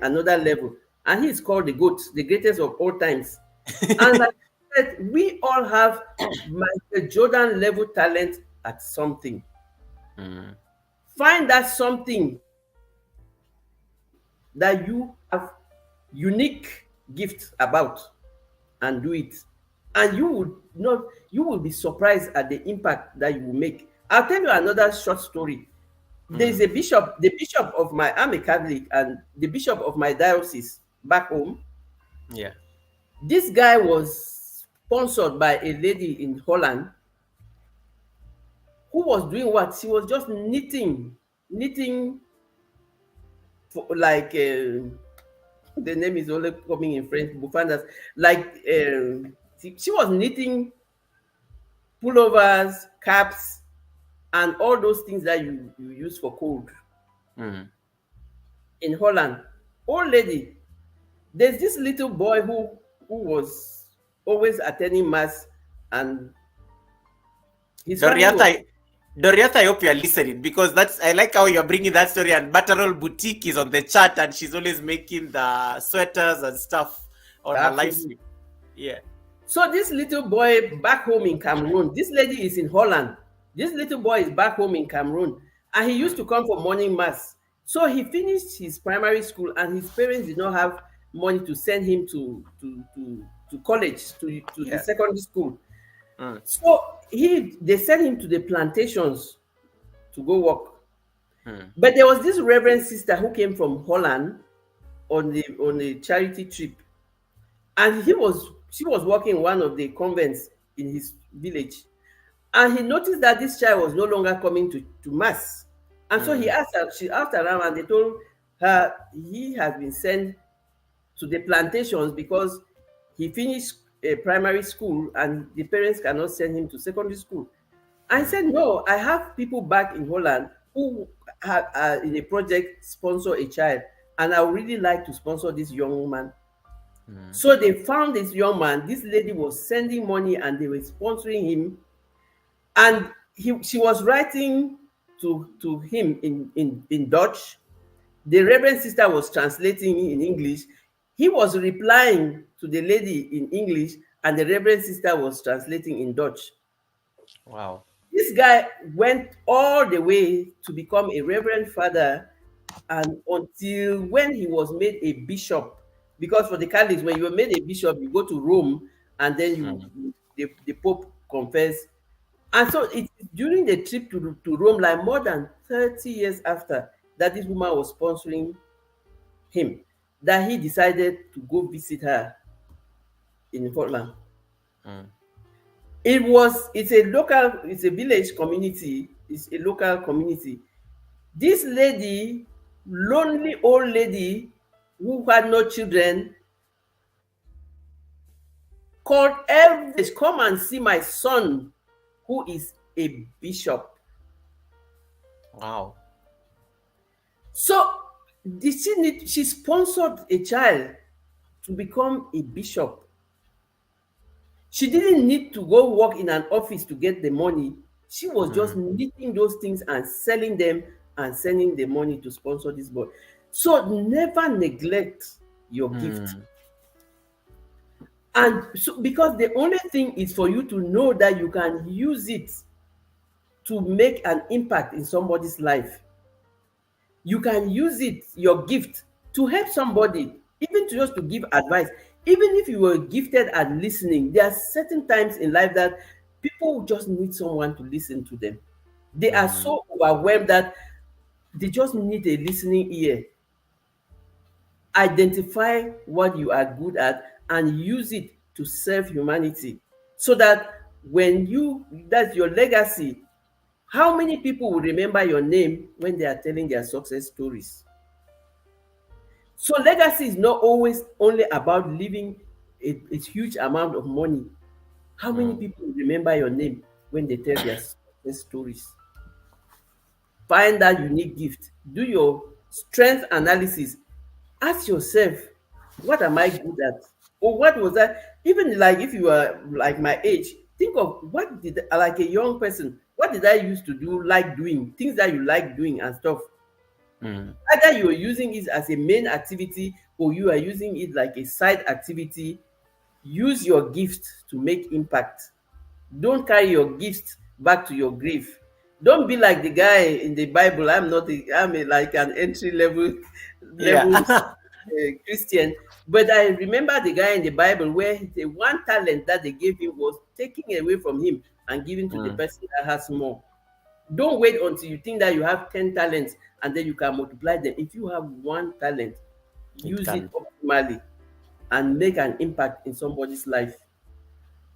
another level, and he's called the GOAT, the greatest of all times. And like I said, we all have Michael Jordan level talent at something. Mm, Find that something that you have unique gift about, and do it. And you will be surprised at the impact that you will make. I'll tell you another short story. There's mm, a bishop, the bishop of my, I'm a Catholic, and the bishop of my diocese back home, yeah. this guy was sponsored by a lady in Holland, who was doing what? She was just knitting for, like, the name is only coming in French, bufandas, like, she was knitting pullovers, caps, and all those things that you use for cold Mm. in Holland. Old lady. There's this little boy who was always attending mass, and his family Doriata, was, Doriata, I hope you're listening, because I like how you're bringing that story. And Butterroll Boutique is on the chat, and she's always making the sweaters and stuff. on a live Absolutely. stream. Yeah. So this little boy back home in Cameroon, this lady is in Holland. This little boy is back home in Cameroon, and he used Mm. to come for morning mass. So he finished his primary school, and his parents did not have money to send him to college, to the Yeah. secondary school. Mm. So they sent him to the plantations to go work. Mm. But there was this reverend sister who came from Holland on a charity trip, and she was working in one of the convents in his village, and he noticed that this child was no longer coming to mass. And so Mm. she asked around, and they told her he has been sent to the plantations because he finished a primary school and the parents cannot send him to secondary school. I Mm. said, no, I have people back in Holland who have in a project sponsor a child, and I would really like to sponsor this young woman. Mm. So they found this young man. This lady was sending money and they were sponsoring him. And she was writing to him in Dutch. The Reverend Sister was translating in English. He was replying to the lady in English, and the Reverend Sister was translating in Dutch. Wow. This guy went all the way to become a Reverend Father, and until when he was made a bishop. Because for the Catholics, when you were made a bishop, you go to Rome, and then Mm. the Pope confess. And so it's during the trip to Rome, like more than 30 years after that this woman was sponsoring him, that he decided to go visit her in Portland. Mm. It's a village community, it's a local community. This lady, lonely old lady who had no children, called every come and see my son who is a bishop. Wow. So she sponsored a child to become a bishop. She didn't need to go work in an office to get the money. She was just Mm. knitting those things and selling them and sending the money to sponsor this boy. So never neglect your gift. Mm. And so, because the only thing is for you to know that you can use it to make an impact in somebody's life. You can use it, your gift, to help somebody, even to just to give advice. Even if you were gifted at listening, there are certain times in life that people just need someone to listen to them. They are Mm. so overwhelmed that they just need a listening ear. Identify what you are good at and use it to serve humanity, so that that's your legacy. How many people will remember your name when they are telling their success stories? So legacy is not always only about leaving a huge amount of money. How many Mm. people remember your name when they tell their success stories? Find that unique gift. Do your strength analysis. Ask yourself, what am I good at? Or what was that? Even like if you are like my age, think of like a young person, what did I used to do, like doing, things that you like doing and stuff. Mm. Either you are using it as a main activity or you are using it like a side activity. Use your gift to make impact. Don't carry your gift back to your grave. Don't be like the guy in the Bible. Like an entry level Yeah. Christian. But I remember the guy in the Bible where the one talent that they gave him was taken away from him and given to the Mm. person that has more. Don't wait until you think that you have 10 talents and then you can multiply them. If you have one talent, It use it can. optimally and make an impact in somebody's life.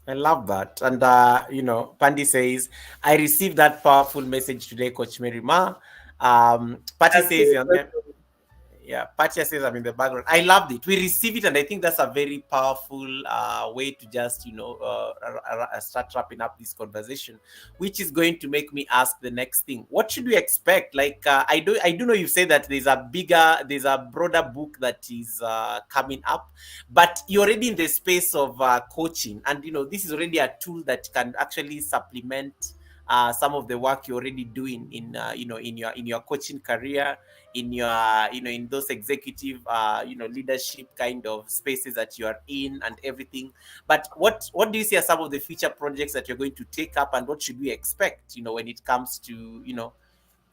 I love that. And, Pandi says, I received that powerful message today, Coach Mary Ma. Patty Asking says, a question. yeah, Patia says I'm in the background. I loved it. We receive it, and I think that's a very powerful way to just, start wrapping up this conversation, which is going to make me ask the next thing. What should we expect? Like, I do know you say that there's a broader book that is coming up, but you're already in the space of coaching, and this is already a tool that can actually supplement some of the work you're already doing in in your coaching career, in your in those executive leadership kind of spaces that you are in and everything. But what do you see as some of the future projects that you're going to take up, and what should we expect when it comes to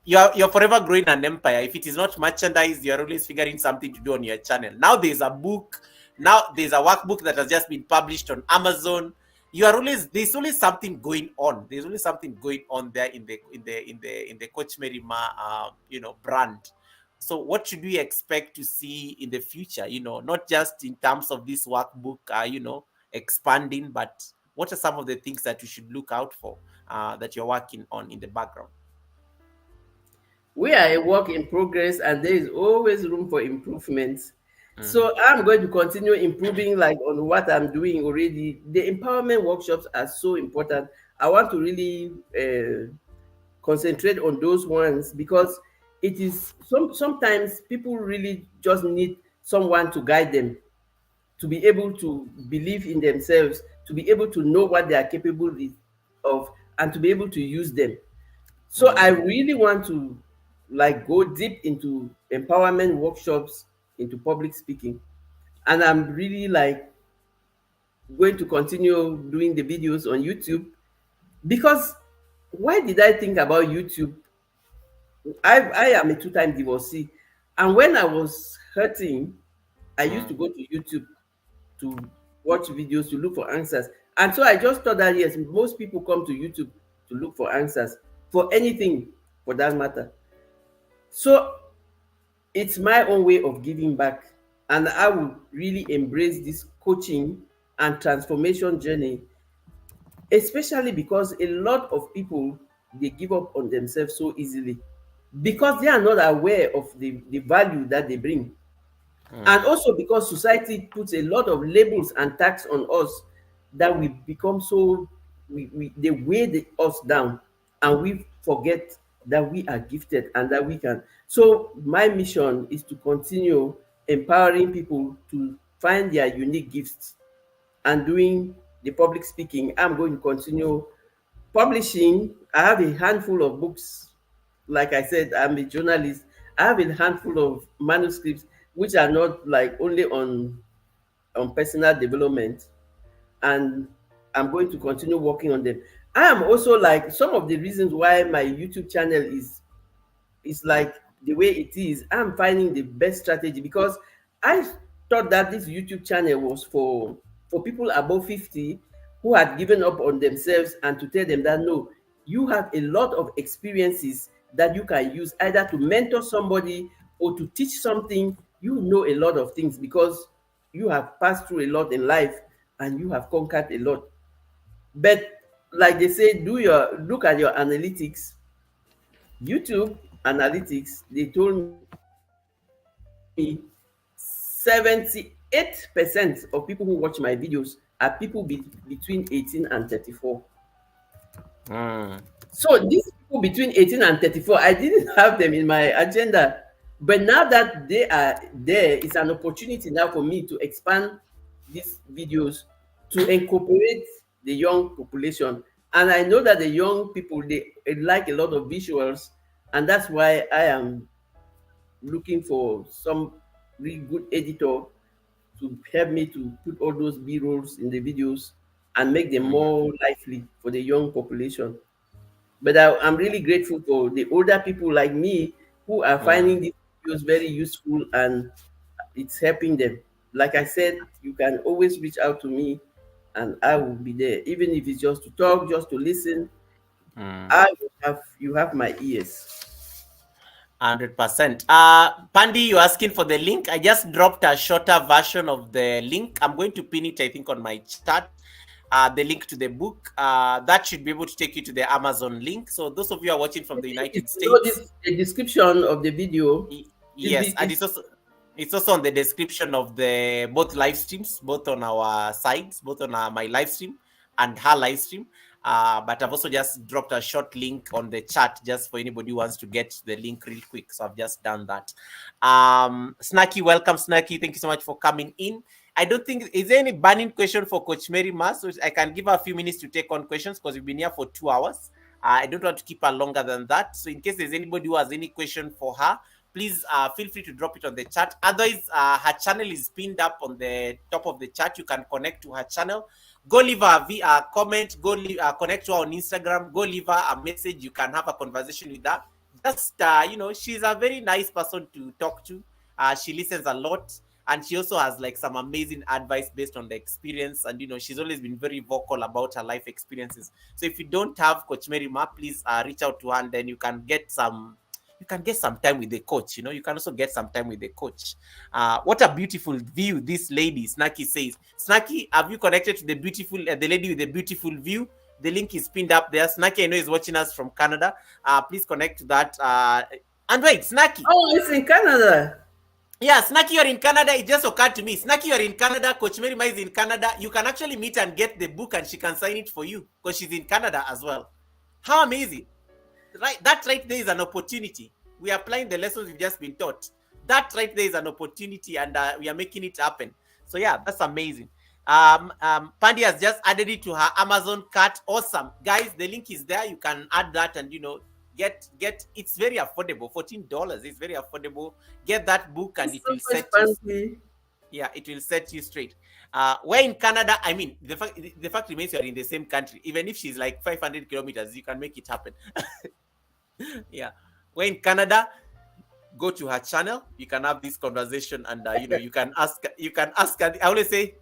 you're forever growing an empire. If it is not merchandise, you're always figuring something to do on your channel. Now there's a book, now there's a workbook that has just been published on Amazon. There's always something going on. There's always something going on there in the Coach Merima brand. So what should we expect to see in the future? Not just in terms of this workbook expanding, but what are some of the things that you should look out for that you're working on in the background? We are a work in progress, and there is always room for improvement. So I'm going to continue improving, like on what I'm doing already. The empowerment workshops are so important. I want to really concentrate on those ones, because it is sometimes people really just need someone to guide them, to be able to believe in themselves, to be able to know what they are capable of, and to be able to use them. So I really want to like go deep into empowerment workshops, into public speaking. And I'm really like going to continue doing the videos on YouTube, because why did I think about YouTube? I am a two-time divorcee. And when I was hurting, I used to go to YouTube to watch videos, to look for answers. And so I just thought that yes, most people come to YouTube to look for answers for anything for that matter. So it's my own way of giving back. And I will really embrace this coaching and transformation journey, especially because a lot of people, they give up on themselves so easily because they are not aware of the value that they bring. And also because society puts a lot of labels and tax on us, that we become so, they weigh us down, and we forget that we are gifted and that we can. So my mission is to continue empowering people to find their unique gifts. And doing the public speaking, I'm going to continue publishing. I have a handful of books. Like I said, I'm a journalist. I have a handful of manuscripts which are not like only on personal development, and I'm going to continue working on them. I am also like, some of the reasons why my YouTube channel is like the way it is, I'm finding the best strategy, because I thought that this YouTube channel was for people above 50 who had given up on themselves, and to tell them that no, you have a lot of experiences that you can use either to mentor somebody or to teach something. You know a lot of things because you have passed through a lot in life and you have conquered a lot. But like they say, look at your analytics. YouTube analytics, they told me 78% of people who watch my videos are people between 18 and 34. So these people between 18 and 34, I didn't have them in my agenda. But now that they are there, it's an opportunity now for me to expand these videos to incorporate the young population. And I know that the young people, they like a lot of visuals. And that's why I am looking for some really good editor to help me to put all those B-rolls in the videos and make them more lively for the young population. But I'm really grateful for the older people like me who are finding these videos very useful, and it's helping them. Like I said, you can always reach out to me and I will be there. Even if it's just to talk, just to listen, you have my ears. 100%. Pandy, you're asking for the link. I just dropped a shorter version of the link. I'm going to pin it, I think, on my chat. The link to the book. That should be able to take you to the Amazon link. So those of you who are watching from the United States, the description of the video. Yes, and it's also on the description of the both live streams, both on our sides, both on my live stream and her live stream. But I've also just dropped a short link on the chat just for anybody who wants to get the link real quick. So I've just done that. Snacky, welcome, Snacky. Thank you so much for coming in. I don't think, is there any burning question for Coach Merima? So I can give her a few minutes to take on questions because we've been here for 2 hours. I don't want to keep her longer than that. So in case there's anybody who has any question for her, please feel free to drop it on the chat. Otherwise, her channel is pinned up on the top of the chat. You can connect to her channel. Go leave her a comment. Go leave, connect to her on Instagram. Go leave her a message. You can have a conversation with her. Just, she's a very nice person to talk to. She listens a lot. And she also has like some amazing advice based on the experience. And, she's always been very vocal about her life experiences. So if you don't have Coach Mary Ma, please reach out to her, and then you can get some time with the coach. You can also get some time with the coach. What a beautiful view this lady Snacky says. Snacky, have you connected to the lady with the beautiful view? The link is pinned up there. Snacky, I know, is watching us from Canada. Please connect to that. And wait, Snacky. Oh, it's in Canada. Yeah, Snacky, you're in Canada. It just occurred to me. Snacky, you're in Canada. Coach Mary Ma is in Canada. You can actually meet and get the book, and she can sign it for you because she's in Canada as well. How amazing! Right, that right there is an opportunity. We are applying the lessons we've just been taught. That right there is an opportunity, and we are making it happen. So yeah, that's amazing. Pandy has just added it to her Amazon cart. Awesome, guys. The link is there. You can add that, and get it's very affordable. $14 is very affordable. Get that book, and it will set you. Yeah, it will set you straight. We're in Canada. I mean, the fact remains you're in the same country. Even if she's like 500 kilometers, you can make it happen. Yeah, we're in Canada. Go to her channel. You can have this conversation, and you can ask. You can ask her. I always say,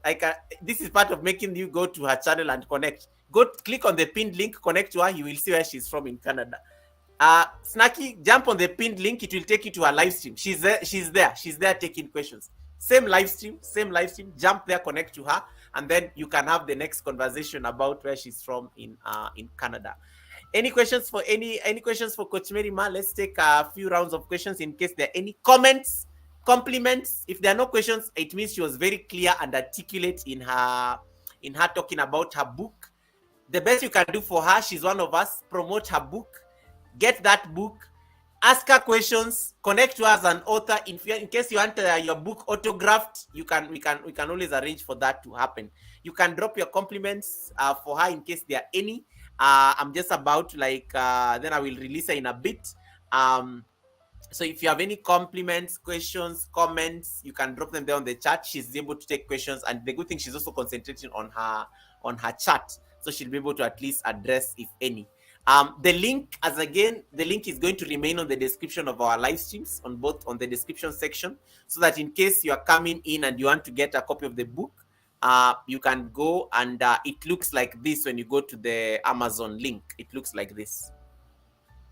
this is part of making you go to her channel and connect. Go click on the pinned link, connect to her. You will see where she's from in Canada. Snacky, jump on the pinned link. It will take you to her live stream. She's there. She's there taking questions. Same live stream. Jump there, connect to her, and then you can have the next conversation about where she's from in Canada. Any questions for Coach Mary Ma? Let's take a few rounds of questions in case there are any comments, compliments. If there are no questions, it means she was very clear and articulate in her talking about her book. The best you can do for her, she's one of us. Promote her book. Get that book, ask her questions, connect to her as an author. In case you want your book autographed, we can always arrange for that to happen. You can drop your compliments for her in case there are any. I'm just about to then I will release her in a bit. So if you have any compliments, questions, comments, you can drop them there on the chat. She's able to take questions, and the good thing, she's also concentrating on her chat, so she'll be able to at least address if any. The link is going to remain on the description of our live streams on the description section, so that in case you are coming in and you want to get a copy of the book, you can go, and it looks like this when you go to the Amazon link. It looks like this.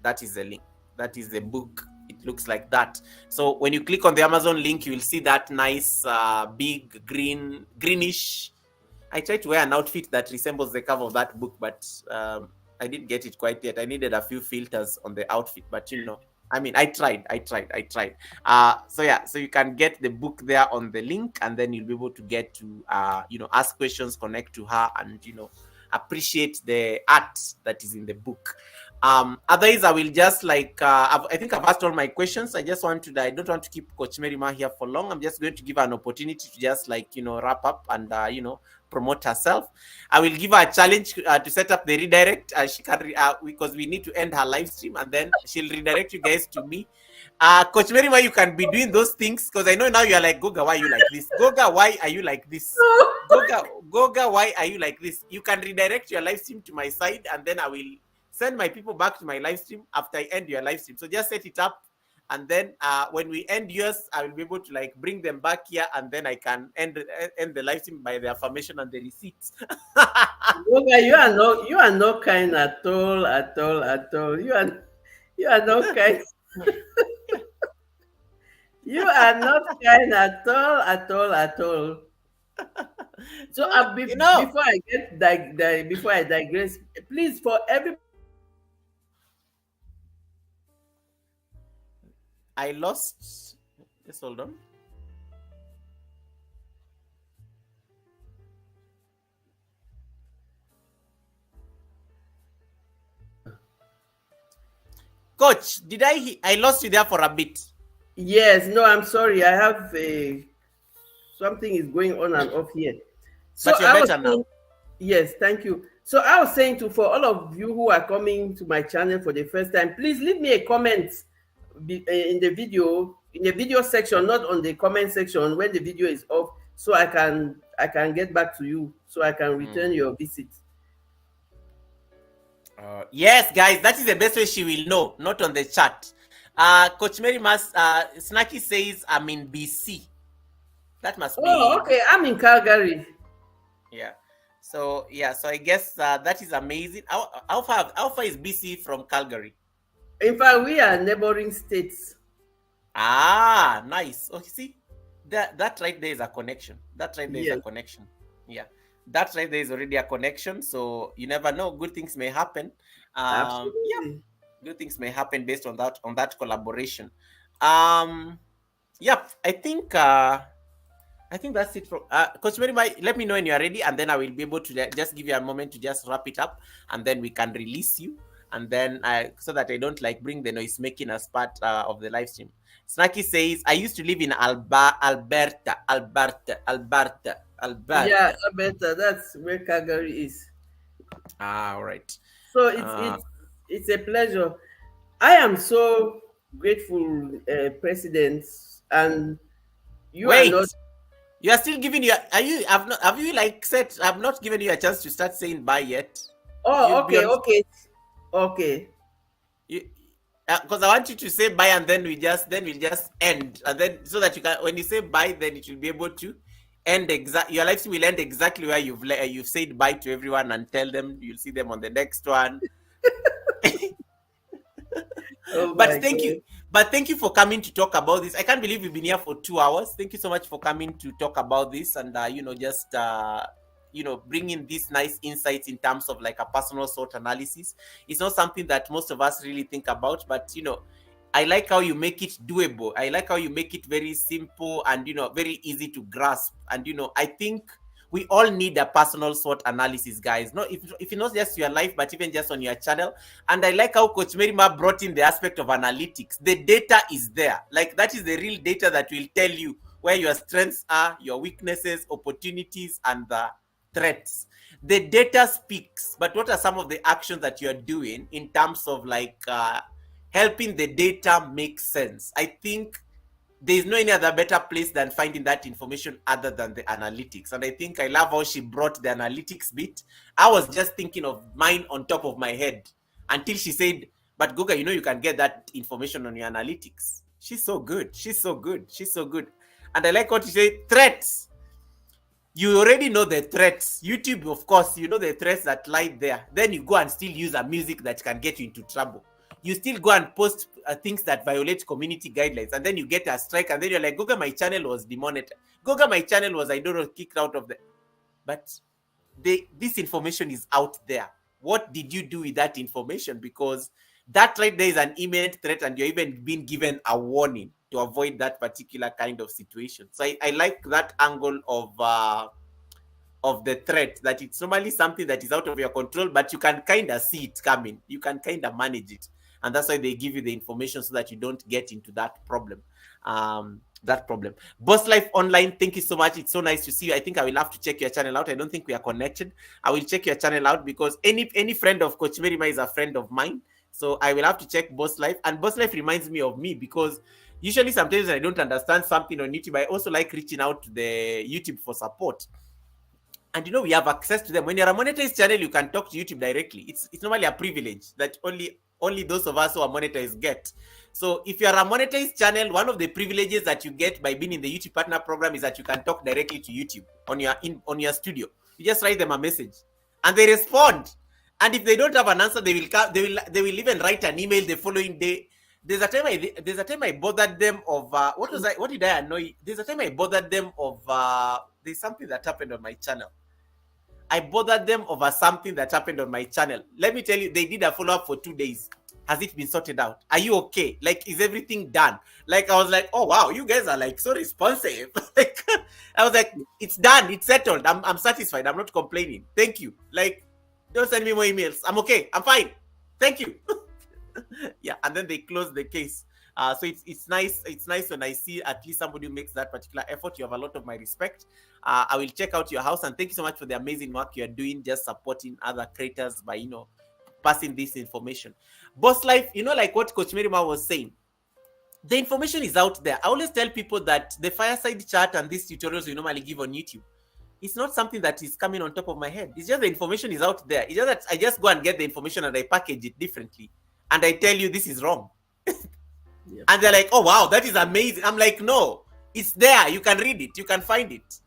That is the link. That is the book. It looks like that. So when you click on the Amazon link, you will see that nice big greenish. I tried to wear an outfit that resembles the cover of that book, but I didn't get it quite yet. I needed a few filters on the outfit, but I tried. So yeah, so you can get the book there on the link, and then you'll be able to get to ask questions, connect to her, and appreciate the art that is in the book. Otherwise, I will just I think I've asked all my questions. I don't want to keep Coach Mary Ma here for long. I'm just going to give her an opportunity to just wrap up and promote herself. I will give her a challenge to set up the redirect. She can because we need to end her live stream, and then she'll redirect you guys to me. Coach Mary Ma, you can be doing those things, because I know now you are like, Goga, why are you like this? Goga, why are you like this? Goga, why are you like this? You can redirect your live stream to my side, and then I will send my people back to my live stream after I end your live stream. So just set it up, and then when we end yours, I will be able to bring them back here, and then I can end the live stream by the affirmation and the receipts. Okay, you are not kind at all. You are not kind. You are not kind at all. So before I digress, please, for every. I lost. Just hold on. Coach, did I lost you there for a bit? Yes, no, I'm sorry. I have something is going on and off here. So but you're better now. Yes, thank you. So I was saying to for all of you who are coming to my channel for the first time, please leave me a comment in the video section, not on the comment section when the video is off, so I can get back to you, so I can return your visit. Yes, guys, that is the best way she will know, not on the chat. Coach Mary Snacky says I'm in BC. That must be. Oh, okay. I'm in Calgary. Yeah. So I guess that is amazing. How far is BC from Calgary? In fact, we are neighboring states. Ah, nice. Oh, see, that right there is a connection. That right there is a connection. Yeah, that right there is already a connection. So you never know. Good things may happen. Absolutely. Yeah, good things may happen based on that collaboration. Yep. I think that's it for Coach Mary. Let me know when you are ready, and then I will be able to just give you a moment to just wrap it up, and then we can release you, and then so that I don't like bring the noise making as part of the live stream. Snacky says, I used to live in Alberta. Yeah, Alberta. That's where Calgary is. All right. So it's a pleasure. I am so grateful, President, and you are not. You are still giving you. Have you like said? I've not given you a chance to start saying bye yet. Oh, okay. Because I want you to say bye, and then we'll just end, and then so that you can, when you say bye, then it will be able to end your life will end exactly where you've said bye to everyone, and tell them you'll see them on the next one. But thank you for coming to talk about this. I can't believe we've been here for 2 hours. Thank you so much for coming to talk about this, and just bringing these nice insights in terms of like a personal SWOT analysis. It's not something that most of us really think about, but I like how you make it doable. I like how you make it very simple and very easy to grasp. And I think we all need a personal SWOT analysis, guys. Not if not just your life, but even just on your channel. And I like how Coach Merima brought in the aspect of analytics. The data is there. Like that is the real data that will tell you where your strengths are, your weaknesses, opportunities, and the threats. The data speaks, but what are some of the actions that you're doing in terms of like helping the data make sense? I think there's no any other better place than finding that information other than the analytics. And I think I love how she brought the analytics bit. I was just thinking of mine on top of my head until she said, but Guga, you can get that information on your analytics. She's so good. And I like what you say, threats. You already know the threats. YouTube, of course, you know the threats that lie there. Then you go and still use a music that can get you into trouble. You still go and post things that violate community guidelines, and then you get a strike, and then you're like, Goga, my channel was demonetized. Goga, my channel was, I don't know, kicked out of the... But this information is out there. What did you do with that information? Because that right there is an imminent threat, and you're even being given a warning to avoid that particular kind of situation. So I like that angle of the threat, that it's normally something that is out of your control, but you can kind of see it coming. You can kind of manage it. And that's why they give you the information so that you don't get into that problem. Boss Life Online, thank you so much. It's so nice to see you. I think I will have to check your channel out. I don't think we are connected. I will check your channel out because any friend of Coach Merima is a friend of mine. So I will have to check Boss Life. And Boss Life reminds me of me because usually sometimes when I don't understand something on YouTube, I also like reaching out to the YouTube for support. And we have access to them. When you're a monetized channel, you can talk to YouTube directly. It's normally a privilege that only those of us who are monetized get. So if you're a monetized channel, one of the privileges that you get by being in the YouTube Partner Program is that you can talk directly to YouTube on your studio. You just write them a message, and they respond. And if they don't have an answer, they will even write an email the following day. There's a time I bothered them of what did I annoy? There's a time I bothered them of there's something that happened on my channel. I bothered them over something that happened on my channel. Let me tell you, they did a follow-up for 2 days. Has it been sorted out? Are you okay? Like, is everything done? Like, I was like, oh, wow, you guys are like so responsive. Like, I was like, it's done. It's settled. I'm satisfied. I'm not complaining. Thank you. Like, don't send me more emails. I'm okay. I'm fine. Thank you. Yeah. And then they closed the case. So it's nice. It's nice when I see at least somebody who makes that particular effort. You have a lot of my respect. I will check out your house, and thank you so much for the amazing work you are doing, just supporting other creators by passing this information. Boss life, like what Coach Merima was saying, the information is out there. I always tell people that the fireside chat and these tutorials we normally give on YouTube, it's not something that is coming on top of my head. It's just the information is out there. It's just that I just go and get the information and I package it differently, and I tell you this is wrong. Yeah. And they're like, oh wow, that is amazing. I'm like, no, it's there. You can read it. You can find it.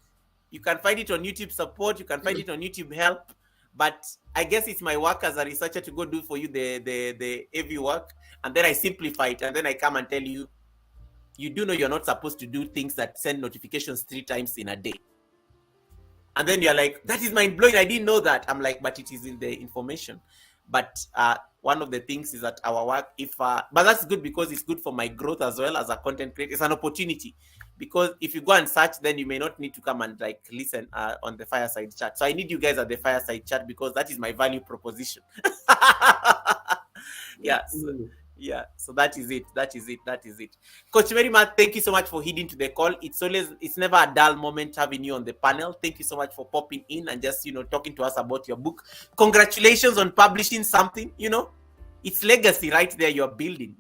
You can find it on YouTube support. You can find it on YouTube help. But I guess it's my work as a researcher to go do for you the heavy work, and then I simplify it, and then I come and tell you, you do know you're not supposed to do things that send notifications 3 times in a day. And then you're like, that is mind blowing. I didn't know that. I'm like, but it is in the information. But one of the things is that our work, but that's good because it's good for my growth as well as a content creator. It's an opportunity, because if you go and search, then you may not need to come and like listen on the fireside chat. So I need you guys at the fireside chat because that is my value proposition. Yes. Yeah, so that is it. Coach Merima, thank you so much for heeding to the call. It's never a dull moment having you on the panel. Thank you so much for popping in and just talking to us about your book. Congratulations on publishing something. It's legacy right there. You're building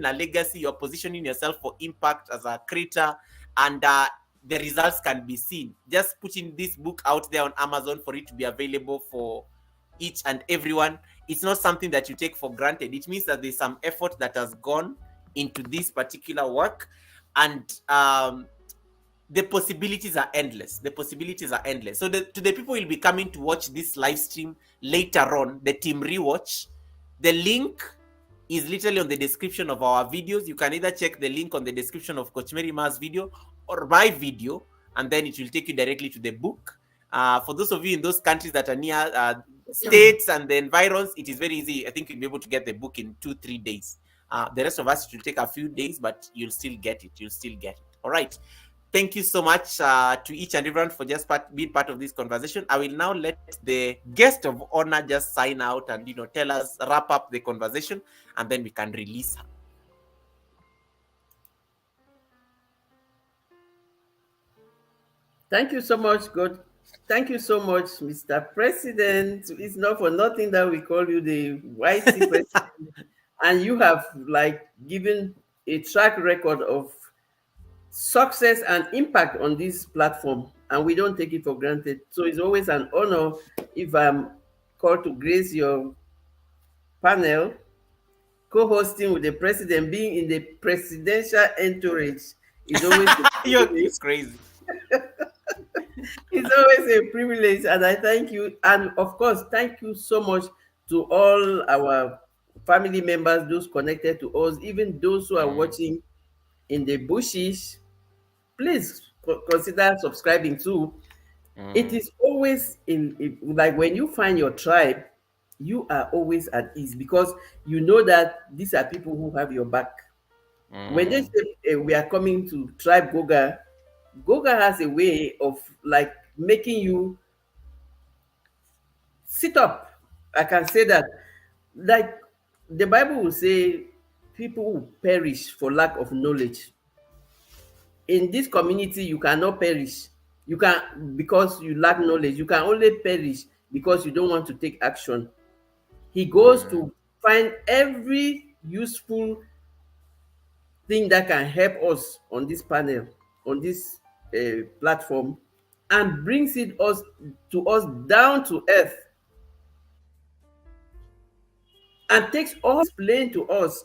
a legacy. You're positioning yourself for impact as a creator, and the results can be seen. Just putting this book out there on Amazon for it to be available for each and everyone, it's not something that you take for granted. It means that there's some effort that has gone into this particular work, and the possibilities are endless. So to the people who will be coming to watch this live stream later on, the team rewatch, the link is literally on the description of our videos. You can either check the link on the description of Coach Merima's video or my video, and then it will take you directly to the book. For those of you in those countries that are near states and the environs, it is very easy. I think you'll be able to get the book in 2-3 days. The rest of us, it will take a few days, but you'll still get it. All right. Thank you so much to each and everyone for just being part of this conversation. I will now let the guest of honor just sign out and tell us, wrap up the conversation, and then we can release her. Thank you so much, God. Thank you so much, Mr. President. It's not for nothing that we call you the YC President. And you have given a track record of success and impact on this platform, and we don't take it for granted. So it's always an honor if I'm called to grace your panel, co-hosting with the president, being in the presidential entourage is always it's crazy. It's always a privilege, and I thank you. And of course, thank you so much to all our family members, those connected to us, even those who are watching in the bushes. Please consider subscribing too. It is always like when you find your tribe, you are always at ease because you know that these are people who have your back. When they say we are coming to Tribe Goga has a way of making you sit up. I can say that. Like the Bible will say, people will perish for lack of knowledge. In this community, you cannot perish. You can because you lack knowledge. You can only perish because you don't want to take action. He goes to find every useful thing that can help us on this panel, on this platform, and brings it to us down to earth, and takes all explain to us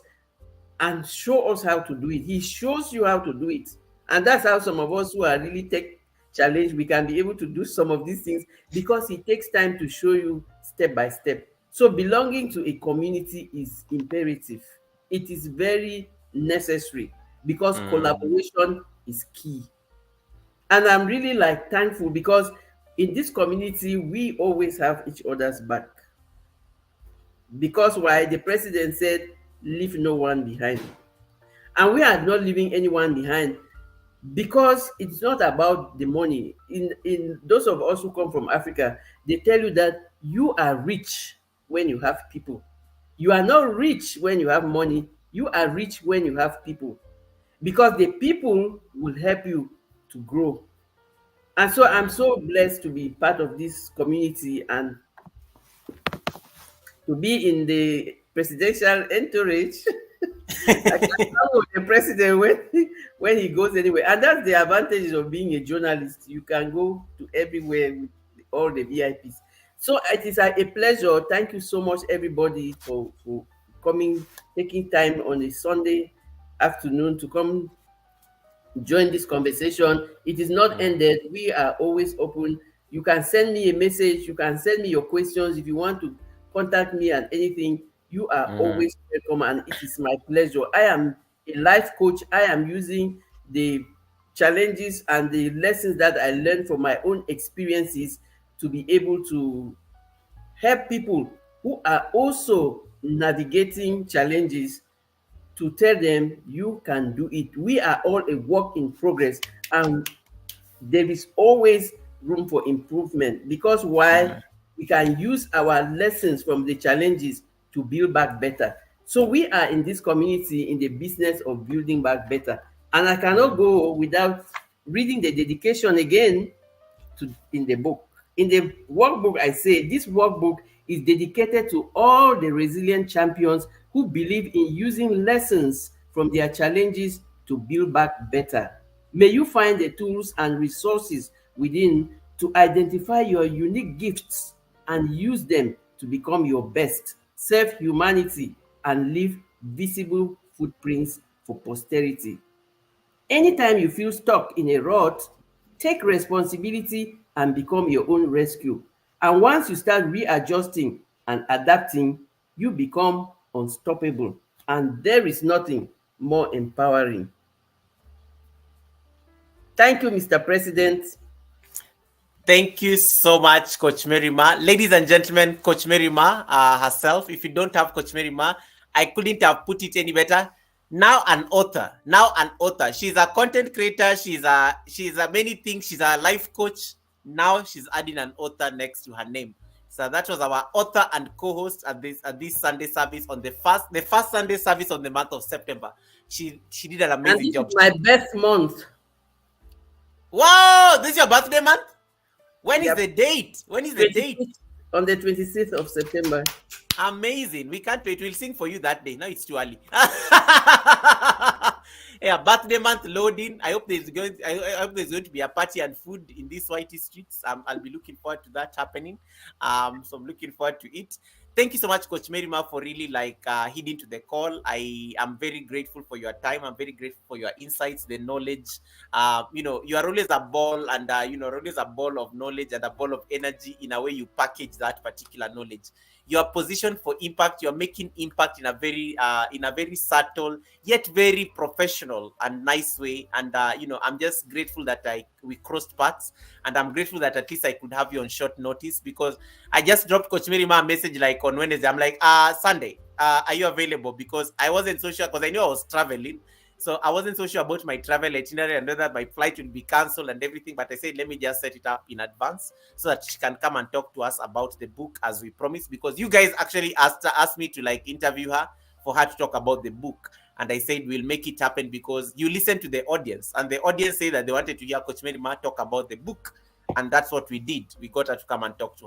and show us how to do it. He shows you how to do it, and that's how some of us who are really tech challenged, we can be able to do some of these things because he takes time to show you step by step. So belonging to a community is imperative. It is very necessary because collaboration is key. And I'm really thankful because in this community, we always have each other's back. Because why? The president said, leave no one behind. And we are not leaving anyone behind because it's not about the money. In those of us who come from Africa, they tell you that you are rich when you have people. You are not rich when you have money. You are rich when you have people, because the people will help you to grow. And so I'm so blessed to be part of this community and to be in the presidential entourage. I can follow the president when he goes anywhere. And that's the advantage of being a journalist. You can go to everywhere with all the VIPs. So it is a pleasure. Thank you so much, everybody, for coming, taking time on a Sunday afternoon to come join this conversation. It is not ended. We are always open. You can send me a message. You can send me your questions. If you want to contact me and anything, you are always welcome. And it is my pleasure. I am a life coach. I am using the challenges and the lessons that I learned from my own experiences to be able to help people who are also navigating challenges, to tell them you can do it. We are all a work in progress, and there is always room for improvement, because why? We can use our lessons from the challenges to build back better. So we are in this community in the business of building back better. And I cannot go without reading the dedication again in the book. In the workbook, I say this workbook is dedicated to all the resilient champions who believe in using lessons from their challenges to build back better. May you find the tools and resources within to identify your unique gifts and use them to become your best, serve humanity, and leave visible footprints for posterity. Anytime you feel stuck in a rut, take responsibility and become your own rescue. And once you start readjusting and adapting, you become unstoppable. And there is nothing more empowering. Thank you, Mr. President. Thank you so much, Coach Merima. Ladies and gentlemen, Coach Merima herself. If you don't have Coach Merima, I couldn't have put it any better. Now an author. She's a content creator. She's a many things. She's a life coach. Now she's adding an author next to her name. So that was our author and co-host at this Sunday service on the first Sunday service of the month of September. She did an amazing job. This is my best month. Wow, this is your birthday month? When is the date? When is the date? On the 26th of September. Amazing. We can't wait. We'll sing for you that day. Now it's too early. Yeah, birthday month loading. I hope there's going to be a party and food in these whitey streets. I'll be looking forward to that happening. So I'm looking forward to it. Thank you so much, Coach Merima, for really heeding to the call. I am very grateful for your time. I'm very grateful for your insights, the knowledge. You are always a ball, and always a ball of knowledge and a ball of energy in a way you package that particular knowledge. You are positioned for impact. You're making impact in a very subtle yet very professional and nice way. And I'm just grateful that we crossed paths, and I'm grateful that at least I could have you on short notice, because I just dropped Coach Merima a message on Wednesday. I'm like, Sunday, are you available? Because I wasn't so sure, because I knew I was traveling. So I wasn't so sure about my travel itinerary and whether my flight will be cancelled and everything. But I said, let me just set it up in advance so that she can come and talk to us about the book as we promised. Because you guys actually asked me to interview her for her to talk about the book. And I said, we'll make it happen, because you listen to the audience. And the audience said that they wanted to hear Coach Merima talk about the book. And that's what we did. We got her to come and talk to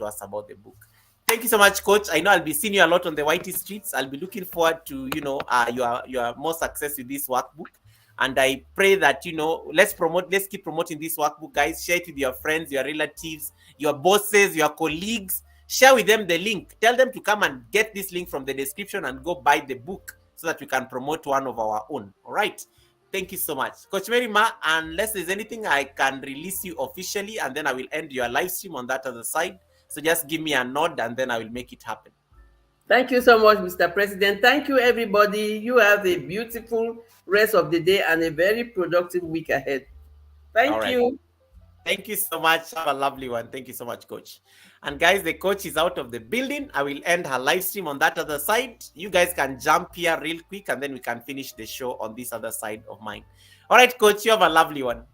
us about the book. Thank you so much, Coach. I know I'll be seeing you a lot on the whitey streets. I'll be looking forward to, your more success with this workbook. And I pray that, let's keep promoting this workbook, guys. Share it with your friends, your relatives, your bosses, your colleagues. Share with them the link. Tell them to come and get this link from the description and go buy the book so that we can promote one of our own. All right. Thank you so much. Coach Merima, unless there's anything, I can release you officially, and then I will end your live stream on that other side. So just give me a nod, and then I will make it happen. Thank you so much, Mr. President. Thank you, everybody. You have a beautiful rest of the day and a very productive week ahead. Thank you. Thank you so much. Have a lovely one. Thank you so much, Coach. And guys, the coach is out of the building. I will end her live stream on that other side. You guys can jump here real quick, and then we can finish the show on this other side of mine. All right, Coach, you have a lovely one.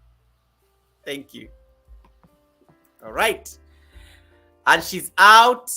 Thank you. All right. And she's out.